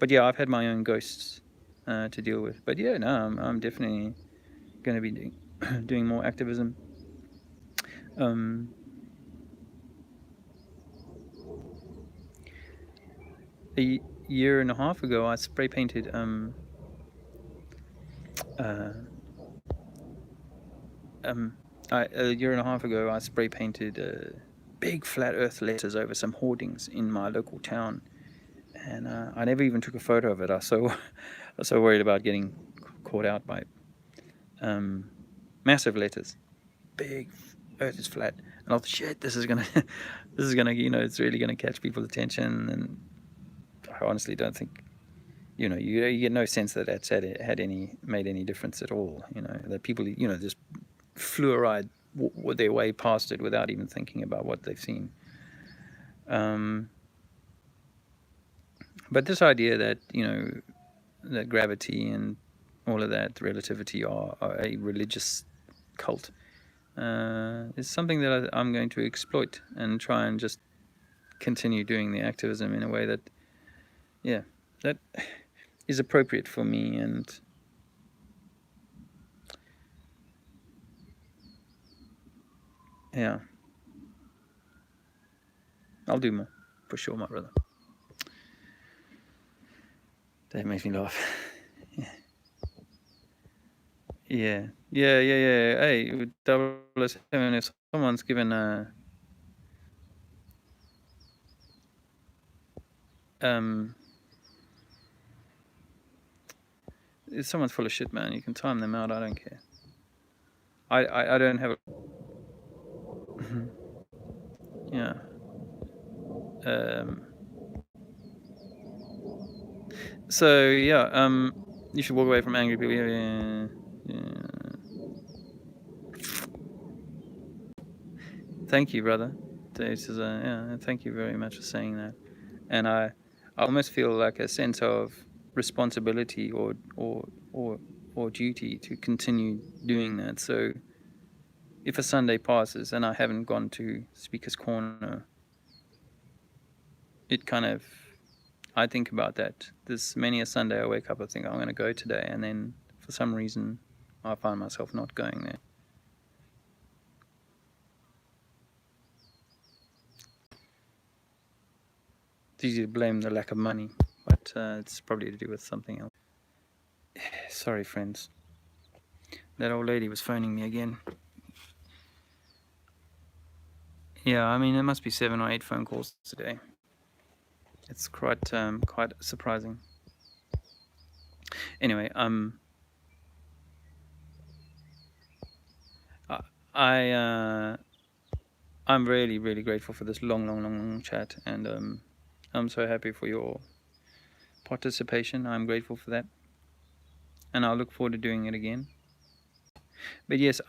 [SPEAKER 1] But yeah, I've had my own ghosts to deal with. But yeah, no, I'm definitely going to be doing more activism. A year and a half ago, I spray painted a year and a half ago, I spray painted big flat Earth letters over some hoardings in my local town, and I never even took a photo of it. I was so worried about getting caught out by massive letters, big Earth is flat, and I thought, shit, this is gonna, it's really gonna catch people's attention, and I honestly don't think. You get no sense that that's made any difference at all. That people, just fluoride their way past it without even thinking about what they've seen. But this idea that that gravity and all of that relativity are a religious cult is something that I'm going to exploit and try and just continue doing the activism in a way that is appropriate for me. And yeah, I'll do more for sure, my brother. That makes me laugh. Yeah. Hey, 007, if someone's given if someone's full of shit, man, you can time them out. I don't care. I don't have a yeah. So yeah, you should walk away from angry people. Yeah. Thank you, brother. Dave says, thank you very much for saying that. And I almost feel like a sense of responsibility or duty to continue doing that. So if a Sunday passes and I haven't gone to Speaker's Corner, it kind of, I think about that. There's many a Sunday I wake up, I think I'm going to go today, and then for some reason I find myself not going there. It's easy to blame the lack of money, but it's probably to do with something else. Sorry, friends. That old lady was phoning me again. Yeah, I mean, it must be 7 or 8 phone calls today. It's quite surprising. Anyway, I'm really, really grateful for this long chat, and I'm so happy for your participation. I'm grateful for that, and I'll look forward to doing it again. But yes,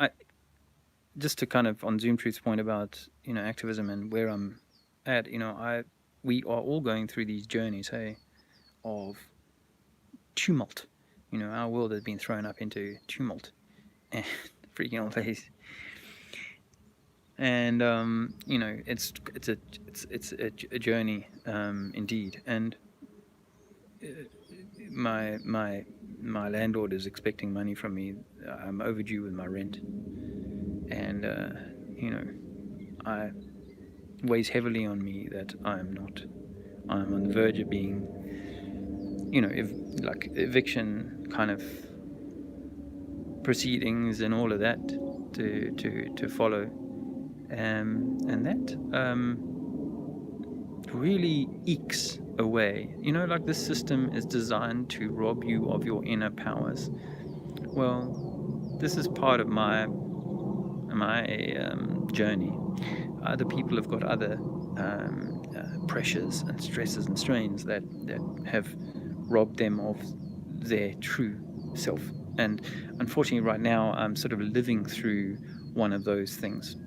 [SPEAKER 1] just to kind of on Zoom Truth's point about activism and where I'm at, we are all going through these journeys, hey, of tumult. Our world has been thrown up into tumult and freaking old days. And it's a journey, indeed. And my landlord is expecting money from me. I'm overdue with my rent, and I weighs heavily on me that I'm on the verge of being, like eviction kind of proceedings and all of that to follow, and that really ekes away. Like this system is designed to rob you of your inner powers. Well, this is part of my journey. Other people have got other pressures and stresses and strains that have robbed them of their true self. And unfortunately, right now, I'm sort of living through one of those things.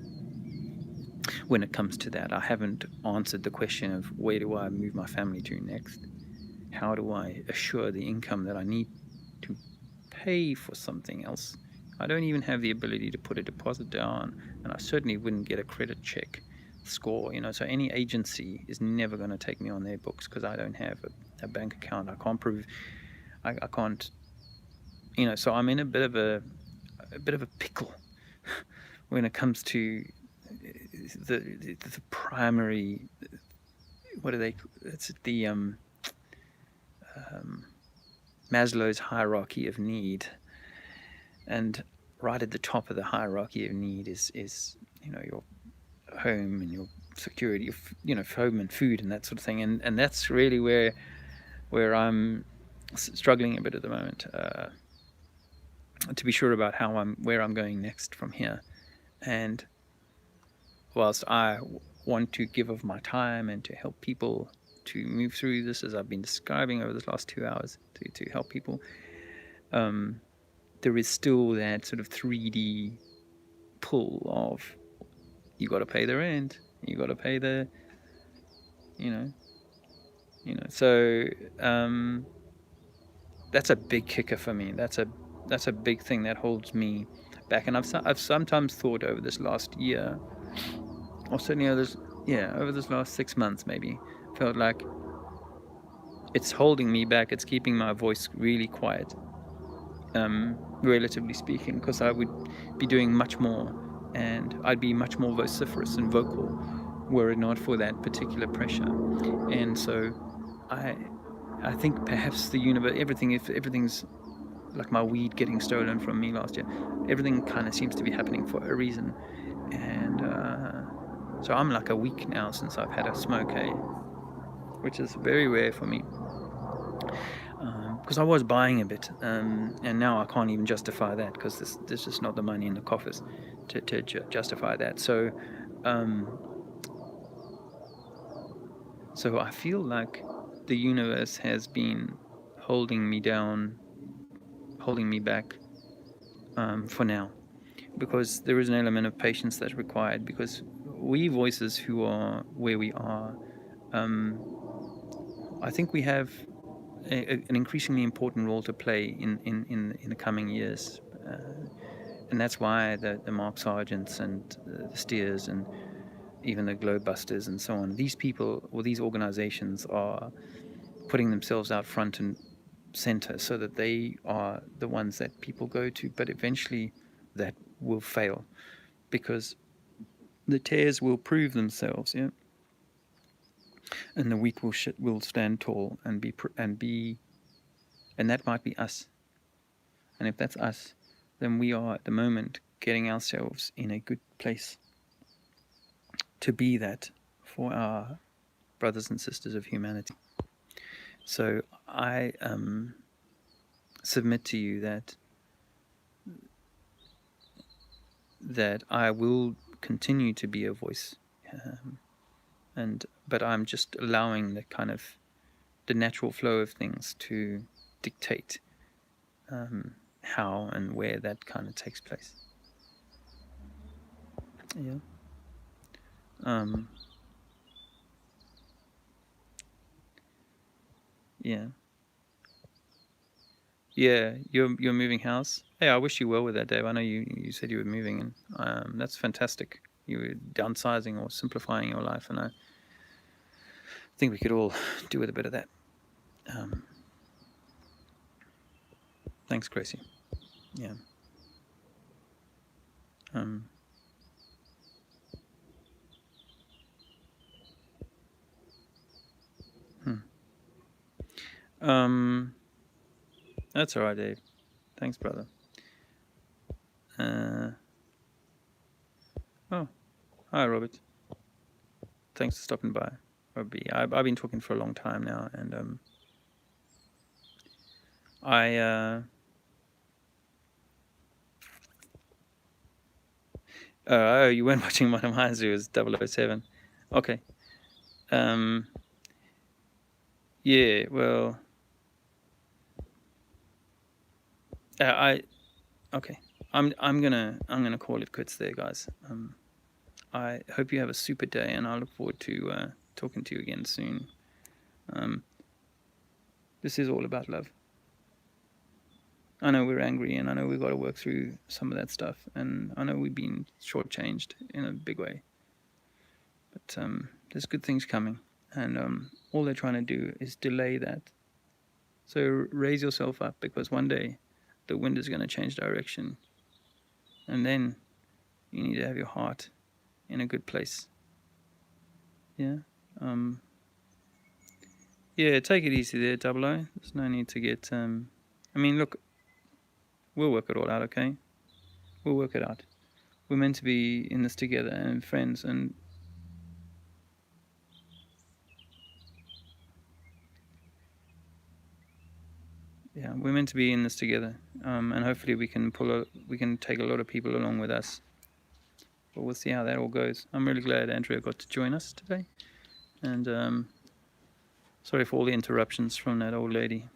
[SPEAKER 1] When it comes to that, I haven't answered the question of where do I move my family to next? How do I assure the income that I need to pay for something else? I don't even have the ability to put a deposit down, and I certainly wouldn't get a credit check score. So any agency is never going to take me on their books because I don't have a bank account. I can't prove. I can't. So I'm in a bit of a pickle when it comes to the primary. What are they? It's the Maslow's hierarchy of need, and right at the top of the hierarchy of need is your home and your security of home and food and that sort of thing, and that's really where I'm struggling a bit at the moment, to be sure about where I'm going next from here. And whilst I want to give of my time and to help people to move through this, as I've been describing over this last 2 hours, to help people, there is still that sort of 3D pull of you got to pay the rent, you got to pay the, so that's a big kicker for me. That's a big thing that holds me back. And I've sometimes thought over this last year, or certainly over this last 6 months, maybe felt like it's holding me back. It's keeping my voice really quiet, relatively speaking, because I would be doing much more, and I'd be much more vociferous and vocal were it not for that particular pressure. And so I think perhaps the universe, everything's like my weed getting stolen from me last year. Everything kind of seems to be happening for a reason, and so I'm like a week now since I've had a smoke, which is very rare for me. Because I was buying a bit, and now I can't even justify that because there's just not the money in the coffers to justify that. So I feel like the universe has been holding me down, holding me back, for now, because there is an element of patience that's required, because we voices who are where we are, I think we have an increasingly important role to play in the coming years, and that's why the Mark Sargents and the Steers and even the Globebusters and so on, these people or these organizations are putting themselves out front and center so that they are the ones that people go to. But eventually that will fail, because the tares will prove themselves, and the wheat will stand tall and be and that might be us. And if that's us, then we are at the moment getting ourselves in a good place to be that for our brothers and sisters of humanity. So I submit to you that I will continue to be a voice, but I'm just allowing the natural flow of things to dictate how and where that kind of takes place. Yeah. Yeah. Yeah. You're moving house. Hey, I wish you well with that, Dave. I know you said you were moving, and that's fantastic. You were downsizing or simplifying your life, and I think we could all do with a bit of that. Thanks, Gracie. Yeah. That's all right, Dave. Thanks, brother. Oh, hi, Robert. Thanks for stopping by. I've been talking for a long time now, and oh, you weren't watching one of mine, it was 007. Okay. Yeah, well, okay. I'm gonna call it quits there, guys. I hope you have a super day, and I look forward to talking to you again soon. This is all about love. I know we're angry, and I know we've got to work through some of that stuff, and I know we've been shortchanged in a big way. But there's good things coming, and all they're trying to do is delay that. So raise yourself up, because one day the wind is going to change direction, and then you need to have your heart in a good place. Yeah. Yeah, take it easy there, 00. There's no need to get... I mean, look, we'll work it all out, okay? We'll work it out. We're meant to be in this together and friends, and yeah, we're meant to be in this together, and hopefully we can take a lot of people along with us. But we'll see how that all goes. I'm really glad Andrea got to join us today, and sorry for all the interruptions from that old lady.